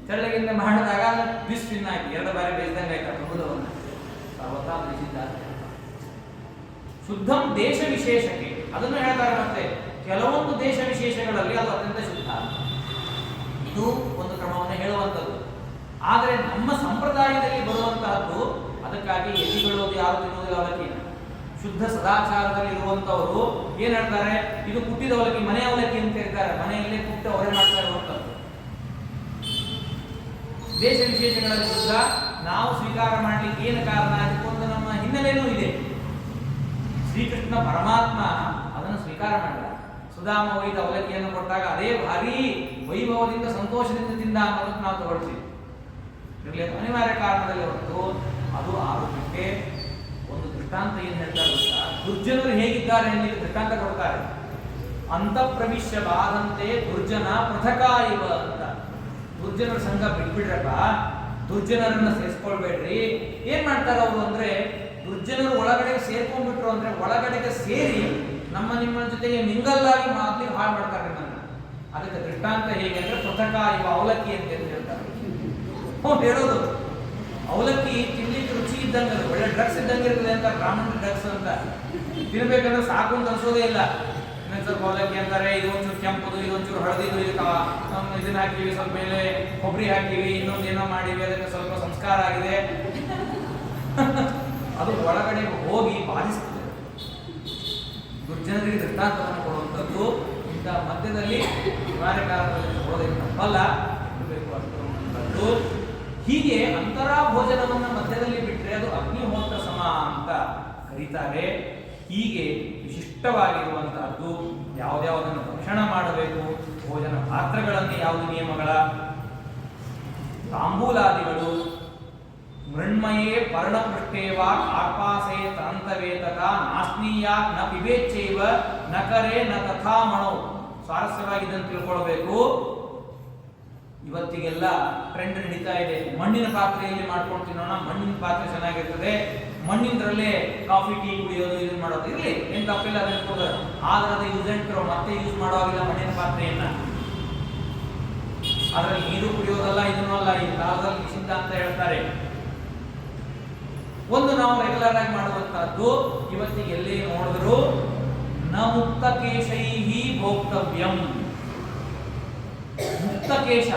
ತೆಳ್ಳಗಿಂದ ಮಾಡಿದಾಗ ಬಿಸ್ವಿನ್ ಹಾಕಿ 2 ಬಾರಿ ಬೇಯಿಸಿದಂಗೆ ಆಯ್ತಾ ಪ್ರಭುದವನ್ನ. ಶುದ್ಧಂ ದೇಶ ವಿಶೇಷಕ್ಕೆ ಅದನ್ನು ಹೇಳ್ತಾರೆ. ಮತ್ತೆ ಕೆಲವೊಂದು ದೇಶ ವಿಶೇಷಗಳಲ್ಲಿ ಅದು ಅತ್ಯಂತ ಶುದ್ಧ. ಇದು ಒಂದು ಕ್ರಮವನ್ನು ಹೇಳುವಂಥದ್ದು. ಆದರೆ ನಮ್ಮ ಸಂಪ್ರದಾಯದಲ್ಲಿ ಬರುವಂತಹದ್ದು, ಅದಕ್ಕಾಗಿ ಎಲಿಗಳು ಯಾರು ತಿನ್ನುವುದಿಲ್ಲ ಅವಲಕ್ಕಿನ. ಶುದ್ಧ ಸದಾಚಾರದಲ್ಲಿ ಇರುವಂತವರು ಏನ್ ಹೇಳ್ತಾರೆ, ಇದು ಕುಟ್ಟಿದ ಅವಲಕ್ಕಿ, ಮನೆ ಅವಲಕ್ಕಿ ಅಂತ ಹೇಳ್ತಾರೆ. ಮನೆಯಲ್ಲೇ ಕುಟ್ಟ ಅವರೇ ಮಾಡ್ತಾ ಇರುವಂತದ್ದು. ದೇಶ ವಿಶೇಷಗಳಲ್ಲಿ ಶುದ್ಧ ನಾವು ಸ್ವೀಕಾರ ಮಾಡ್ಲಿಕ್ಕೆ ಏನು ಕಾರಣ, ಅದಕ್ಕೊಂದು ನಮ್ಮ ಹಿನ್ನೆಲೆನೂ ಇದೆ. ಶ್ರೀಕೃಷ್ಣ ಪರಮಾತ್ಮ ಅದನ್ನು ಸ್ವೀಕಾರ ಮಾಡಿದ. ಸುಧಾಮ ಒಯ್ದ ಅವಲಕ್ಕಿಯನ್ನು ಕೊಟ್ಟಾಗ ಅದೇ ಭಾರಿ ವೈಭವದಿಂದ ಸಂತೋಷದಿಂದ ತಿಂದ ಅನ್ನೋದಕ್ಕೆ ನಾವು ತಗೊಳ್ತೀವಿ. ಇರಲಿ, ಅನಿವಾರ್ಯ ಕಾರಣದಲ್ಲಿ ಹೊರತು ಅದು ಆರೋಗ್ಯಕ್ಕೆ ಒಂದು ದೃಷ್ಟಾಂತ. ಏನು ಹೇಳ್ತಾರೆ ಗೊತ್ತಾ, ದುರ್ಜನರು ಹೇಗಿದ್ದಾರೆ ಅನ್ನೋದು ದೃಷ್ಟಾಂತ ಕೊಡ್ತಾರೆ. ಅಂತ ಪ್ರವಿಶ್ಯ ಬಾಧಂತೆ ದುರ್ಜನ ಪೃಥಕ ಇವ ಅಂತ. ದುರ್ಜನರ ಸಂಘ ಬಿಟ್ಬಿಡ್ರಪ್ಪ, ದುರ್ಜನರನ್ನ ಸೇರಿಸ್ಕೊಳ್ಬೇಡ್ರಿ. ಏನ್ ಮಾಡ್ತಾರೆ ಅವರು ಅಂದ್ರೆ, ದುರ್ಜನರು ಒಳಗಡೆಗೆ ಸೇರ್ಕೊಂಡ್ಬಿಟ್ರು ಅಂದ್ರೆ ಒಳಗಡೆಗೆ ಸೇರಿ ನಿಮ್ಮ ಜೊತೆಗೆ ಮಿಂಗಲ್ಲಾಗಿ ಮಾಡ್ಲಿಕ್ಕೆ ಹಾಳು ಮಾಡ್ತಾರೆ ನನ್ನ. ಅದಕ್ಕೆ ದೃಷ್ಟಾಂತ ಹೇಗೆ ಅಂದ್ರೆ, ಪೃಥಕ ಇವ ಅವಲಕ್ಕಿ ಅಂತ ಹೇಳ್ತಾರೆ. ಹೇಳೋದು ಅವಲಕ್ಕಿ ತಿನ್ಲಿಕ್ಕೆ ರುಚಿ ಇದ್ದಂಗೆ, ಒಳ್ಳೆ ಡ್ರಗ್ಸ್ ಇದ್ದಂಗೆ ಇರ್ತದೆ ಅಂತ. ಬ್ರಾಹ್ಮಣ ಡ್ರಗ್ಸ್ ಅಂತ ತಿನ್ಬೇಕಂದ್ರೆ ಸಾಕು ಅಂತ ಅನ್ಸೋದೇ ಇಲ್ಲ. ಇನ್ನೊಂದು ಸ್ವಲ್ಪ ಅವಲಕ್ಕಿ ಅಂತಾರೆ, ಇದು ಒಂಚೂರು ಕೆಂಪುದು, ಇದೊಂಚೂರು ಹಳದಿದು, ಇದನ್ನ ಹಾಕಿವಿ, ಸ್ವಲ್ಪ ಮೇಲೆ ಕೊಬ್ಬರಿ ಹಾಕಿವಿ, ಇನ್ನೊಂದು ಏನೋ ಮಾಡಿವಿ, ಅದಕ್ಕೆ ಸ್ವಲ್ಪ ಸಂಸ್ಕಾರ ಆಗಿದೆ. ಅದು ಒಳಗಡೆ ಹೋಗಿ ಬಾಧಿಸ್ತದೆ. ದುರ್ಜನರಿಗೆ ದೃಷ್ಟಾಂತವನ್ನು ಕೊಡುವಂಥದ್ದು ಇಂಥ ಮಧ್ಯದಲ್ಲಿ ನಿವಾರ್ಯ ಕಾರಣದಲ್ಲಿ ತಗೊಳ್ಳೋದಕ್ಕೆ ತಪ್ಪಲ್ಲ, ಇರಬೇಕು ಅನ್ನುವಂಥದ್ದು. ಹೀಗೆ ಅಂತರ ಭೋಜನವನ್ನು ಮಧ್ಯದಲ್ಲಿ ಬಿಟ್ಟರೆ ಅದು ಅಗ್ನಿಹೋತ್ರ ಸಮ ಅಂತ ಕರೀತಾರೆ. ಹೀಗೆ ವಿಶಿಷ್ಟವಾಗಿರುವಂತಹದ್ದು ಯಾವುದ್ಯಾವುದನ್ನು ಭಕ್ಷಣ ಮಾಡಬೇಕು, ಭೋಜನ ಪಾತ್ರಗಳಲ್ಲಿ ಯಾವುದು ನಿಯಮಗಳ, ತಾಂಬೂಲಾದಿಗಳು ಮೃಣ್ಮಯೇ ಪರ್ಣಪೃಷ್ಟೇವ ಕಾರ್ಪಾಸೇ ತರಂತವೇತಕ ನಾಸ್ನೀಯಾತ್ ನ ಪಿಬೇಚ್ಚೈವ ನಕರೆ ನ ತಥಾ ಮಣೋ. ಸ್ವಾರಸ್ಯವಾಗಿ ಇದನ್ನು ತಿಳ್ಕೊಳ್ಬೇಕು. ಇವತ್ತಿಗೆಲ್ಲ ಟ್ರೆಂಡ್ ನಡೀತಾ ಇದೆ, ಮಣ್ಣಿನ ಪಾತ್ರೆಯಲ್ಲಿ ಮಾಡ್ಕೊಂಡು ತಿನ್ನೋಣ, ಮಣ್ಣಿನ ಪಾತ್ರೆ ಚೆನ್ನಾಗಿರ್ತದೆ, ಮಣ್ಣಿನದ್ರಲ್ಲೇ ಕಾಫಿ ಟೀ ಕುಡಿಯೋದು, ಇದನ್ನ ಮಾಡೋದು. ಇರಲಿ, ಏನ್ ತಪ್ಪಿಲ್ಲ, ಅದನ್ನ ಕೊಡೋದು. ಆದ್ರೆ ಅದು ಯೂಸ್ ಅಂಡ್ ಥ್ರೋ, ಮತ್ತೆ ಯೂಸ್ ಮಾಡುವಾಗಿಲ್ಲ ಮಣ್ಣಿನ ಪಾತ್ರೆಯನ್ನ. ಅದರಲ್ಲಿ ನೀರು ಕುಡಿಯೋದಲ್ಲ, ಇದನ್ನೂ ಅಲ್ಲ, ಈ ಕಾಲದಲ್ಲಿ ನಿಷಿದ್ಧ ಅಂತ ಹೇಳ್ತಾರೆ. ಒಂದು ನಾವು ರೆಗ್ಯುಲರ್ ಆಗಿ ಮಾಡುವಂತಹದ್ದು, ಇವತ್ತಿಗೆ ಎಲ್ಲಿ ನೋಡಿದ್ರು ನ ಮುಕ್ತ ಕೇಶೈಹಿ ಭೋಕ್ತವ್ಯಂ. ಮುಕ್ತ ಕೇಶ,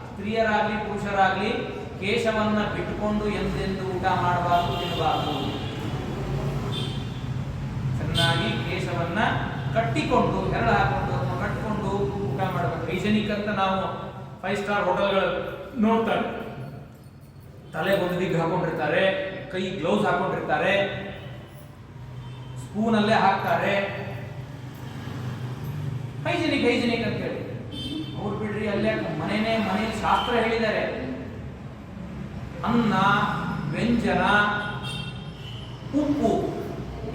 ಸ್ತ್ರೀಯರಾಗ್ಲಿ ಪುರುಷರಾಗ್ಲಿ ಕೇಶವನ್ನ ಬಿಟ್ಟುಕೊಂಡು ಎಂದೆಂದು ಊಟ ಮಾಡಬಾರ್ದು, ತಿನ್ನಬಾರ್ದು. ಚೆನ್ನಾಗಿ ಕೇಶವನ್ನ ಕಟ್ಟಿಕೊಂಡು, ಹೆರಳು ಹಾಕೊಂಡು ಅದನ್ನು ಕಟ್ಟಿಕೊಂಡು ಊಟ ಮಾಡಬೇಕು. ಹೈಜೆನಿಕ್ ಅಂತ ನಾವು 5 ಸ್ಟಾರ್ ಹೋಟೆಲ್ಗಳು ನೋಡ್ತಾರೆ. ತಲೆಗೆ ಒಂದು ದಿಗ್ಗು ಹಾಕೊಂಡಿರ್ತಾರೆ, ಕೈ ಗ್ಲೌಸ್ ಹಾಕೊಂಡಿರ್ತಾರೆ, ಸ್ಪೂನ್ ಅಲ್ಲೇ ಹಾಕ್ತಾರೆ. ಹೈಜೆನಿಕ್ ಹೈಜೆನಿಕ್ ಅಂತ ಹೇಳಿ ಅವ್ರು ಬಿಡ್ರಿ, ಅಲ್ಲೇ ಮನೆಯಲ್ಲಿ ಶಾಸ್ತ್ರ ಹೇಳಿದ್ದಾರೆ. ಅನ್ನ, ವ್ಯಂಜನ, ಉಪ್ಪು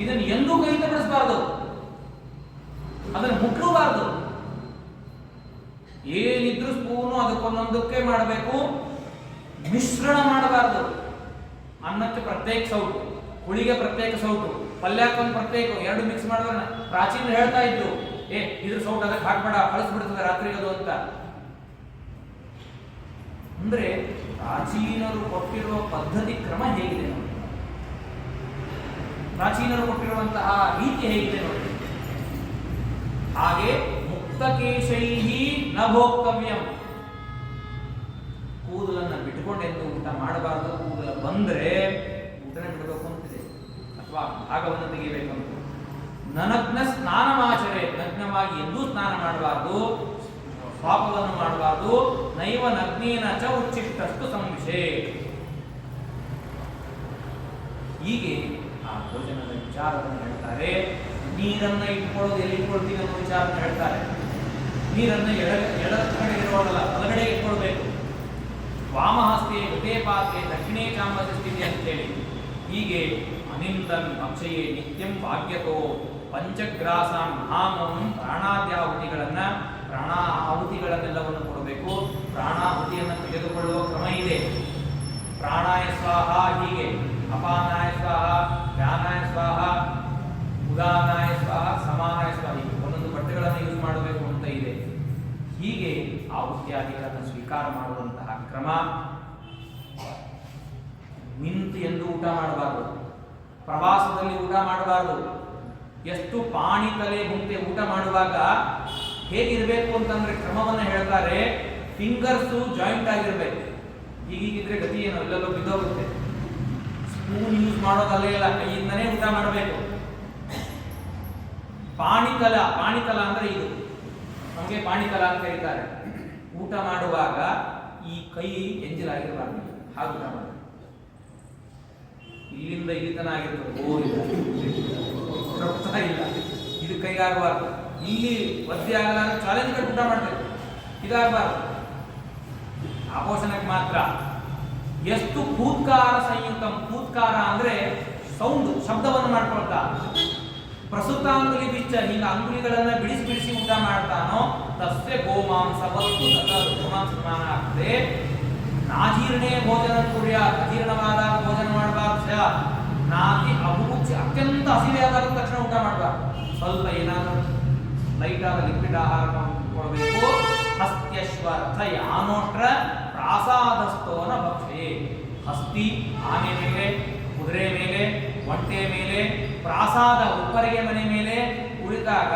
ಇದನ್ನು ಎಂದೂ ಕೈಯಿಂದ ಬಿಡಿಸಬಾರ್ದು, ಅದನ್ನು ಮುಟ್ಟಲೂಬಾರ್ದು. ಏನಿದ್ರು ಸ್ಪೂನು ಅದಕ್ಕೊಂದೊಂದಕ್ಕೆ ಮಾಡಬೇಕು, ಮಿಶ್ರಣ ಮಾಡಬಾರ್ದು. ಅನ್ನಕ್ಕೆ ಪ್ರತ್ಯೇಕ ಸೌಟು, ಹುಳಿಗೆ ಪ್ರತ್ಯೇಕ ಸೌಟು, ಪಲ್ಯಕ್ಕೊಂದು ಪ್ರತ್ಯೇಕ, ಎರಡು ಮಿಕ್ಸ್ ಮಾಡಿದ್ರೆ ಪ್ರಾಚೀನರು ಹೇಳ್ತಾ ಇದ್ರು ಇದ್ರ ಸೌಟ್ ಅದಕ್ಕೆ ಹಾಕ್ಬೇಡ, ಕಳಿಸ್ಬಿಡ್ತದೆ ರಾತ್ರಿಗೆ ಅದು ಅಂತ. ಅಂದ್ರೆ ಪ್ರಾಚೀನರು ಕೊಟ್ಟಿರುವ ಪದ್ಧತಿ ಕ್ರಮ ಹೇಗಿದೆ ನೋಡಿ, ಪ್ರಾಚೀನರು ಕೊಟ್ಟಿರುವಂತಹ ರೀತಿ ಹೇಗಿದೆ ನೋಡಿ. ಹಾಗೆ ಮುಕ್ತಕೇಶೈಹಿ ನ ಭೋಕ್ತವ್ಯಂ, ಕೂದಲನ್ನ ಬಿಟ್ಟುಕೊಂಡೆಂದು ಊಟ ಮಾಡಬಾರದು. ಕೂದಲ ಬಂದ್ರೆ ಊಟನೇ ಬಿಡಬೇಕು ಅಂತಿದೆ, ಅಥವಾ ಭಾಗವನ್ನು ತೆಗಿಬೇಕಂತ. ನನಗ್ನ ಸ್ನಾನಮಾಚರೆ, ನಗ್ನವಾಗಿ ಎಂದೂ ಸ್ನಾನ ಮಾಡಬಾರದು, ಪಾಪವನ್ನು ಮಾಡಬಾರದು. ನೈವ ನಗ್ನೇನ ಚ ಉಚ್ಚಿಷ್ಟಷ್ಟು ಸಂಶಯ. ಹೀಗೆ ಆ ಭೋಜನದ ವಿಚಾರವನ್ನು ಹೇಳ್ತಾರೆ. ನೀರನ್ನ ಇಟ್ಕೊಳ್ಳೋದು ಎಲ್ಲಿ ಇಟ್ಕೊಳ್ತೀವಿ ಅನ್ನೋ ವಿಚಾರವನ್ನು ಹೇಳ್ತಾರೆ. ನೀರನ್ನು ಎಡ ಕಡೆ ಇರೋದಲ್ಲ, ಬಲಗಡೆ ಇಟ್ಕೊಳ್ಬೇಕು. ವಾಮಹಸ್ತೆ ಗತೆ ಪಾತ್ರೆ ದಕ್ಷಿಣೇ ಚಾಮರಸ ಸ್ಥಿತಿ ಅಂತೇಳಿ. ಹೀಗೆ ಅನಿಂದನ್ ಅಕ್ಷಯೇ ನಿತ್ಯಂ ಭಾಗ್ಯತೋ ಪಂಚಗ್ರಾಸಾಂ ಮಹಾಮೌಂ ಪ್ರಾಣಾದ್ಯಾಹುತಿಗಳನ್ನ, ಪ್ರಾಣಾಹುತಿಗಳನ್ನೆಲ್ಲವನ್ನು ಕೊಡಬೇಕು. ಪ್ರಾಣಾಹುತಿಯನ್ನು ತೆಗೆದುಕೊಳ್ಳುವ ಕ್ರಮ ಇದೆ. ಪ್ರಾಣಾಯ ಸ್ವಾಹ ಹೀಗೆ, ಅಪಾನಾಯ ಸ್ವಾಹ, ವ್ಯಾನಾಯ ಸ್ವಾಹ, ಉದಾನಾಯ ಸ್ವಾಹ, ಸಮಾನಾಯ ಸ್ವಾಹ, ಹೀಗೆ ಒಂದೊಂದು ಬಟ್ಟೆಗಳನ್ನು ಯೂಸ್ ಮಾಡಬೇಕು ಅಂತ ಇದೆ. ಹೀಗೆ ಆಹುತ್ಯಾದಿಗಳನ್ನು ಸ್ವೀಕಾರ ಮಾಡುವಂತಹ ಕ್ರಮ. ನಿಂತು ಎಂದು ಊಟ ಮಾಡಬಾರದು, ಪ್ರವಾಸದಲ್ಲಿ ಊಟ ಮಾಡಬಾರದು. ಎಷ್ಟು ಪಾಣಿ ತಲೆ ಮುಂದೆ ಊಟ ಮಾಡುವಾಗ ಹೇಗಿರಬೇಕು ಅಂತಂದ್ರೆ ಕ್ರಮವನ್ನು ಹೇಳ್ತಾರೆ. ಫಿಂಗರ್ಸು ಜಾಯಿಂಟ್ ಆಗಿರ್ಬೇಕು. ಹೀಗಿದ್ರೆ ಗತಿ ಏನೋ ಎಲ್ಲೆಲ್ಲೋ ಬಿದ್ದೋಗುತ್ತೆ. ಸ್ಪೂನ್ ಯೂಸ್ ಮಾಡೋದಲ್ಲೇ ಇಲ್ಲ, ಕೈಯಿಂದನೇ ಊಟ ಮಾಡಬೇಕು. ಪಾಣಿತಲ ಅಂದ್ರೆ ಇದು ನಮಗೆ ಪಾಣಿತಲ ಅಂತ ಕರೀತಾರೆ. ಊಟ ಮಾಡುವಾಗ ಈ ಕೈ ಎಂಜಿಲಾಗಿರಬಾರ್ದು, ಹಾಗೆ ಊಟ ಮಾಡಬೇಕು. ಇಲ್ಲಿಂದ ಇಲ್ಲಿ ತನ ಆಗಿರ್ತದೆ, ಇಲ್ಲ ಇದು ಕೈಗಾಗಬಾರ್ದು. ಇಲ್ಲಿ ಒದ್ದೆ ಆಗಲಾರ ಚಾಲೆಂಜ್ ಕಟ್ಟಿ ಊಟ ಮಾಡ್ಬೇಕು, ಇದಾಗಬಾರ್ದು. ಆಪೋಷಣಕ್ಕೆ ಮಾತ್ರ. ಎಷ್ಟು ಕೂತ್ಕಾರ ಸಂಯುಕ್ತಂ, ಕೂತ್ಕಾರ ಅಂದ್ರೆ ಸೌಂಡ್, ಶಬ್ದವನ್ನು ಮಾಡ್ಕೊಳ್ತಾ. ಪ್ರಸುತಾಂಗುಲಿ ಬಿಚ್ಚ, ಹಿಂಗ ಅಂಗುಲಿಗಳನ್ನ ಬಿಡಿಸಿ ಬಿಡಿಸಿ ಊಟ ಮಾಡ್ತಾನೋ ತಸ್ಯ ಗೋಮಾಂಸ ವಸ್ತು ಗೋಮಾಂಸ ಸಮಾನ ಆಗ್ತದೆ. ನಾಜೀರ್ಣೇ ಭೋಜನ ಕುರ್ಯ, ಅಜೀರ್ಣವಾದ ಭೋಜನ ಮಾಡಬಾರ್ದು. ನಾತಿ ಅಭುಚ, ಅತ್ಯಂತ ಹಸಿವೆ ಆದ ತಕ್ಷಣ ಊಟ ಮಾಡಬಾರ್ದು. ಸ್ವಲ್ಪ ಏನಾದರೂ ಲೈಟ್ ಆದ ಲಿಕ್ವಿಡ್ ಆಹಾರ ಕೊಡಬೇಕು. ಹಸ್ತ್ಯಶ್ವರ್ಥ ಯಾನೋಷ್ಟ್ರ ಪ್ರಾಸಾದಸ್ಥೋನ ಭಕ್ಷೆ. ಹಸ್ತಿ ಆನೆ ಮೇಲೆ, ಕುದುರೆ ಮೇಲೆ, ಒಂಟೆ ಮೇಲೆ, ಪ್ರಾಸಾದ ಉಪ್ಪರಿಗೆ ಮನೆ ಮೇಲೆ ಕುಳಿತಾಗ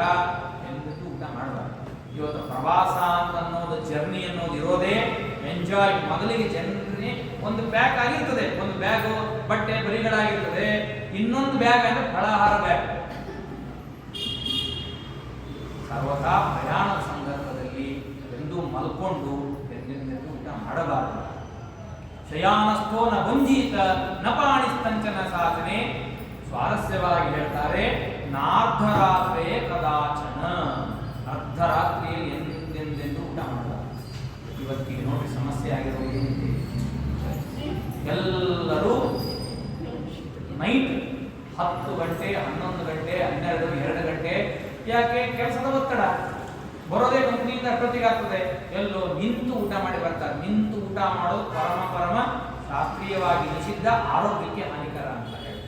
ಎಂದೂ ಊಟ ಮಾಡಬಾರ್ದು. ಇವತ್ತು ಪ್ರವಾಸ ಅಂತ ಅನ್ನೋದು, ಜರ್ನಿ ಅನ್ನೋದು ಇರೋದೇ ಎಂಜಾಯ್. ಮೊದಲಿಗೆ ಜರ್ನಿ ಒಂದು ಬ್ಯಾಗ್ ಆಗಿರ್ತದೆ, ಒಂದು ಬ್ಯಾಗು ಬಟ್ಟೆ ಬರಿಗಳಾಗಿರ್ತದೆ, ಇನ್ನೊಂದು ಬ್ಯಾಗ್ ಅಂದ್ರೆ ಫಲಾಹಾರ ಬ್ಯಾಗ್. ಸರ್ವಥಾ ಪ್ರಯಾಣದ ಸಂದರ್ಭದಲ್ಲಿ ಎಂದು ಮಲ್ಕೊಂಡು ಎಂದೆಂದೆಂದು ಊಟ ಮಾಡಬಾರದು. ಶಯಾನಸ್ಥೋ ನ ಭುಂಜೀತ ನ ಪಾಣಿಸ್ತಂಚನ ಸಾಧನೆ. ಸ್ವಾರಸ್ಯವಾಗಿ ಹೇಳ್ತಾರೆ, ನಾರ್ಧರಾತ್ರಿ ಕದಾಚನ, ಅರ್ಧರಾತ್ರಿಯಲ್ಲಿ ಎಂದೆಂದೆಂದು ಊಟ ಮಾಡಬಾರದು. ಇವತ್ತಿಗೆ ನೋಡಿ ಸಮಸ್ಯೆ ಆಗಿರೋದು ಏನಿದೆ, ಎಲ್ಲರೂ ನೈಟ್ 10 ಗಂಟೆ, 11 ಗಂಟೆ, 12, 2 ಗಂಟೆ. ಯಾಕೆ? ಕೆಲಸದ ಒತ್ತಡ. ಬರೋದೇ ಕಂಪನಿಯಿಂದ ಅಷ್ಟೊತ್ತಿಗೆ ಆಗ್ತದೆ. ಎಲ್ಲೋ ನಿಂತು ಊಟ ಮಾಡಿ ಬರ್ತಾರೆ. ನಿಂತು ಊಟ ಮಾಡೋದು ಪರಮ ಶಾಸ್ತ್ರೀಯವಾಗಿ ನಿಷಿದ್ಧ, ಆರೋಗ್ಯಕ್ಕೆ ಹಾನಿಕರ ಅಂತ ಹೇಳಿ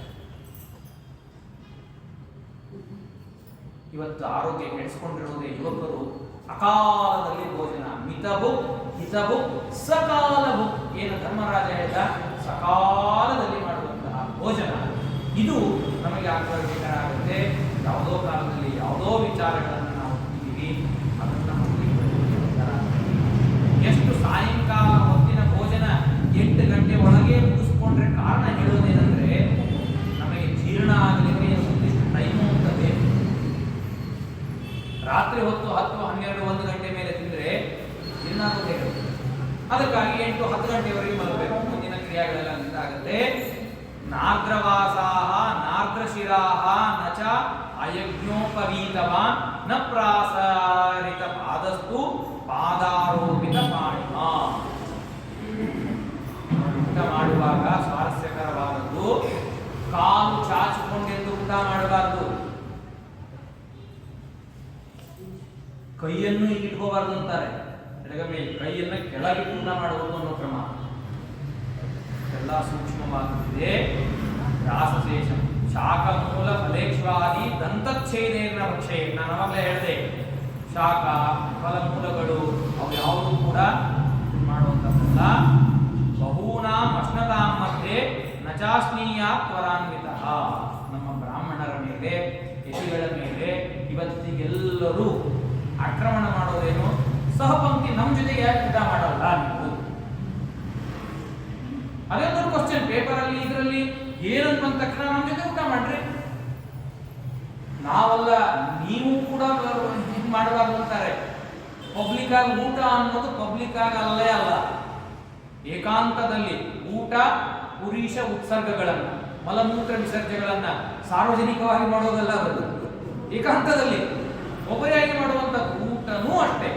ಇವತ್ತು ಆರೋಗ್ಯ ಕೆಡಿಸಿಕೊಂಡಿರುವುದೇ ಯುವಕರು. ಅಕಾಲದಲ್ಲಿ ಭೋಜನ, ಮಿತಭು ಹಿತಭು ಸಕಾಲಭು. ಏನು ಧರ್ಮರಾಜ ಹೇಳಿದ, ಸಕಾಲದಲ್ಲಿ ಮಾಡುವಂತಹ ಭೋಜನ ಇದು ನಮಗೆ ಆಗುತ್ತೆ. ಯಾವುದೋ ಕಾಲದಲ್ಲಿ ಯಾವುದೋ ವಿಚಾರಗಳನ್ನು ನಾವು ತಿಳಿದೀವಿ, ಅದನ್ನು ಎಷ್ಟು ಸಾಯಂಕಾಲ ಹೊತ್ತಿನ ಭೋಜನ 8 ಗಂಟೆ ಒಳಗೆ ಮುಗಿಸ್ಕೊಂಡ್ರೆ ಕಾರಣ ಹೇಳೋದೇನೆಂದ್ರೆ, ನಮಗೆ ಜೀರ್ಣ ಆಗಲಿಕ್ಕೆ ಒಂದಿಷ್ಟು ಟೈಮು ಅಂತ ಬೇಕು. ರಾತ್ರಿ ಹೊತ್ತು 10, 12, 1 ಗಂಟೆ ಮೇಲೆ ತಿಂದರೆ ಜೀರ್ಣ ಆಗೋದೇ ಇರುತ್ತೆ. ಅದಕ್ಕಾಗಿ 8, 10 ಗಂಟೆವರೆಗೆ ಮಲಗಬೇಕು. ಮುಂದಿನ ಕ್ರಿಯೆಗಳೆಲ್ಲ ನಿಂತಾಗುತ್ತೆ. ನಾರ್ದ್ರವಾಸಾಹ ನಾರ್ದ್ರಶಿರಾಹ ನಚ ಅಯಜ್ಞೋಪವೀತವಾನ್ ನ ಪ್ರಾಸಾರಿತ ಪಾದಸ್ತು ಪಾದಾರೋಪಿತ ಪಾಣಿಮ. ಊಟ ಮಾಡುವಾಗ ಸ್ವಾರಸ್ಯಕರವಾದದ್ದು, ಕಾಲು ಚಾಚಿಕೊಂಡೆಂದು ಊಟ ಮಾಡಬಾರದು. ಕೈಯನ್ನು ಇಟ್ಕೋಬಾರ್ದು ಅಂತಾರೆ. ಎಡಗಮೇಲೆ ಕೈಯನ್ನು ಕೆಳಗಿಟ್ಟು ಊಟ ಮಾಡಬೇಕು ಅನ್ನೋ ಕ್ರಮ ಎಲ್ಲ ಸೂಕ್ಷ್ಮವಾಗಿದೆ. ರಾಸಶೇಷ ಶಾಖ ಮೂಲ ಫಲೇಶ್ವಾದಿ ದಂತಚ್ಛೇದೇನ ಭಕ್ಷೆ. ನಾನು ಅವಾಗಲೇ ಹೇಳಿದೆ, ಶಾಖ ಫಲ ಮೂಲಗಳು ಅವು ಯಾವುದೂ ಕೂಡ ಮಾಡುವಂಥದ್ದಲ್ಲ. ಬಹೂನಾಂ ಅಶ್ನತಾಂ ಮಧ್ಯೆ ನಚಾಸ್ನೀಯ ತ್ವರಾನ್ವಿತ. ನಮ್ಮ ಬ್ರಾಹ್ಮಣರ ಮೇಲೆ, ಯತಿಗಳ ಮೇಲೆ ಇವತ್ತಿಗೆಲ್ಲರೂ ಆಕ್ರಮಣ ಮಾಡೋದೇನು? ಸಹಪಂಕ್ತಿ ನಮ್ಮ ಜೊತೆಗೆ ಯಾಕೆ ಊಟ ಮಾಡಲ್ಲ ನೀವು? ಅದೇ ಒಂದು ಕ್ವಶನ್ ಪೇಪರಲ್ಲಿ ಇದರಲ್ಲಿ ಏನಂತ ಬಂದ ತಕ್ಷಣ ನಮ್ಮ ಜೊತೆ ಊಟ ಮಾಡ್ರಿ. ನಾವಲ್ಲ, ನೀವು ಕೂಡ ಇದು ಮಾಡಬಾರ್ದು ಅಂತಾರೆ. ಪಬ್ಲಿಕ್ ಆಗಿ ಊಟ ಅನ್ನೋದು ಪಬ್ಲಿಕ್ ಆಗಿ ಅಲ್ಲೇ ಅಲ್ಲ, ಏಕಾಂತದಲ್ಲಿ ಊಟ, ಪುರೀಶ ಉತ್ಸರ್ಗಗಳನ್ನ, ಮಲಮೂತ್ರ ವಿಸರ್ಜೆಗಳನ್ನ ಸಾರ್ವಜನಿಕವಾಗಿ ಮಾಡೋದಲ್ಲ, ಅದು ಏಕಾಂತದಲ್ಲಿ ಒಬ್ಬರಾಗಿ ಮಾಡುವಂತ ಊಟನೂ ಅಷ್ಟೇ.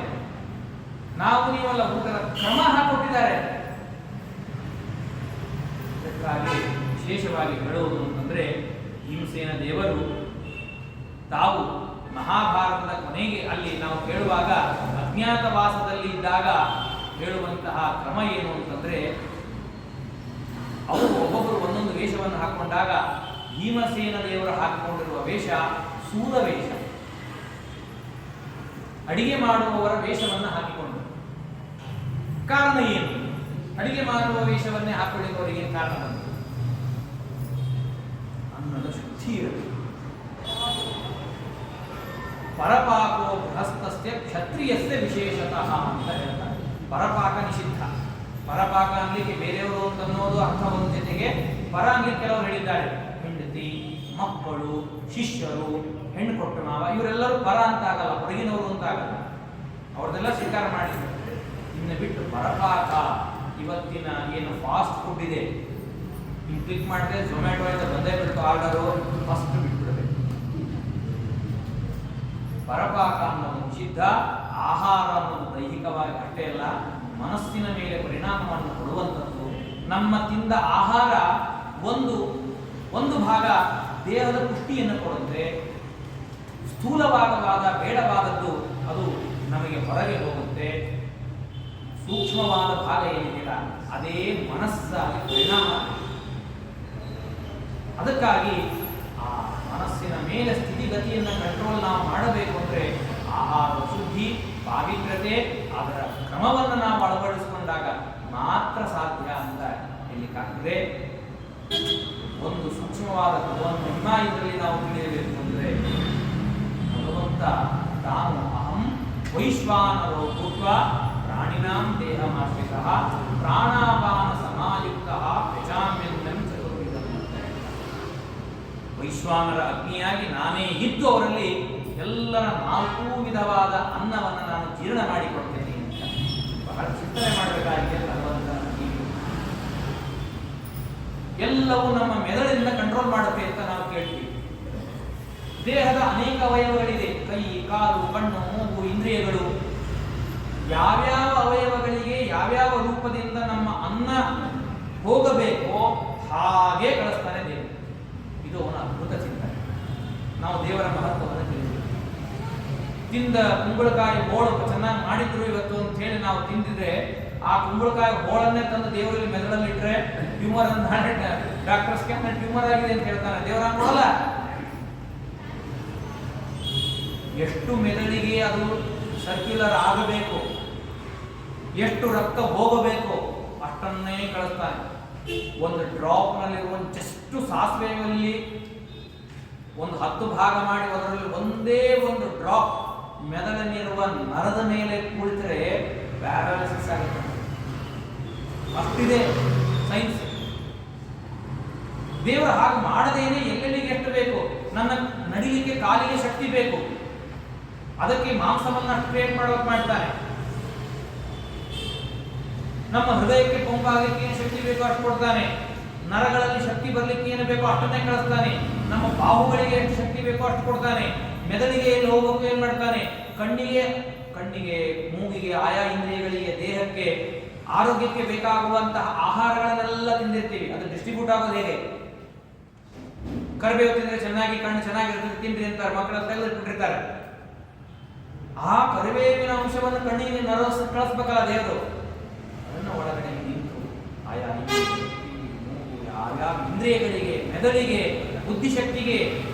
ನಾವು ನೀವಲ್ಲ, ಊಟದ ಕ್ರಮ ಹಾಕೊಟ್ಟಿದ್ದಾರೆ. ಅದಕ್ಕಾಗಿ ವಿಶೇಷವಾಗಿ ಹೇಳುವುದು ಅಂತಂದ್ರೆ, ಭೀಮಸೇನ ದೇವರು ತಾವು ಮಹಾಭಾರತದ ಕೊನೆಗೆ ಅಲ್ಲಿ ನಾವು ಕೇಳುವಾಗ ಅಜ್ಞಾತವಾಸದಲ್ಲಿ ಇದ್ದಾಗ ಹೇಳುವಂತಹ ಕ್ರಮ ಏನು ಅಂತಂದ್ರೆ, ಅವರು ಒಬ್ಬೊಬ್ಬರು ಒಂದೊಂದು ವೇಷವನ್ನು ಹಾಕೊಂಡಾಗ ಭೀಮಸೇನ ದೇವರು ಹಾಕಿಕೊಂಡಿರುವ ವೇಷ ಸೂದ ವೇಷ, ಅಡಿಗೆ ಮಾಡುವವರ ವೇಷವನ್ನು ಹಾಕಿಕೊಂಡು. ಕಾರಣ ಏನು? ಅಡಿಗೆ ಮಾಡುವ ವೇಷವನ್ನೇ ಹಾಕೊಳ್ಳಿದವರಿಗೆ ಕಾರಣ ಬಂತು, ಅನ್ನದ ಶುದ್ಧಿ ಇರಬೇಕು. ಪರಪಾಕೋ ಗೃಹಸ್ಥಸ್ಯ ಕ್ಷತ್ರಿಯಸ್ಯ ವಿಶೇಷತಃ ಅಂತ ಹೇಳ್ತಾರೆ. ಪರಪಾಕ ನಿಷಿದ್ಧ. ಪರಪಾಕ ಅನ್ಲಿಕ್ಕೆ ಬೇರೆಯವರು ಅಂತ ಅನ್ನೋದು ಅರ್ಥ ಒಂದು ಜೊತೆಗೆ, ಪರ ಅನ್ಲಿಕ್ಕೆ ಕೆಲವರು ಹೇಳಿದ್ದಾರೆ. ಹೆಂಡತಿ, ಮಕ್ಕಳು, ಶಿಷ್ಯರು, ಹೆಣ್ಣು ಕೊಟ್ಟು ಮಾವ, ಇವರೆಲ್ಲರೂ ಪರ ಅಂತ ಆಗಲ್ಲ, ಹೊರಗಿನವರು ಅಂತ ಆಗಲ್ಲ, ಅವ್ರನ್ನೆಲ್ಲ ಸ್ವೀಕಾರ ಮಾಡಿದ್ರು. ಇನ್ನು ಬಿಟ್ಟು ಪರಪಾಕ, ಇವತ್ತಿನ ಏನು ಫಾಸ್ಟ್ ಫುಡ್ ಇದೆ, ನೀವು ಕ್ಲಿಕ್ ಮಾಡಿದ್ರೆ ಝೊಮ್ಯಾಟೊ ಇಂದ ಬಂದೇ ಬಿಟ್ಟು ಆರ್ಡರು, ಫಸ್ಟ್ ಬಿಟ್ಬಿಡಬೇಕು. ಪರಪಾಕ ಅನ್ನೋದು ನಿಷಿದ್ಧ. ಆಹಾರ ಅನ್ನೋದು ದೈಹಿಕವಾಗಿ ಅಷ್ಟೇ ಅಲ್ಲ, ಮನಸ್ಸಿನ ಮೇಲೆ ಪರಿಣಾಮವನ್ನು ಕೊಡುವಂಥದ್ದು. ನಮ್ಮ ತಿಂದ ಆಹಾರ ಒಂದು ಭಾಗ ದೇಹದ ಪುಷ್ಟಿಯನ್ನು ಕೊಡುತ್ತೆ, ಸ್ಥೂಲವಾದವಾದ ಬೇಡವಾದದ್ದು ಅದು ನಮಗೆ ಹೊರಗೆ ಹೋಗುತ್ತೆ. ಸೂಕ್ಷ್ಮವಾದ ಭಾಗ ಏನಿಲ್ಲ ಅದೇ ಮನಸ್ಸಾಗಿ ಪರಿಣಾಮ. ಅದಕ್ಕಾಗಿ ಆ ಮನಸ್ಸಿನ ಮೇಲೆ ಸ್ಥಿತಿಗತಿಯನ್ನು ಕಂಟ್ರೋಲ್ ನಾವು ಮಾಡಬೇಕು ಅಂದರೆ ಆಹಾರ ಶುದ್ಧಿ, ಪಾವಿತ್ರ್ಯತೆ, ಅದರ ಕ್ರಮವನ್ನು ನಾವು ಅಳವಡಿಸಿಕೊಂಡಾಗ ಮಾತ್ರ ಸಾಧ್ಯ ಅಂತ ಹೇಳಲಿಕ್ಕಾಗ್ತದೆ. ಒಂದು ಸೂಕ್ಷ್ಮವಾದ ಕ್ರಮವನ್ನು ಇದರಲ್ಲಿ ನಾವು ತಿಳಿಯಬೇಕು ಅಂದರೆ, ಭಗವಂತ ತಾನು ಅಹಂ ವೈಶ್ವಾನರೋ ಭೂತ್ವ ಪ್ರಾಣಿನಾಂ ದೇಹಮಾಶ್ರಿತಃ ಪ್ರಾಣಾಪಾನ ಸಮಾಯುಕ್ತಃ ಪ್ರಜಾಮ್ಯಂತಂ ಚತುರ್ವಿಧಂ. ವೈಶ್ವಾನರ ಅಗ್ನಿಯಾಗಿ ನಾನೇ ಇದ್ದು ಅವರಲ್ಲಿ ಎಲ್ಲರ 4 ವಿಧವಾದ ಅನ್ನವನ್ನು ನಾನು ಜೀರ್ಣ ಮಾಡಿಕೊಡ್ತೇನೆ ಅಂತ ಬಹಳ ಚಿಂತನೆ ಮಾಡಬೇಕಾಗಿದೆ. ಭಗವಂತನ ಎಲ್ಲವೂ ನಮ್ಮ ಮೆದುಳಿನಿಂದ ಕಂಟ್ರೋಲ್ ಮಾಡುತ್ತೆ ಅಂತ ನಾವು ಕೇಳ್ತೀವಿ. ದೇಹದ ಅನೇಕ ಅವಯವಗಳಿದೆ, ಕೈ, ಕಾಲು, ಕಣ್ಣು, ಮೂಗು, ಇಂದ್ರಿಯಗಳು. ಯಾವ್ಯಾವ ಅವಯವಗಳಿಗೆ ಯಾವ್ಯಾವ ರೂಪದಿಂದ ನಮ್ಮ ಅನ್ನ ಹೋಗಬೇಕೋ ಹಾಗೆ ಕಳಿಸ್ತಾನೆ ದೇವರು. ಇದು ಅವನ ಅದ್ಭುತ ಚಿಂತನೆ. ನಾವು ದೇವರ ಮಹತ್ವವನ್ನು ತಿಳಿತೀವಿ. ತಿಂದ ಕುಂಬಳಕಾಯಿ ಹೋಳು ಚೆನ್ನಾಗಿ ಮಾಡಿದ್ರು ಇವತ್ತು ಅಂತ ಹೇಳಿ ನಾವು ತಿಂದಿದ್ರೆ, ಆ ಕುಂಬಳಕಾಯಿ ಹೋಳನ್ನೇ ತಂದು ದೇವರಲ್ಲಿ ಮೆದುಳಲ್ಲಿಟ್ರೆ ಟ್ಯೂಮರ್ ಅಂತ ಡಾಕ್ಟರ್ ಸ್ಕ್ಯಾನ್ ಟ್ಯೂಮರ್ ಆಗಿದೆ ಅಂತ ಹೇಳ್ತಾನೆ. ದೇವರ ನೋಡಲ್ಲ. ಎಷ್ಟು ಮೆದುಳಿಗೆ ಅದು ಸರ್ಕ್ಯುಲರ್ ಆಗಬೇಕು, ಎಷ್ಟು ರಕ್ತ ಹೋಗಬೇಕು ಅಷ್ಟನ್ನೇ ಕಳಿಸ್ತಾನೆ. ಒಂದು ಡ್ರಾಪ್ನಲ್ಲಿರುವ ಜಸ್ಟ್ ಸಾಸಿವೆಯಲ್ಲಿ ಒಂದು 10 ಭಾಗ ಮಾಡಿ ಅದರಲ್ಲಿ ಒಂದೇ ಒಂದು ಡ್ರಾಪ್ ಮೆದುಳಿನಿರುವ ನರದ ಮೇಲೆ ಕುಳಿತರೆ ಪ್ಯಾರಾಲಿಸಿಸ್ ಆಗುತ್ತೆ. ಅಷ್ಟಿದೆ ಸೈನ್ಸ್. ದೇವರು ಹಾಗೆ ಮಾಡದೇನೆ ಎಲ್ಲೆಲ್ಲಿಗೆ ಎಷ್ಟು ಬೇಕು. ನನ್ನ ನಡಿಲಿಕ್ಕೆ ಕಾಲಿಗೆ ಶಕ್ತಿ ಬೇಕು, ಅದಕ್ಕೆ ಮಾಂಸವನ್ನು ಅಷ್ಟು ಕ್ರಿಯೇಟ್ ಮಾಡೋಕೆ ಮಾಡ್ತಾನೆ. ನಮ್ಮ ಹೃದಯಕ್ಕೆ ಪಂಪಾಗಲಿಕ್ಕೆ ಏನು ಶಕ್ತಿ ಬೇಕೋ ಅಷ್ಟು ಕೊಡ್ತಾನೆ. ನರಗಳಲ್ಲಿ ಶಕ್ತಿ ಬರಲಿಕ್ಕೆ ಏನು ಬೇಕೋ ಅಷ್ಟನ್ನೇ ಕಳಿಸ್ತಾನೆ. ನಮ್ಮ ಬಾಹುಗಳಿಗೆ ಎಷ್ಟು ಶಕ್ತಿ ಬೇಕೋ ಅಷ್ಟು ಕೊಡ್ತಾನೆ. ಮೆದುಳಿಗೆ ಎಲ್ಲಿ ಹೋಗಬೇಕು ಏನು ಮಾಡ್ತಾನೆ. ಕಣ್ಣಿಗೆ, ಮೂಗಿಗೆ, ಆಯಾ ಇಂದ್ರಿಯಗಳಿಗೆ, ದೇಹಕ್ಕೆ, ಆರೋಗ್ಯಕ್ಕೆ ಬೇಕಾಗುವಂತಹ ಆಹಾರಗಳನ್ನೆಲ್ಲ ತಿಂದಿರ್ತೀವಿ. ಅದು ಡಿಸ್ಟ್ರಿಬ್ಯೂಟ್ ಆಗೋದು ಹೇಗೆ? ಕರಿಬೇವು ತಿಂದ್ರೆ ಚೆನ್ನಾಗಿ ಕಣ್ಣು ಚೆನ್ನಾಗಿರ್ತದೆ ತಿಂದ್ರಿ ಅಂತಾರೆ, ಮಕ್ಕಳ ತೆಗೆದಿಟ್ಬಿಟ್ಟಿರ್ತಾರೆ. ಆ ಕರಿಬೇವಿನ ಅಂಶವನ್ನು ಕಣ್ಣಿಗೆ ಕಳಿಸ್ಬೇಕಲ್ಲ ದೇವರು. ಅದನ್ನು ಒಳಗಡೆ ನಿಂತು ಆಯಾ ಮೂಗು, ಆಯಾ ಇಂದ್ರಿಯಗಳಿಗೆ, ಮೆದುಳಿಗೆ ಬುದ್ಧಿಶಕ್ತಿಗೆ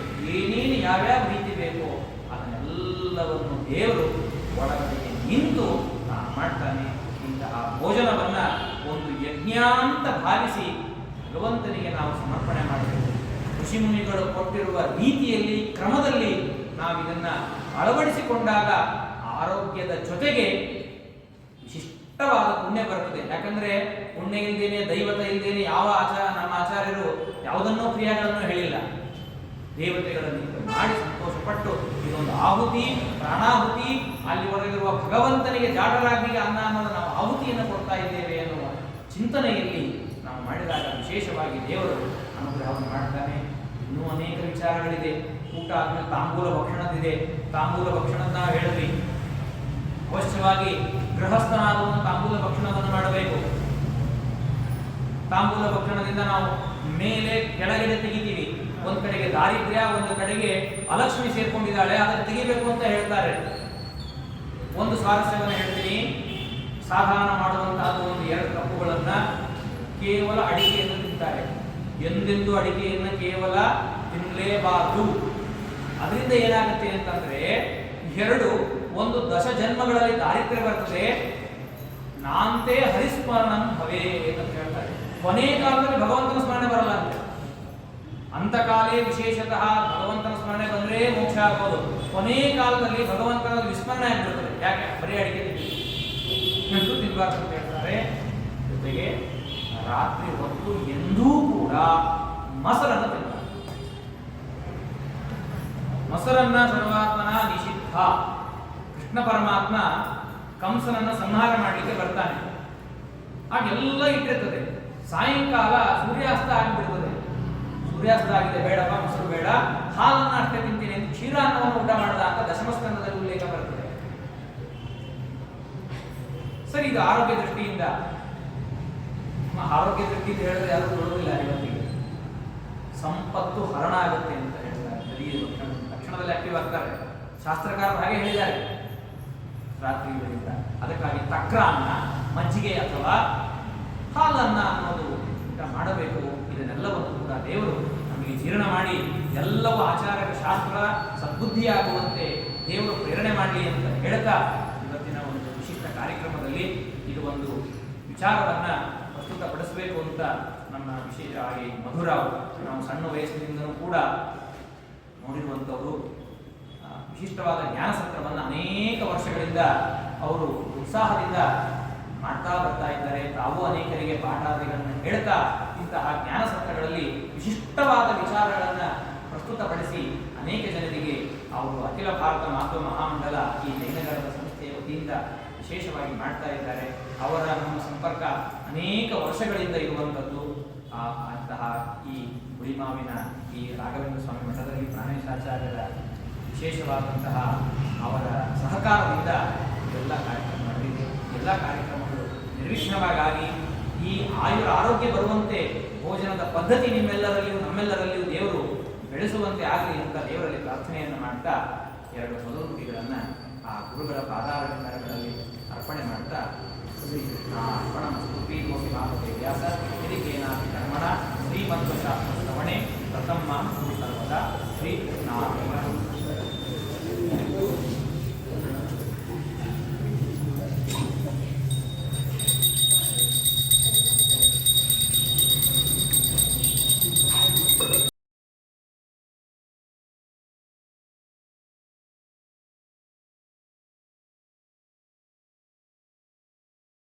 ಏನೇನು ಯಾವ್ಯಾವ ರೀತಿ ಬೇಕೋ ಅದನ್ನೆಲ್ಲವನ್ನು ದೇವರು ಒಳಗಡೆ ನಿಂತು ನಾನು ಮಾಡ್ತಾನೆ. ಇಂತಹ ಭೋಜನವನ್ನ ಒಂದು ಯಜ್ಞ ಅಂತ ಭಾವಿಸಿ ಭಗವಂತನಿಗೆ ನಾವು ಸಮರ್ಪಣೆ ಮಾಡಬೇಕು. ಋಷಿಮುನಿಗಳು ಕೊಟ್ಟಿರುವ ರೀತಿಯಲ್ಲಿ, ಕ್ರಮದಲ್ಲಿ ನಾವು ಇದನ್ನ ಅಳವಡಿಸಿಕೊಂಡಾಗ ಆರೋಗ್ಯದ ಜೊತೆಗೆ ವಿಶಿಷ್ಟವಾದ ಪುಣ್ಯ ಬರ್ತದೆ. ಯಾಕಂದ್ರೆ ಪುಣ್ಯ ಇಲ್ದೇನೆ, ದೈವತ ಇಲ್ದೇನೆ ಯಾವ ನಮ್ಮ ಆಚಾರ್ಯರು ಯಾವುದನ್ನೋ ಕ್ರಿಯಾಗಳನ್ನು ಹೇಳಿಲ್ಲ. ದೇವತೆಗಳನ್ನು ಮಾಡಿ ಸಂತೋಷಪಟ್ಟು ಇದೊಂದು ಆಹುತಿ, ಪ್ರಾಣಾಹುತಿ, ಅಲ್ಲಿ ಒಳಗಿರುವ ಭಗವಂತನಿಗೆ ಜಾಡರಾಗಿ ಅನ್ನ ಅನ್ನೋದು ನಾವು ಆಹುತಿಯನ್ನು ಕೊಡ್ತಾ ಇದ್ದೇವೆ ಎನ್ನುವ ಚಿಂತನೆಯಲ್ಲಿ ನಾವು ಮಾಡಿದಾಗ ವಿಶೇಷವಾಗಿ ದೇವರು ಅನುಗ್ರಹವನ್ನು ಮಾಡ್ತಾನೆ. ಇನ್ನೂ ಅನೇಕ ವಿಚಾರಗಳಿದೆ. ಊಟ ಆದ್ಮೇಲೆ ತಾಂಬೂಲ ಭಕ್ಷಣದಿದೆ. ತಾಂಬೂಲ ಭಕ್ಷಣದ ನಾವು ಹೇಳಿದ್ವಿ, ಅವಶ್ಯವಾಗಿ ಗೃಹಸ್ಥನಾದವನು ತಾಂಬೂಲ ಭಕ್ಷಣವನ್ನು ಮಾಡಬೇಕು. ತಾಂಬೂಲ ಭಕ್ಷಣದಿಂದ ನಾವು ಮೇಲೆ ಕೆಳಗಡೆ ತೆಗಿತೀವಿ. ಒಂದ್ ಕಡೆಗೆ ದಾರಿದ್ರ್ಯ, ಒಂದು ಕಡೆಗೆ ಅಲಕ್ಷ್ಮಿ ಸೇರ್ಕೊಂಡಿದ್ದಾಳೆ, ಅದನ್ನು ತೆಗಿಬೇಕು ಅಂತ ಹೇಳ್ತಾರೆ. ಒಂದು ಸ್ವಾರಸ್ಯವನ್ನು ಹೇಳ್ತೀನಿ. ಸಾಧಾರಣ ಮಾಡುವಂತಹದ್ದು ಒಂದು 2 ಕಪ್ಪುಗಳನ್ನ ಕೇವಲ ಅಡಿಕೆಯನ್ನು ತಿಂತಾರೆ. ಎಂದೆಂದು ಅಡಿಕೆಯನ್ನು ಕೇವಲ ತಿನ್ನಲೇಬಾರದು. ಅದರಿಂದ ಏನಾಗುತ್ತೆ ಅಂತಂದ್ರೆ 2 ಒಂದು ದಶ ಜನ್ಮಗಳಲ್ಲಿ ದಾರಿದ್ರ್ಯ ಬರ್ತದೆ. ನಾಂತೆ ಹರಿಸ್ಮರಣಂ ಭವೇ ಅಂತ ಹೇಳ್ತಾರೆ. ಕೊನೆ ಕಾಲದಲ್ಲಿ ಭಗವಂತನ ಸ್ಮರಣೆ ಬರಲ್ಲ ಅಂತ. ಅಂತಕಾಲೇ ವಿಶೇಷತಃ ಭಗವಂತನ ಸ್ಮರಣೆ ಬಂದ್ರೆ ಮೋಕ್ಷ ಆಗೋದು. ಕೊನೆ ಕಾಲದಲ್ಲಿ ಭಗವಂತನ ವಿಸ್ಮರಣೆ ಆಗಿಬಿಡ್ತದೆ. ಯಾಕೆ? ಬರೀ ಅಡಿಕೆ ತಿನ್ಬಾರ್ದು ಅಂತ ಹೇಳ್ತಾರೆ. ಜೊತೆಗೆ ರಾತ್ರಿ ಹೊತ್ತು ಎಂದೂ ಕೂಡ ಮೊಸರನ್ನು ತಿನ್ನಬಾರದು. ಮೊಸರನ್ನ ಸರ್ವಾತ್ಮನ ನಿಷಿದ್ಧ. ಕೃಷ್ಣ ಪರಮಾತ್ಮ ಕಂಸನನ್ನ ಸಂಹಾರ ಮಾಡಲಿಕ್ಕೆ ಬರ್ತಾನೆ. ಹಾಗೆಲ್ಲ ಇಟ್ಟಿರ್ತದೆ. ಸಾಯಂಕಾಲ ಸೂರ್ಯಾಸ್ತ ಆಗಿಬಿಡ್ತದೆ. ಸೂರ್ಯಾಸ್ತ ಆಗಿದೆ, ಬೇಡಪ್ಪ ಮೊಸರು ಬೇಡ, ಹಾಲನ್ನ ಅಷ್ಟೇ ತಿಂತೀನಿ ಅಂತ ಕ್ಷೀರಾನ್ನವನ್ನು ಊಟ ಮಾಡಿದ ಅಂತ ದಶಮಸ್ಕಂದದಲ್ಲಿ ಉಲ್ಲೇಖ ಬರ್ತದೆ. ಸರಿ, ಇದು ಆರೋಗ್ಯ ದೃಷ್ಟಿಯಿಂದ. ಆರೋಗ್ಯ ದೃಷ್ಟಿಯಿಂದ ಹೇಳಿದ್ರೆ ಯಾರು ಕೊಡೋದಿಲ್ಲ. ಇವತ್ತಿಗೆ ಸಂಪತ್ತು ಹರಣ ಆಗುತ್ತೆ ಅಂತ ಹೇಳ್ತಾರೆ. ತಕ್ಷಣದಲ್ಲಿ ಆಕ್ಟಿವ್ ಆಗ್ತಾರೆ. ಶಾಸ್ತ್ರಕಾರರು ಹಾಗೆ ಹೇಳಿದ್ದಾರೆ ರಾತ್ರಿ ವೇಳೆಯಿಂದ. ಅದಕ್ಕಾಗಿ ತಕ್ರಾನ್ನ, ಮಜ್ಜಿಗೆ ಅಥವಾ ಹಾಲನ್ನ ಅನ್ನೋದು ಊಟ ಮಾಡಬೇಕು. ಇದನ್ನೆಲ್ಲವನ್ನು ಕೂಡ ದೇವರು ನಮಗೆ ಜೀರ್ಣ ಮಾಡಿ ಎಲ್ಲವೂ ಆಚಾರ ಶಾಸ್ತ್ರ ಸದ್ಬುದ್ಧಿಯಾಗುವಂತೆ ದೇವರು ಪ್ರೇರಣೆ ಮಾಡಲಿ ಅಂತ ಹೇಳ್ತಾ ಇವತ್ತಿನ ಒಂದು ವಿಶಿಷ್ಟ ಕಾರ್ಯಕ್ರಮದಲ್ಲಿ ಇದು ಒಂದು ವಿಚಾರವನ್ನ ಪ್ರಸ್ತುತಪಡಿಸಬೇಕು ಅಂತ ನಮ್ಮ ವಿಶೇಷ ಆಗಿ ಮಧುರಾವ್, ನಾವು ಸಣ್ಣ ವಯಸ್ಸಿನಿಂದಲೂ ಕೂಡ ನೋಡಿರುವಂಥವರು. ವಿಶಿಷ್ಟವಾದ ಜ್ಞಾನಸತ್ರವನ್ನು ಅನೇಕ ವರ್ಷಗಳಿಂದ ಅವರು ಉತ್ಸಾಹದಿಂದ ಮಾಡ್ತಾ ಬರ್ತಾ ಇದ್ದಾರೆ. ತಾವು ಅನೇಕರಿಗೆ ಪಾಠಾದಿಗಳನ್ನು ಹೇಳ್ತಾ ಇಂತಹ ಜ್ಞಾನಸತ್ರಗಳಲ್ಲಿ ವಿಶಿಷ್ಟವಾದ ವಿಚಾರಗಳನ್ನು ಪ್ರಸ್ತುತಪಡಿಸಿ ಅನೇಕ ಜನರಿಗೆ ಅವರು ಅಖಿಲ ಭಾರತ ಮಾತೃ ಮಹಾಮಂಡಲ ಈ ಜೈನಗರದ ಸಂಸ್ಥೆಯ ವತಿಯಿಂದ ವಿಶೇಷವಾಗಿ ಮಾಡ್ತಾ ಇದ್ದಾರೆ. ಅವರ ನಮ್ಮ ಸಂಪರ್ಕ ಅನೇಕ ವರ್ಷಗಳಿಂದ ಇರುವಂಥದ್ದು. ಅಂತಹ ಈ ಹುಳಿಮಾವಿನ ಈ ರಾಘವೇಂದ್ರ ಸ್ವಾಮಿ ಮಠದಲ್ಲಿ ಪ್ರಾಣೇಶಾಚಾರ್ಯರ ವಿಶೇಷವಾದಂತಹ ಅವರ ಸಹಕಾರದಿಂದ ಎಲ್ಲ ಕಾರ್ಯಕ್ರಮ ನಡೆದಿದೆ. ಎಲ್ಲ ಕಾರ್ಯಕ್ರಮಗಳು ನಿರ್ವಿಘ್ನವಾಗಿ ಈ ಆರೋಗ್ಯ ಬರುವಂತೆ ಭೋಜನದ ಪದ್ಧತಿ ನಿಮ್ಮೆಲ್ಲರಲ್ಲಿಯೂ ನಮ್ಮೆಲ್ಲರಲ್ಲಿಯೂ ದೇವರು ಬೆಳೆಸುವಂತೆ ಆಗಲಿ ಅಂತ ದೇವರಲ್ಲಿ ಪ್ರಾರ್ಥನೆಯನ್ನು ಮಾಡ್ತಾ 2 ಮೊದಲು ನುಡಿಗಳನ್ನು ಆ ಗುರುಗಳ ಪಾದಾರಗಳಲ್ಲಿ ಅರ್ಪಣೆ ಮಾಡ್ತಾ ಶ್ರೀ ಕೃಷ್ಣ ಅರ್ಪಣ ಮಸ್ತು ಪೀಠೋಸಿ ಮಾಪತೆ ವ್ಯಾಸ ಹಿರಿಕೇನಾಪಿ ಕರ್ಮಣ